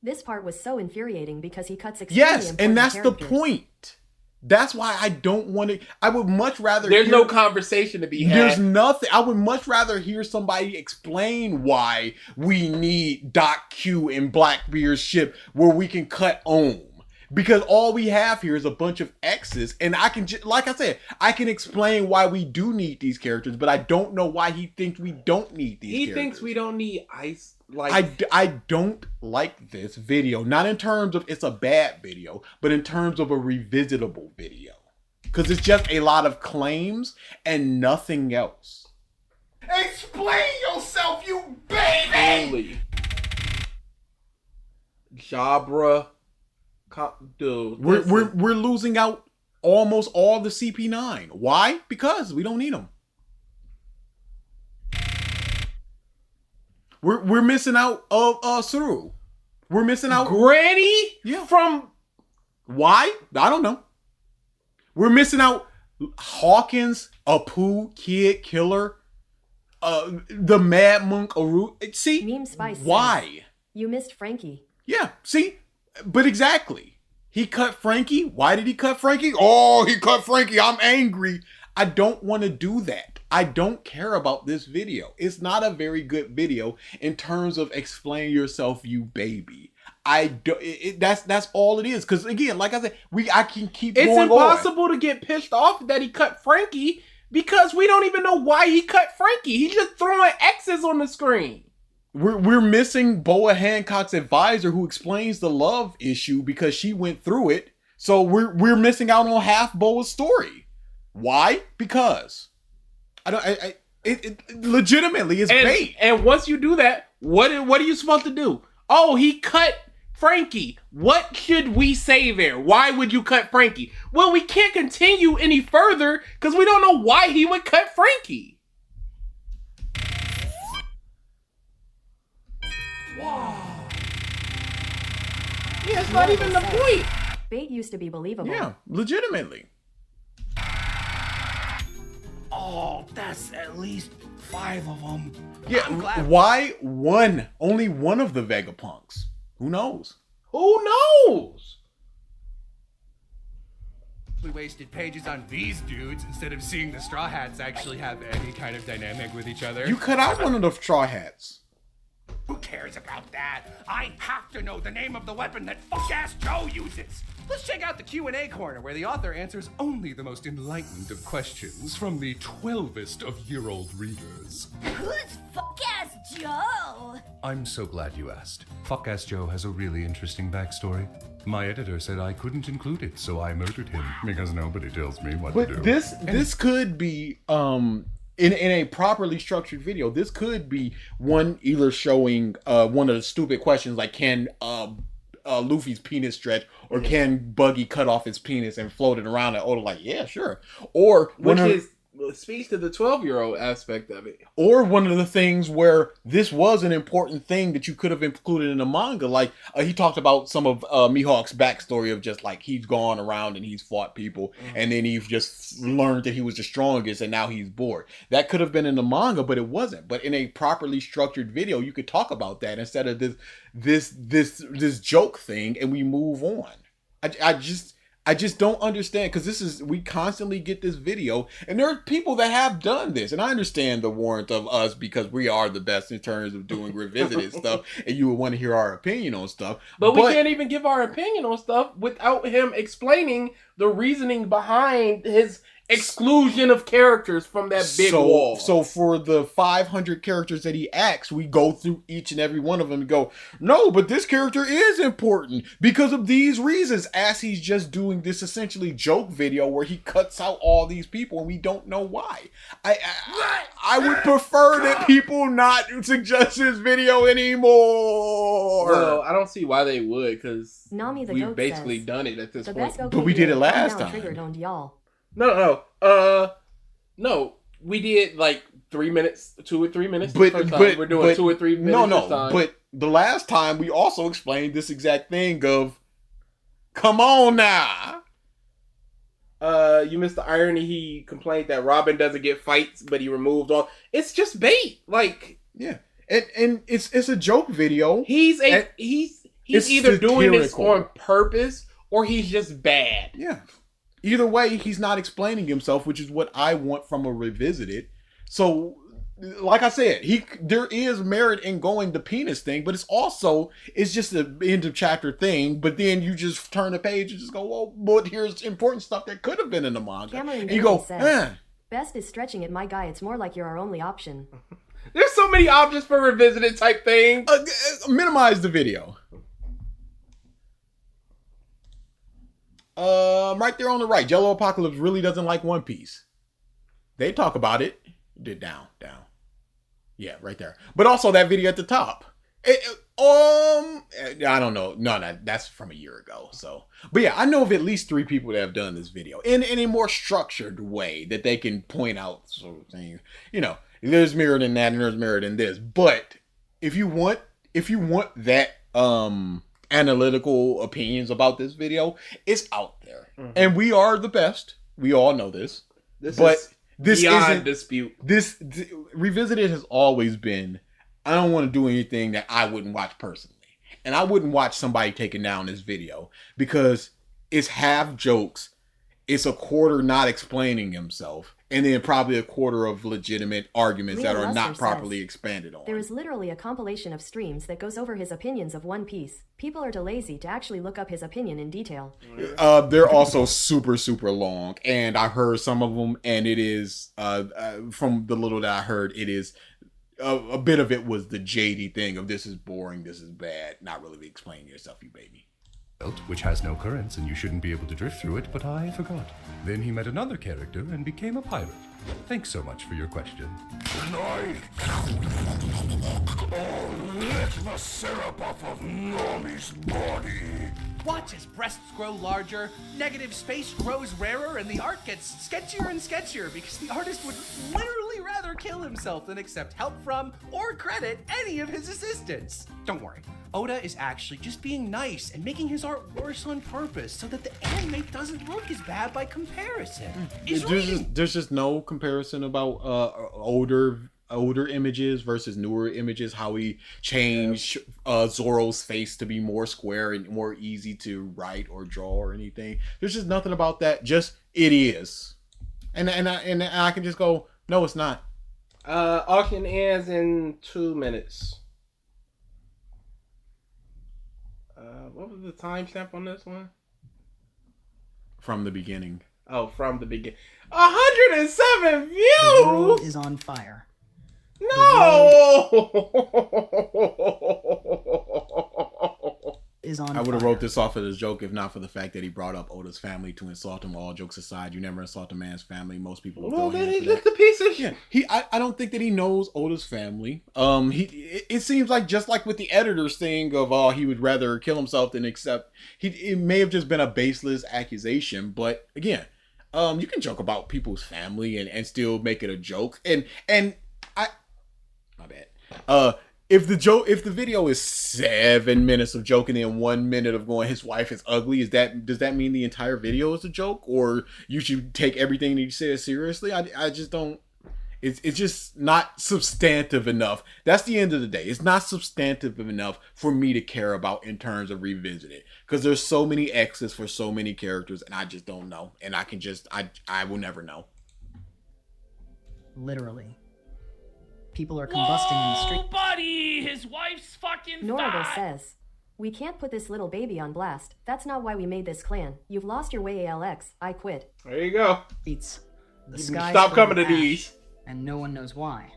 this part was so infuriating because he cuts extremely yes, important and that's characters. the point. That's why I don't want to... I would much rather... There's no conversation to be had. There's nothing. I would much rather hear somebody explain why we need Doc Q and Blackbeard's ship where we can cut Ohm. Because all we have here is a bunch of X's, and I can, like I said, I can explain why we do need these characters, but I don't know why he thinks we don't need these characters. He thinks we don't need ice. Like I don't like this video. Not in terms of it's a bad video, but in terms of a revisitable video. Because it's just a lot of claims and nothing else. Explain yourself, you baby! Holy. Jabra. Dude, we're losing out almost all the CP9. Why? Because we don't need them. We're missing out of Suru. We're missing out Granny. Yeah. From why? I don't know. We're missing out Hawkins, Apu, Kid Killer, the Mad Monk Aru. See, Meme Spice why? Says, you missed Frankie. Yeah. See. But exactly. He cut Frankie. Why did he cut Frankie? Oh, he cut Frankie. I'm angry. I don't want to do that. I don't care about this video. It's not a very good video in terms of explain yourself, you baby. That's all it is. Because again, like I said, I can keep going on. It's impossible to get pissed off that he cut Frankie because we don't even know why he cut Frankie. He's just throwing X's on the screen. We're missing Boa Hancock's advisor who explains the love issue because she went through it. So we're missing out on half Boa's story. Why? Because it legitimately is bait. And once you do that, what are you supposed to do? Oh, he cut Frankie. What should we say there? Why would you cut Frankie? Well, we can't continue any further because we don't know why he would cut Frankie. Yeah, it's not even the point. Bait used to be believable. Yeah, legitimately. Oh, that's at least 5 of them. Yeah, why one? Only one of the Vegapunks. Who knows? Who knows? We wasted pages on these dudes instead of seeing the Straw Hats actually have any kind of dynamic with each other. You cut out one of the Straw Hats. Who cares about that? I have to know the name of the weapon that fuck-ass Joe uses. Let's check out the Q&A corner where the author answers only the most enlightened of questions from the 12est of year-old readers. Who's fuck-ass Joe. I'm so glad you asked. Fuck-ass Joe has a really interesting backstory. My editor said I couldn't include it, so I murdered him because nobody tells me what to do. But this could be in a properly structured video. This could be one either showing one of the stupid questions like can Luffy's penis stretch, or can Buggy cut off his penis and float it around, and Oda like, yeah, sure. Or speaks to the 12-year-old aspect of it. Or one of the things where this was an important thing that you could have included in the manga. Like, he talked about some of Mihawk's backstory of just like he's gone around and he's fought people, and then he's just learned that he was the strongest and now he's bored. That could have been in the manga, but it wasn't. But in a properly structured video, you could talk about that instead of this joke thing, and we move on. I just don't understand, because we constantly get this video, and there are people that have done this, and I understand the warrant of us because we are the best in terms of doing revisited stuff, and you would want to hear our opinion on stuff. But we can't even give our opinion on stuff without him explaining the reasoning behind his exclusion of characters from that big wall. So for the 500 characters that he acts, we go through each and every one of them and go, no, but this character is important because of these reasons, as he's just doing this essentially joke video where he cuts out all these people and we don't know why. I would prefer that people not suggest this video anymore. Well, I don't see why they would, because Nami the we've goat basically says, done it at this "The point. best Goku But we did it video last now time. triggered on y'all." No, we did like 3 minutes, 2 or 3 minutes. But we're doing 2 or 3 minutes. this time. But the last time we also explained this exact thing of, come on now. You missed the irony. He complained that Robin doesn't get fights, but he removed all. It's just bait. Like, yeah, and it's a joke video. He's either doing this on purpose or he's just bad. Yeah. Either way, he's not explaining himself, which is what I want from a revisited. So, like I said, there is merit in going the penis thing, but it's just an end of chapter thing. But then you just turn the page and just go, well, but here's important stuff that could have been in the manga. Cameron And you go, says, "Best is stretching it, my guy. It's more like you're our only option." There's so many options for revisited type thing. Minimize the video. Right there on the right, Jello Apocalypse really doesn't like One Piece. They talk about it. Down. Yeah, right there. But also that video at the top. I don't know. No, that's from a year ago. So, but yeah, I know of at least 3 people that have done this video in a more structured way that they can point out sort of things. You know, there's merit in that and there's merit in this. But if you want that analytical opinions about this video, it's out there. And we are the best. We all know this. This isn't dispute. This Revisited has always been, I don't want to do anything that I wouldn't watch personally. And I wouldn't watch somebody taking down this video because it's half jokes. It's a quarter not explaining himself. And then probably a quarter of legitimate arguments that are not properly expanded on. There is literally a compilation of streams that goes over his opinions of One Piece. People are too lazy to actually look up his opinion in detail. They're also super, super long. And I heard some of them, and it is, from the little that I heard, it is, a bit of it was the JD thing of this is boring, this is bad, not really explaining yourself, you baby. Which has no currents and you shouldn't be able to drift through it, but I forgot. Then he met another character and became a pirate. Thanks so much for your question. Lick the syrup off of Nami's body. Watch as breasts grow larger, negative space grows rarer, and the art gets sketchier and sketchier because the artist would literally rather kill himself than accept help from or credit any of his assistants. Don't worry, Oda is actually just being nice and making his art worse on purpose so that the anime doesn't look as bad by comparison. There's just no comparison about older images versus newer images, how he changed Zoro's face to be more square and more easy to write or draw or anything. There's just nothing about that. Just it is. And I can just go, no, it's not. Auction ends in 2 minutes. What was the timestamp on this one? From the beginning. Oh, from the beginning. 107 views! The world is on fire. Is on I would have fire. wrote this off as a joke if not for the fact that he brought up Oda's family to insult him. All jokes aside, you never insult a man's family. Most people will Well, throw then hands he for that. just a piece of shit. I don't think that he knows Oda's family. It seems like just like with the editors thing of he would rather kill himself than accept. It may have just been a baseless accusation, but again, you can joke about people's family and still make it a joke. And my bad. If the video is 7 minutes of joking and 1 minute of going, his wife is ugly, does that mean the entire video is a joke, or you should take everything that he says seriously? I just don't. It's just not substantive enough. That's the end of the day. It's not substantive enough for me to care about in terms of revisiting, because there's so many X's for so many characters, and I just don't know, and I will never know. Literally. People are combusting in the street. Buddy, his wife's fucking Norable fat. says, "We can't put this little baby on blast. That's not why we made this clan. You've lost your way, ALX. I quit." There you go. Beats. The You sky stop coming to these. and no one knows why.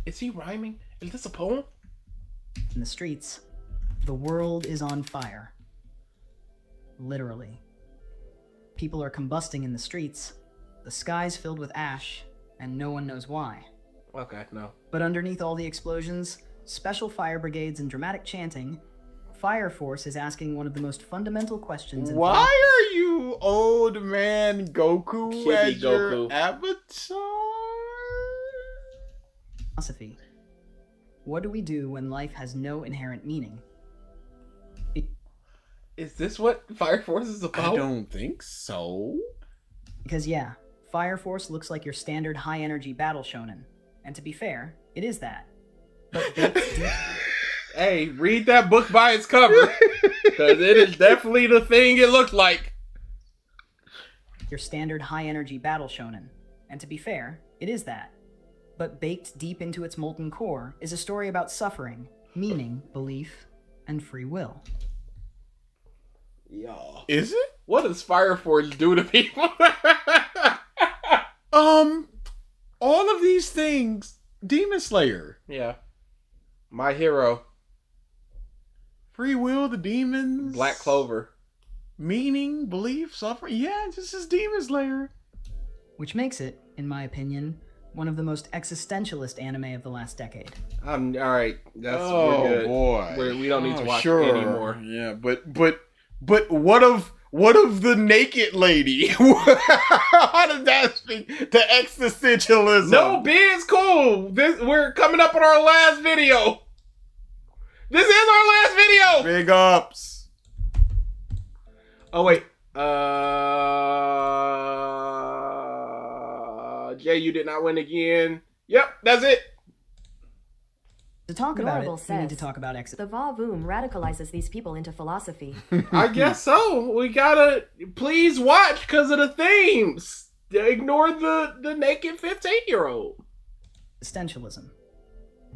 Is he rhyming? Is this a poem? In the streets, the world is on fire. Literally. People are combusting in the streets. The sky's filled with ash, and no one knows why. Okay, no. But underneath all the explosions, special fire brigades and dramatic chanting, Fire Force is asking one of the most fundamental questions in Why are you old man Goku Kitty as your Goku. avatar? philosophy. What do we do when life has no inherent meaning? Is this what Fire Force is about? I don't think so. Because yeah, Fire Force looks like your standard high-energy battle shonen. And to be fair, it is that. But Hey, read that book by its cover. Because it is definitely the thing it looked like. your standard high-energy battle shonen. And to be fair, it is that. But baked deep into its molten core is a story about suffering, meaning, belief, and free will. Yeah. Is it? What does Fire Force do to people? All of these things, Demon Slayer. Yeah. My Hero. Free will, the demons. Black Clover. Meaning, belief, suffering. Yeah, this is Demon Slayer. Which makes it, in my opinion, one of the most existentialist anime of the last decade. Alright. That's Oh, we're good. boy. We don't need to watch sure. it anymore. Yeah, but what of the naked lady? How does that speak to existentialism? No, B is cool. We're coming up on our last video. This is our last video. Big ups. Oh wait. Jay, you did not win again. Yep, that's it. To talk about Norable it, we need to says, talk about The Va-Voom radicalizes these people into philosophy. I guess so. We gotta please watch because of the themes. Ignore the naked 15-year-old. existentialism.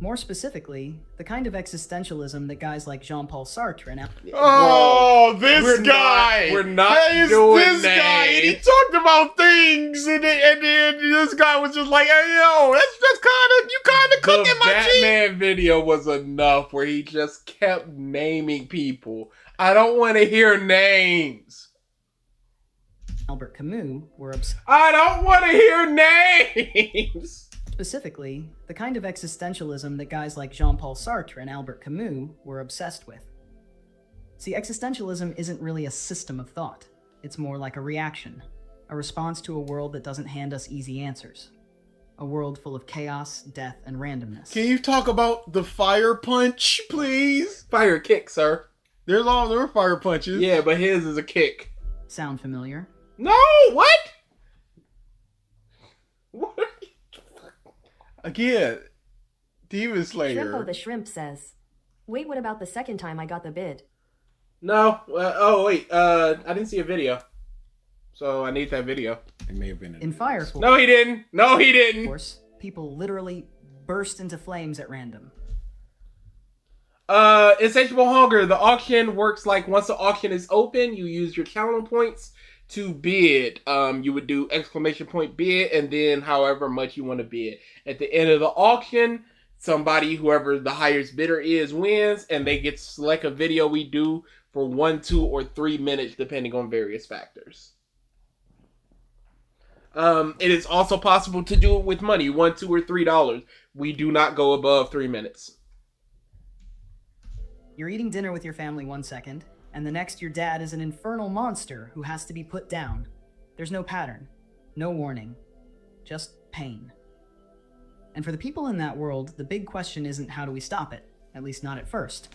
More specifically, the kind of existentialism that guys like Jean-Paul Sartre and Oh, this guy! We're not Hey, doing this guy, and he talked about things, and then this guy was just like, "Hey, yo, that's kind of cooking The my cheese." Batman video was enough where he just kept naming people. I don't want to hear names. Albert Camus were I don't want to hear names. Specifically, the kind of existentialism that guys like Jean-Paul Sartre and Albert Camus were obsessed with. See, existentialism isn't really a system of thought. It's more like a reaction, a response to a world that doesn't hand us easy answers. A world full of chaos, death, and randomness. Can you talk about the fire punch, please? Fire kick, sir. There are fire punches. Yeah, but his is a kick. Sound familiar? No, what? Again, Demon Slayer. Shrimpo the Shrimp says, "Wait, what about the second time I got the bid?" No. I didn't see a video. So I need that video. It may have been In Fire Force. No, he didn't. No, he didn't. Of course, people literally burst into flames at random. Insatiable Hunger. The auction works like once the auction is open, you use your channel points to bid. You would do exclamation point bid, and then however much you want to bid. At the end of the auction, whoever the highest bidder is, wins, and they get to select a video we do for 1, 2, or 3 minutes, depending on various factors. It is also possible to do it with money, $1, $2, or $3. We do not go above 3 minutes. You're eating dinner with your family 1 second, and the next your dad is an infernal monster who has to be put down. There's no pattern, no warning, just pain. And for the people in that world, the big question isn't how do we stop it, at least not at first.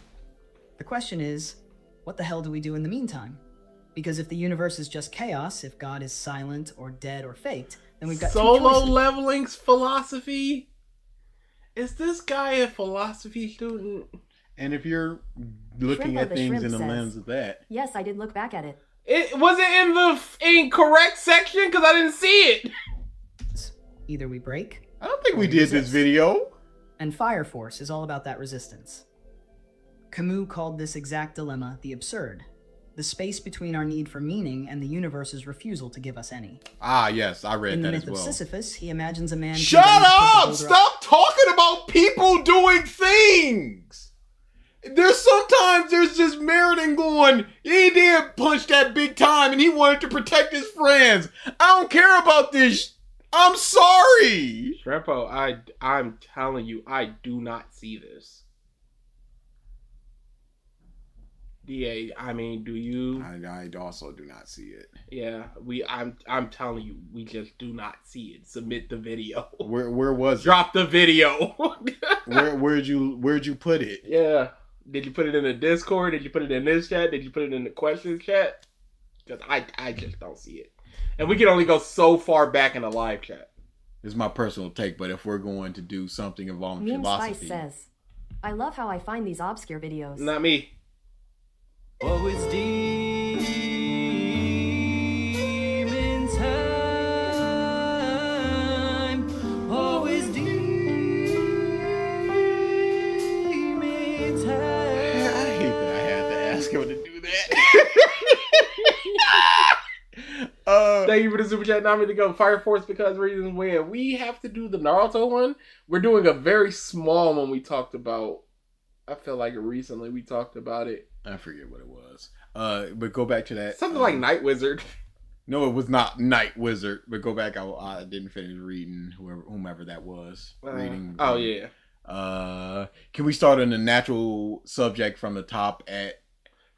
The question is, what the hell do we do in the meantime? Because if the universe is just chaos, if God is silent or dead or faked, then we've got Solo leveling's philosophy? Is this guy a philosophy student? And if you're looking at things in the lens of that. Yes, I did look back at it. Was it in the incorrect section? Because I didn't see it. Either we break. I don't think we did this video. And Fire Force is all about that resistance. Camus called this exact dilemma the absurd. The space between our need for meaning and the universe's refusal to give us any. Ah, yes, I read that as well. In the myth of Sisyphus, he imagines a man... Shut up! Stop talking about people doing things! There's just Meriden going, he did punch that big time and he wanted to protect his friends. I don't care about this. I'm sorry. Shrepo, I'm telling you, I do not see this. DA, I mean, do you? I also do not see it. Yeah, I'm telling you, we just do not see it. Submit the video. Where was it? Drop the video. Where'd you put it? Yeah. Did you put it in the Discord? Did you put it in this chat? Did you put it in the questions chat? Because I just don't see it. And we can only go so far back in the live chat. This is my personal take, but if we're going to do something involving philosophy... Spice says, I love how I find these obscure videos. Not me. Oh, it's demon time. Oh, it's demon time. I hate that I had to ask him to do that. Thank you for the super chat. Now I'm going to go Fire Force because reasons when we have to do the Naruto one. We're doing a very small one we talked about. I feel like recently we talked about it. I forget what it was. But go back to that. Something like Night Wizard. No, it was not Night Wizard. But go back. I didn't finish reading whomever that was. Reading. Oh yeah. Can we start on the natural subject from the top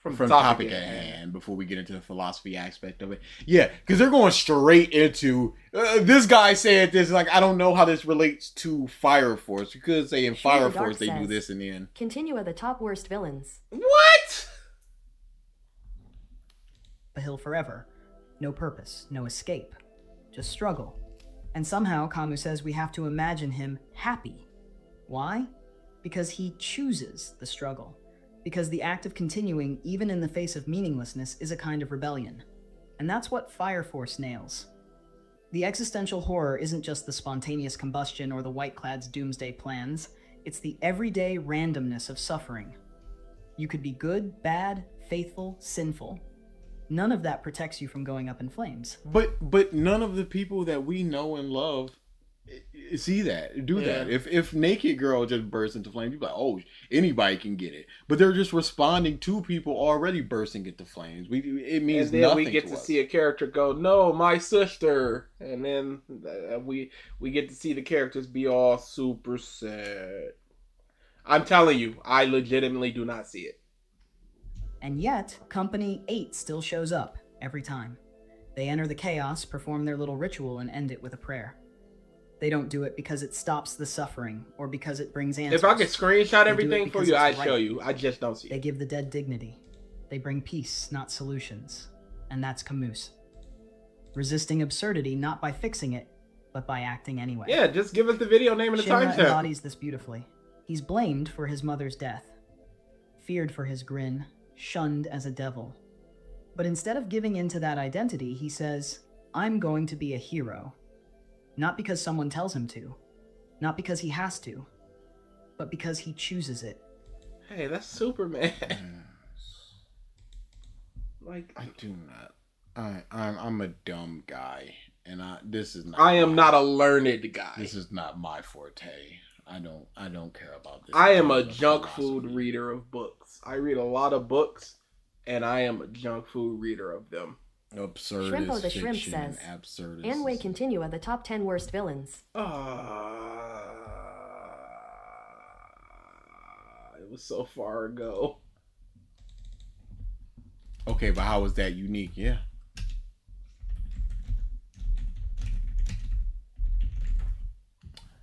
from topic at hand before we get into the philosophy aspect of it? Yeah, because they're going straight into this guy said this, like, I don't know how this relates to Fire Force. You could say in Fire Force they do this and then Continua the top worst villains. What? A hill forever. No purpose, no escape. Just struggle. And somehow Camus says we have to imagine him happy. Why? Because he chooses the struggle. Because the act of continuing, even in the face of meaninglessness, is a kind of rebellion. And that's what Fire Force nails. The existential horror isn't just the spontaneous combustion or the Whiteclad's doomsday plans, it's the everyday randomness of suffering. You could be good, bad, faithful, sinful. None of that protects you from going up in flames. But none of the people that we know and love do that. If Naked Girl just bursts into flames, you're like, oh, anybody can get it. But they're just responding to people already bursting into flames. It means and then nothing we get to us. see a character go, no, my sister, and then we get to see the characters be all super sad. I'm telling you, I legitimately do not see it. And yet, Company 8 still shows up every time. They enter the chaos, perform their little ritual, and end it with a prayer. They don't do it because it stops the suffering or because it brings answers. If I could screenshot everything for you, I'd show you. I just don't see it. They give the dead dignity. They bring peace, not solutions. And that's Camus. Resisting absurdity not by fixing it, but by acting anyway. Yeah, just give us the video name and the Shinra timestamp. embodies this beautifully. He's blamed for his mother's death, feared for his grin, shunned as a devil. But instead of giving in to that identity, he says, I'm going to be a hero. Not because someone tells him to, not because he has to, but because he chooses it. Hey, that's Superman. I do not. I'm a dumb guy, and this is not. I am not a learned guy. This is not my forte. I don't care about this. I am a junk food reader of books. I read a lot of books, and I am a junk food reader of them. Absurd. Shrimpo the Shrimp says, Anway Continua, the top 10 worst villains. It was so far ago. Okay, but how was that unique? Yeah.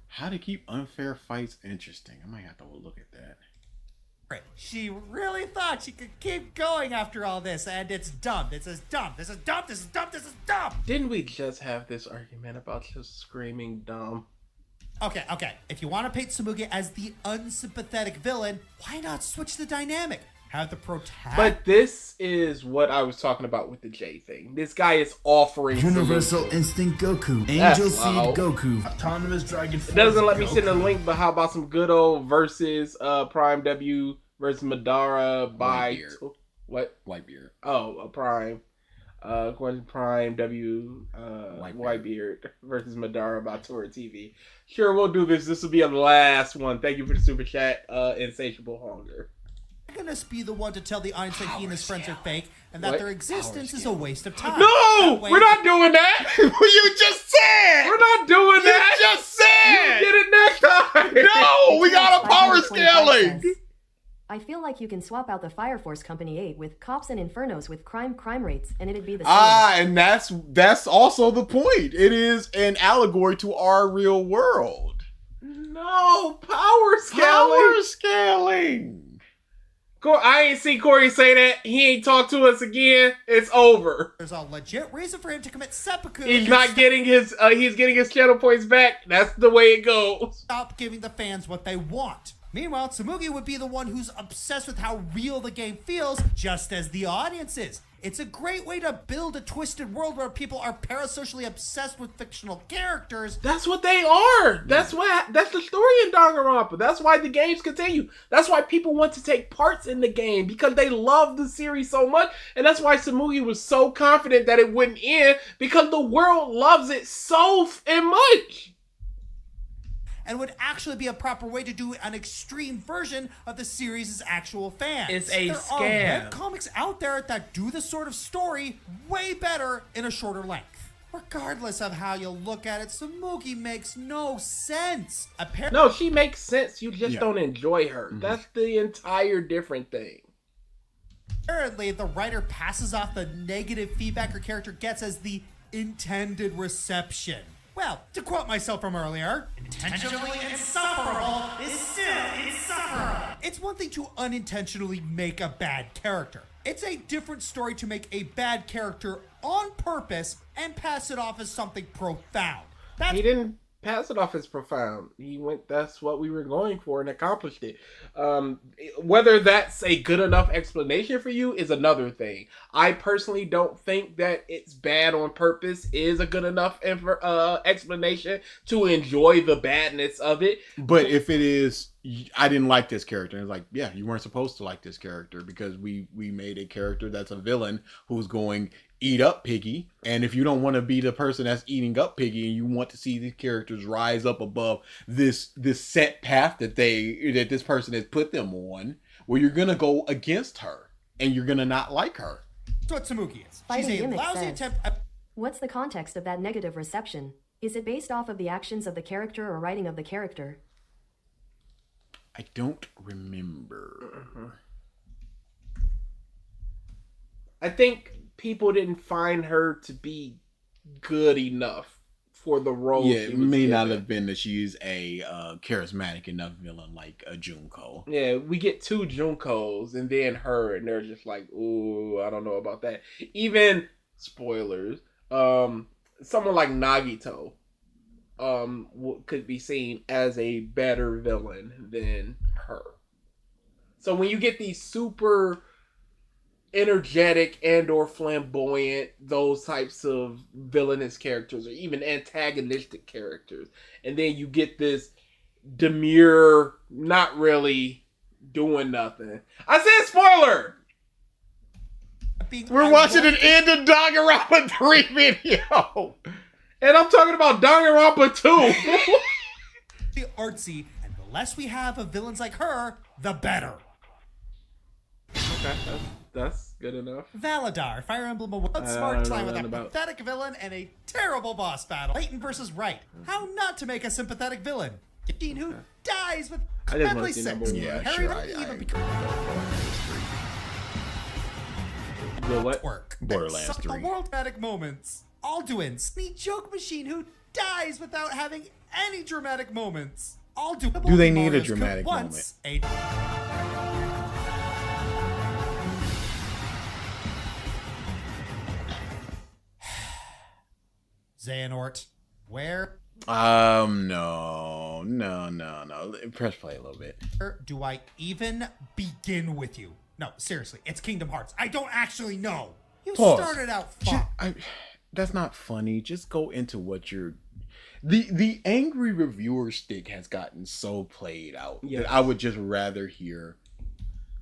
How to keep unfair fights interesting. I might have to look at that. She really thought she could keep going after all this, and it's dumb. This is dumb. This is dumb. This is dumb. This is dumb. Didn't we just have this argument about just screaming dumb? Okay. If you want to paint Tsumugi as the unsympathetic villain, why not switch the dynamic? Have the protagonist. But this is what I was talking about with the J thing. This guy is offering Universal solutions. Instinct Goku, That's Angel Seed loud. Goku, Autonomous Dragon Force It doesn't let me Goku. send a link, but how about some good old versus Prime W versus Madara by Whitebeard. what? Whitebeard. Oh, Prime. Prime W Whitebeard versus Madara by Tora TV. Sure, we'll do this. This will be a last one. Thank you for the super chat, Insatiable Hunger. Protagonist be the one to tell the audience that he and his friends are fake and that What? their existence is a waste of time. No! That way- We're not doing that! You just said! We're not doing that! You just said! You get it next time! No! We got a power scaling! I feel like you can swap out the Fire Force Company 8 with Cops and Infernos with crime rates, and it'd be the same. And that's also the point. It is an allegory to our real world. No! Power scaling! Power scaling! I ain't see Corey say that. He ain't talked to us again. It's over. There's a legit reason for him to commit seppuku. He's not getting his he's getting his channel points back. That's the way it goes. Stop giving the fans what they want. Meanwhile, Tsumugi would be the one who's obsessed with how real the game feels, just as the audience is. It's a great way to build a twisted world where people are parasocially obsessed with fictional characters. That's what they are. That's the story in Danganronpa. That's why the games continue. That's why people want to take parts in the game, because they love the series so much. And that's why Tsumugi was so confident that it wouldn't end, because the world loves it so much. And would actually be a proper way to do an extreme version of the series' actual fans. It's a there scam. are webcomics out there that do this sort of story way better in a shorter length. Regardless of how you look at it, Tsumugi makes no sense. No, she makes sense. You just don't enjoy her. Mm-hmm. That's the entire different thing. Apparently, the writer passes off the negative feedback her character gets as the intended reception. Well, to quote myself from earlier, intentionally insufferable is still insufferable. It's one thing to unintentionally make a bad character. It's a different story to make a bad character on purpose and pass it off as something profound. He didn't pass it off as profound. That's what we were going for and accomplished it. Whether that's a good enough explanation for you is another thing. I personally don't think that it's bad on purpose is a good enough explanation to enjoy the badness of it. But if it is, I didn't like this character. It's like, yeah, you weren't supposed to like this character because we made a character that's a villain who's going eat up Piggy. And if you don't want to be the person that's eating up Piggy and you want to see these characters rise up above this set path that this person has put them on, well, you're gonna go against her and you're gonna not like her. That's what Tsumugi is. Fighting She's a Gimmick lousy says, attempt at... What's the context of that negative reception? Is it based off of the actions of the character or writing of the character? I don't remember. I think people didn't find her to be good enough for the role. Yeah, she it was may not given. have been that she's a charismatic enough villain like a Junko. Yeah, we get two Junkos and then her, and they're just like, ooh, I don't know about that. Even spoilers, someone like Nagito could be seen as a better villain than her. So when you get these super energetic and or flamboyant, those types of villainous characters or even antagonistic characters, and then you get this demure, not really doing nothing. I said spoiler! being. We're watching an end of Danganronpa 3 video. And I'm talking about Danganronpa 2. The artsy, and the less we have of villains like her, the better. Okay, that's good enough. Valadar, Fire Emblem Award, smart time with a pathetic villain and a terrible boss battle. Leighton versus Wright. How not to make a sympathetic villain? Dean who dies with deadly sex. Harry don't even become the what? Work. Borderlands 3. The world dramatic moments. Alduin, sneak joke machine who dies without having any dramatic moments. Alduin. Do they need a dramatic moment? Xehanort, where no. Press play a little bit. do I even begin with you? No, seriously, it's Kingdom Hearts. I don't actually know. You started out fun. That's not funny. Just go into what you're. The angry reviewer stick has gotten so played out that I would just rather hear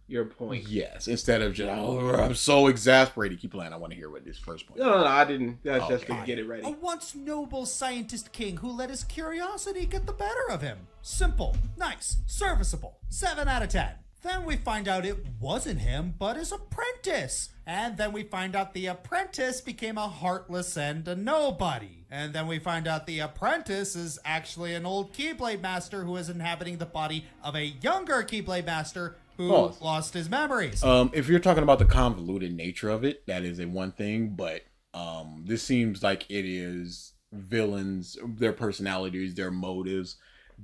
your point. Yes, instead of just I'm so exasperated. Keep playing. I want to hear what this first point. No, I didn't. That's just to get it ready. A once noble scientist king who let his curiosity get the better of him. Simple, nice, serviceable. 7 out of 10. Then we find out it wasn't him, but his apprentice. And then we find out the apprentice became a heartless and a nobody. And then we find out the apprentice is actually an old Keyblade master who is inhabiting the body of a younger Keyblade master who lost his memories. If you're talking about the convoluted nature of it, that is a one thing. But this seems like it is villains, their personalities, their motives.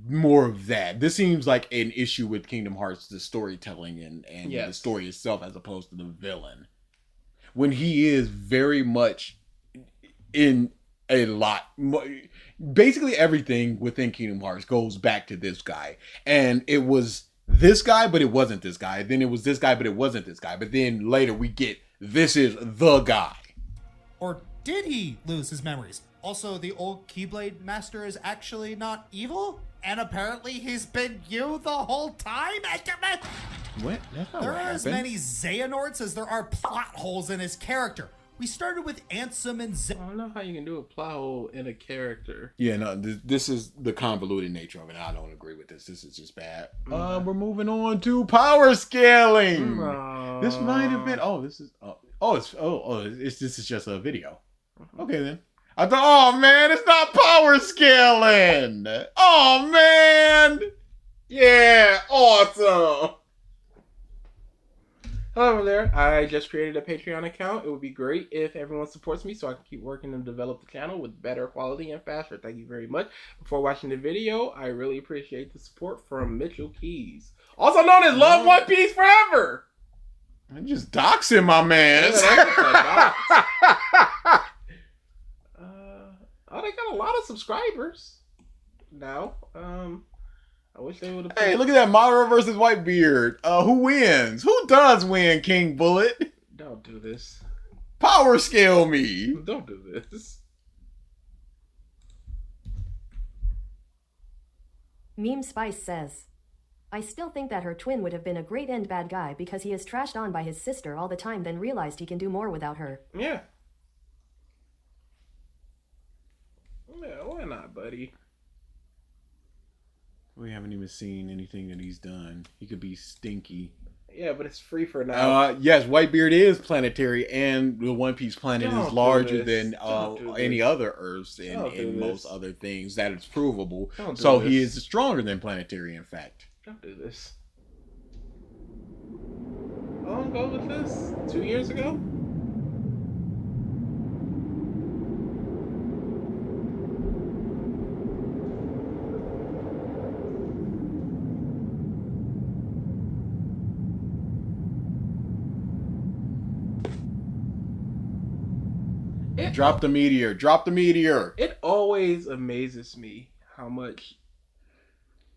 More of that. This seems like an issue with Kingdom Hearts, the storytelling and the story itself, as opposed to the villain. When he is very much in a lot, basically everything within Kingdom Hearts goes back to this guy, and it was this guy, but it wasn't this guy. Then it was this guy, but it wasn't this guy. But then later we get this is the guy. Or did he lose his memories? Also, the old Keyblade master is actually not evil? And apparently he's been you the whole time? What? That's not There what are as happened. many Xehanorts as there are plot holes in his character. We started with Ansem and I don't know how you can do a plot hole in a character. Yeah, no, this is the convoluted nature of it. I don't agree with this. This is just bad. We're moving on to power scaling. This might have been. This is just a video. Okay then. I thought, oh man, it's not power scaling. Oh man. Yeah, awesome. Hello there. I just created a Patreon account. It would be great if everyone supports me so I can keep working and develop the channel with better quality and faster. Thank you very much. Before watching the video, I really appreciate the support from Mitchell Keys, also known as Love One Piece Forever. I'm just doxing my man. They got a lot of subscribers now. I wish they would have. Hey, look at that, Madara versus Whitebeard. Who wins? Who does win, King Bullet? Don't do this. Power scale me. Don't do this. Meme Spice says, I still think that her twin would have been a great end bad guy because he is trashed on by his sister all the time, then realized he can do more without her. Yeah. Yeah, why not, buddy? We haven't even seen anything that he's done. He could be stinky. Yeah, but it's free for now. Yes, Whitebeard is planetary, and the One Piece planet is larger than any other Earths and most other things. That is provable. So he is stronger than planetary, in fact. Don't do this. How long ago was this? 2 years ago? Drop the meteor. Drop the meteor. It always amazes me how much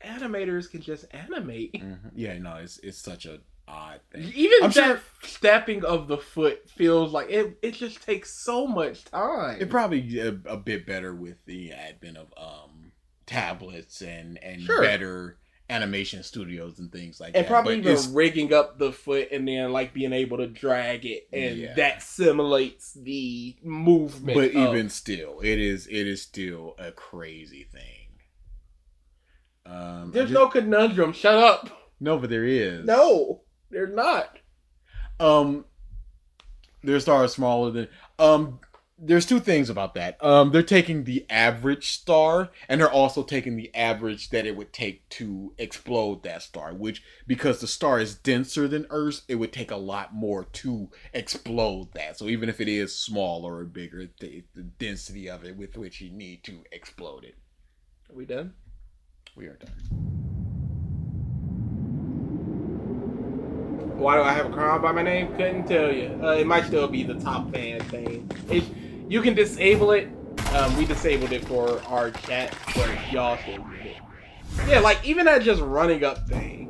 animators can just animate. Mm-hmm. Yeah, no, it's such a odd thing. Even stepping of the foot feels like it just takes so much time. It probably a bit better with the advent of tablets and Sure. better animation studios and things like and that. probably But even rigging up the foot and then like being able to drag it, and that simulates the movement. But even still, it is still a crazy thing. There's no conundrum. Shut up. No, but there is. No, there's not. Their star is smaller than. There's two things about that. They're taking the average star, and they're also taking the average that it would take to explode that star, which, because the star is denser than Earth, it would take a lot more to explode that. So even if it is smaller or bigger, the density of it with which you need to explode it. Are we done? We are done. Why do I have a crown by my name? Couldn't tell you. It might still be the top fan thing. You can disable it. We disabled it for our chat, but y'all still get it. Yeah, like even that just running up thing.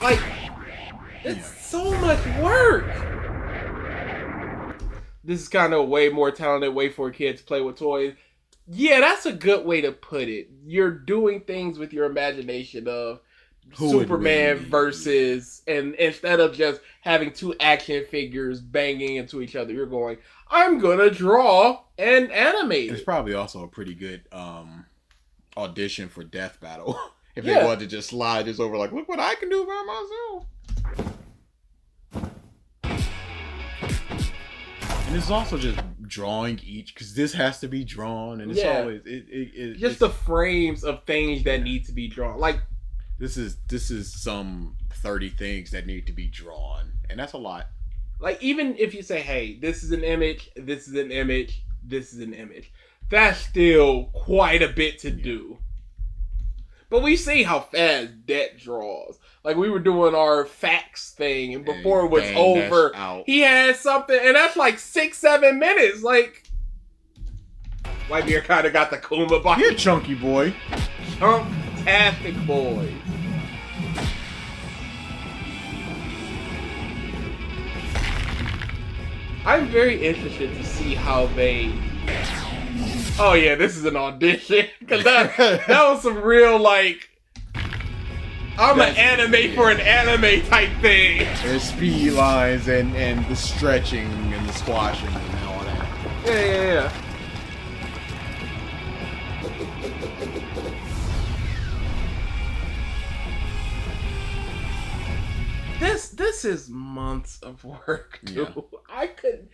Like, it's so much work. This is kind of a way more talented way for kids to play with toys. Yeah, that's a good way to put it. You're doing things with your imagination of Superman versus, and instead of just having two action figures banging into each other, you're going, I'm gonna draw and animate. It's probably also a pretty good audition for Death Battle. If they wanted to just slide this over, like, look what I can do by myself. And it's also just drawing each, because this has to be drawn, and it's always just the frames of things that need to be drawn. Like, This is some 30 things that need to be drawn, and that's a lot. Like, even if you say, hey, this is an image, this is an image, this is an image, that's still quite a bit to do. But we see how fast Det draws. Like, we were doing our facts thing, and before it was over, he had something, and that's like 6-7 minutes. Like, Whitebeard kind of got the Kuma body. You're a chunky boy. Chunk-tastic boy. I'm very interested to see how they... Oh yeah, this is an audition. Because that was some real, like... I'm an anime for an anime type thing. There's speed lines and the stretching and the squashing and all that. Yeah. This is months of work, dude. Yeah. I couldn't.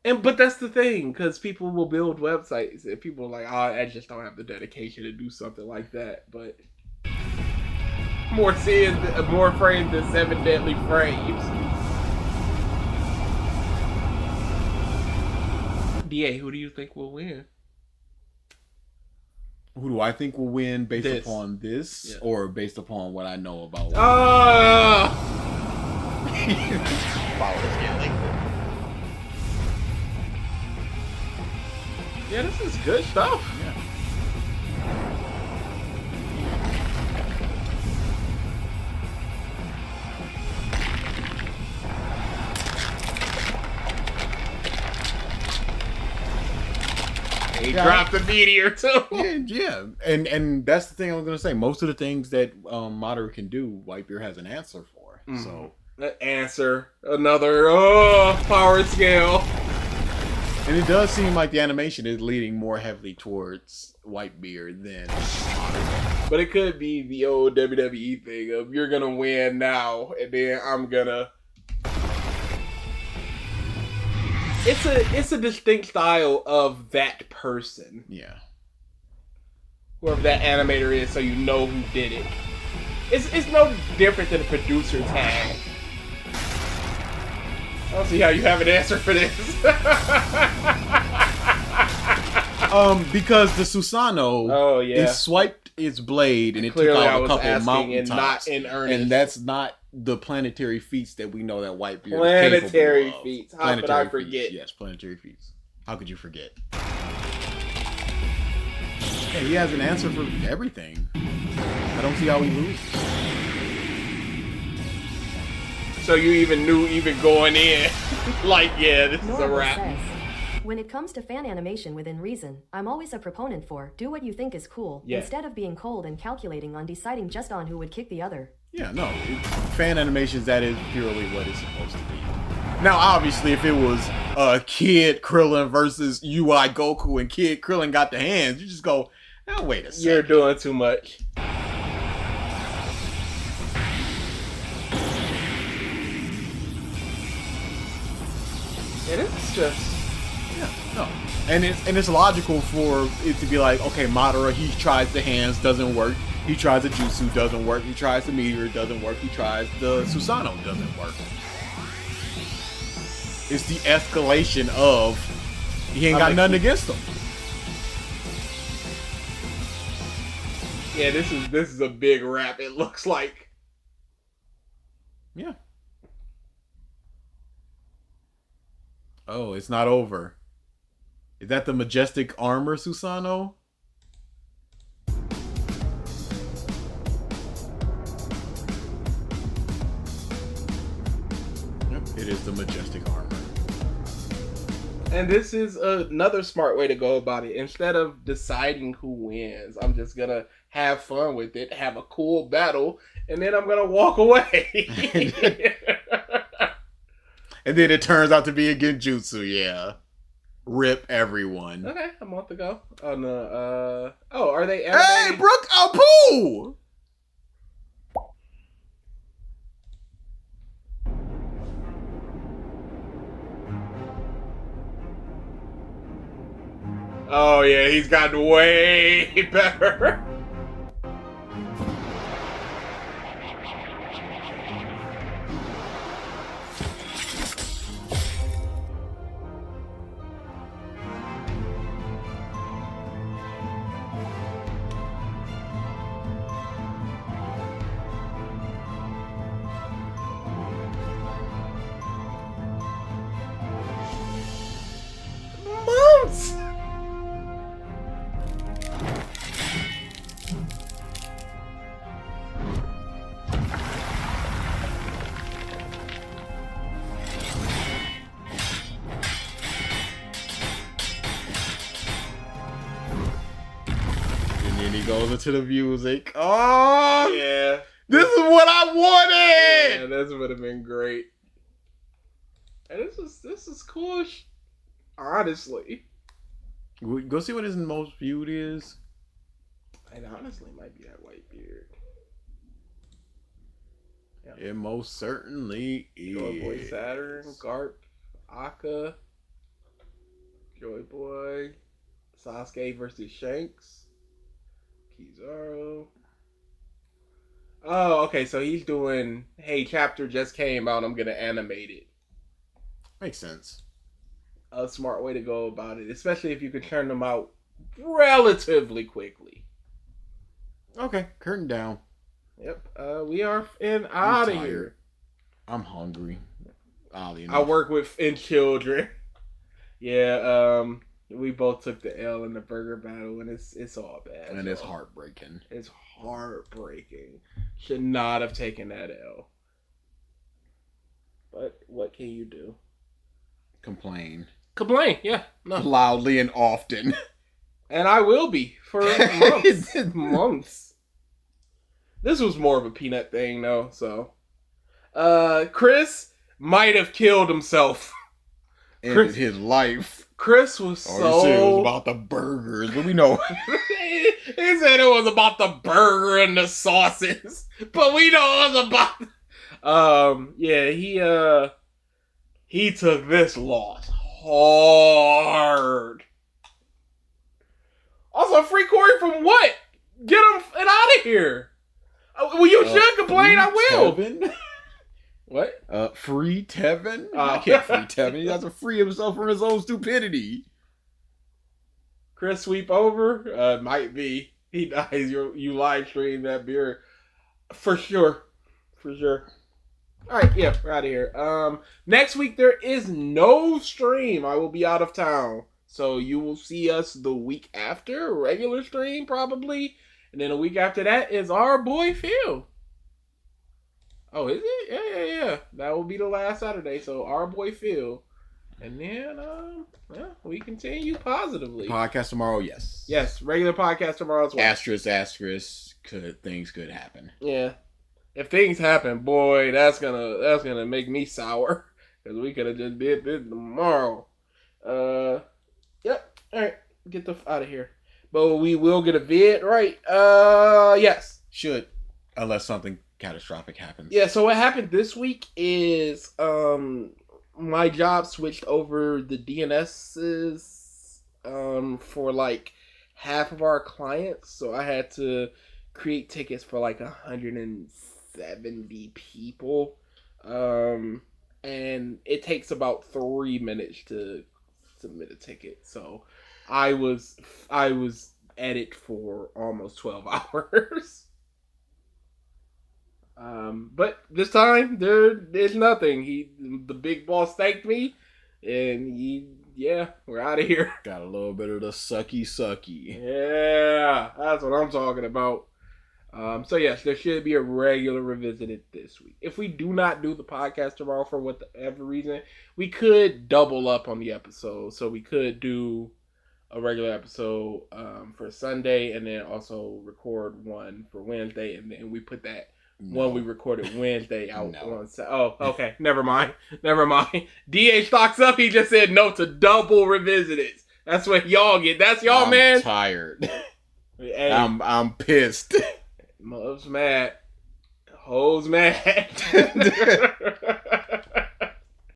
But that's the thing, because people will build websites, and people are like, oh, I just don't have the dedication to do something like that. But more frames than 7 deadly frames. DA, who do you think will win? Who do I think will win based upon this, or based upon what I know about? Yeah, this is good stuff. Yeah. He dropped the meteor too. Yeah. And that's the thing I was gonna say. Most of the things that Madara can do, Whitebeard has an answer for. So answer another power scale. And it does seem like the animation is leading more heavily towards Whitebeard than Madara. But it could be the old WWE thing of you're gonna win now, and then I'm gonna. It's a distinct style of that person. Yeah. Whoever that animator is, so you know who did it. It's no different than a producer tag. I don't see how you have an answer for this. Because the Susanoo, it swiped its blade and it took out a couple of mountaintops. Not in earnest. And that's not the planetary feats that we know that Whitebeard is capable of. Planetary feats. How could I forget? Yes, planetary feats. How could you forget? Yeah, he has an answer for everything. I don't see how he loses. So you even knew, even going in, like, yeah, this is a wrap. When it comes to fan animation within reason, I'm always a proponent for do what you think is cool, Yeah. instead of being cold and calculating on deciding just on who would kick the other. Yeah, no, fan animations, that is purely what it's supposed to be. Now, obviously, if it was Kid Krillin versus UI Goku and Kid Krillin got the hands, you just go, now wait a second. You're doing too much. Yeah, this is just... Yeah, no. And it's logical for it to be like, okay, Madara, he tries the hands, doesn't work. He tries the jutsu, doesn't work. He tries the meteor, doesn't work. He tries the Susanoo, doesn't work. It's the escalation of he ain't got nothing against him. Yeah, this is a big rap, it looks like. Yeah. Oh, it's not over. Is that the majestic armor, Susanoo? Yep, it is the majestic armor. And this is another smart way to go about it. Instead of deciding who wins, I'm just gonna have fun with it, have a cool battle, and then I'm gonna walk away. And then it turns out to be a genjutsu, yeah. Rip everyone. Okay, a month ago. On the are they Hey, Brooke Apu! Oh yeah, he's gotten way better. Months. And then he goes into the music. Oh! Yeah. This is what I wanted! Yeah, this would have been great. And this is cool. Honestly. Go see what his most viewed is. It honestly might be that white beard. Yeah. It most certainly is. Joy Boy Saturn, Garp, Akka, Joy Boy, Sasuke versus Shanks, Kizaru. Oh, okay, so he's doing, hey, chapter just came out, I'm gonna animate it. Makes sense. A smart way to go about it, especially if you could turn them out relatively quickly. Okay, curtain down. Yep, we are out of here. I'm hungry. Oddly enough. I work with children. Yeah, we both took the L in the burger battle, and it's all bad. And it's heartbreaking. It's heartbreaking. Should not have taken that L. But what can you do? Complain. Complain, yeah. No. Loudly and often. And I will be for months. Months. This was more of a peanut thing, though, so. Chris might have killed himself. Ended his life. Chris was He said it was about the burgers, but we know. He said it was about the burger and the sauces, but we know it was about. Yeah, he took this loss hard. Also, free Corey from what? Get him out of here. Well, you should complain. I will. Tevin? What? Free Tevin? I can't free Tevin. He has to free himself from his own stupidity. Chris sweep over? Might be. He dies. You live stream that beer. For sure. For sure. Alright, yeah, we're out of here. Next week there is no stream. I will be out of town. So you will see us the week after. Regular stream, probably. And then a week after that is our boy Phil. Oh, is it? Yeah. That will be the last Saturday. So our boy Phil. And then, we continue positively. Podcast tomorrow, yes. Yes, regular podcast tomorrow as well. Asterisk. Things could happen. Yeah. If things happen, boy, that's gonna make me sour. Because we could have just did this tomorrow. Yep. Alright. Get the out of here. But we will get a vid, right? Yes. Should. Unless something catastrophic happens. Yeah, so what happened this week is my job switched over the DNSs for like half of our clients. So I had to create tickets for like 170 people. And it takes about 3 minutes to submit a ticket. So I was at it for almost 12 hours. But this time there's nothing. The big boss thanked me, and we're out of here. Got a little bit of the sucky. Yeah, that's what I'm talking about. So yes, there should be a regular revisited this week. If we do not do the podcast tomorrow for whatever reason, we could double up on the episode. So we could do a regular episode for Sunday, and then also record one for Wednesday, and then we put that one we recorded Wednesday out on. Oh, okay. Never mind. DA stocks up. He just said no to double revisited. That's what y'all get. That's y'all, man. I'm tired. Hey, I'm pissed. Love's mad. Hoes mad.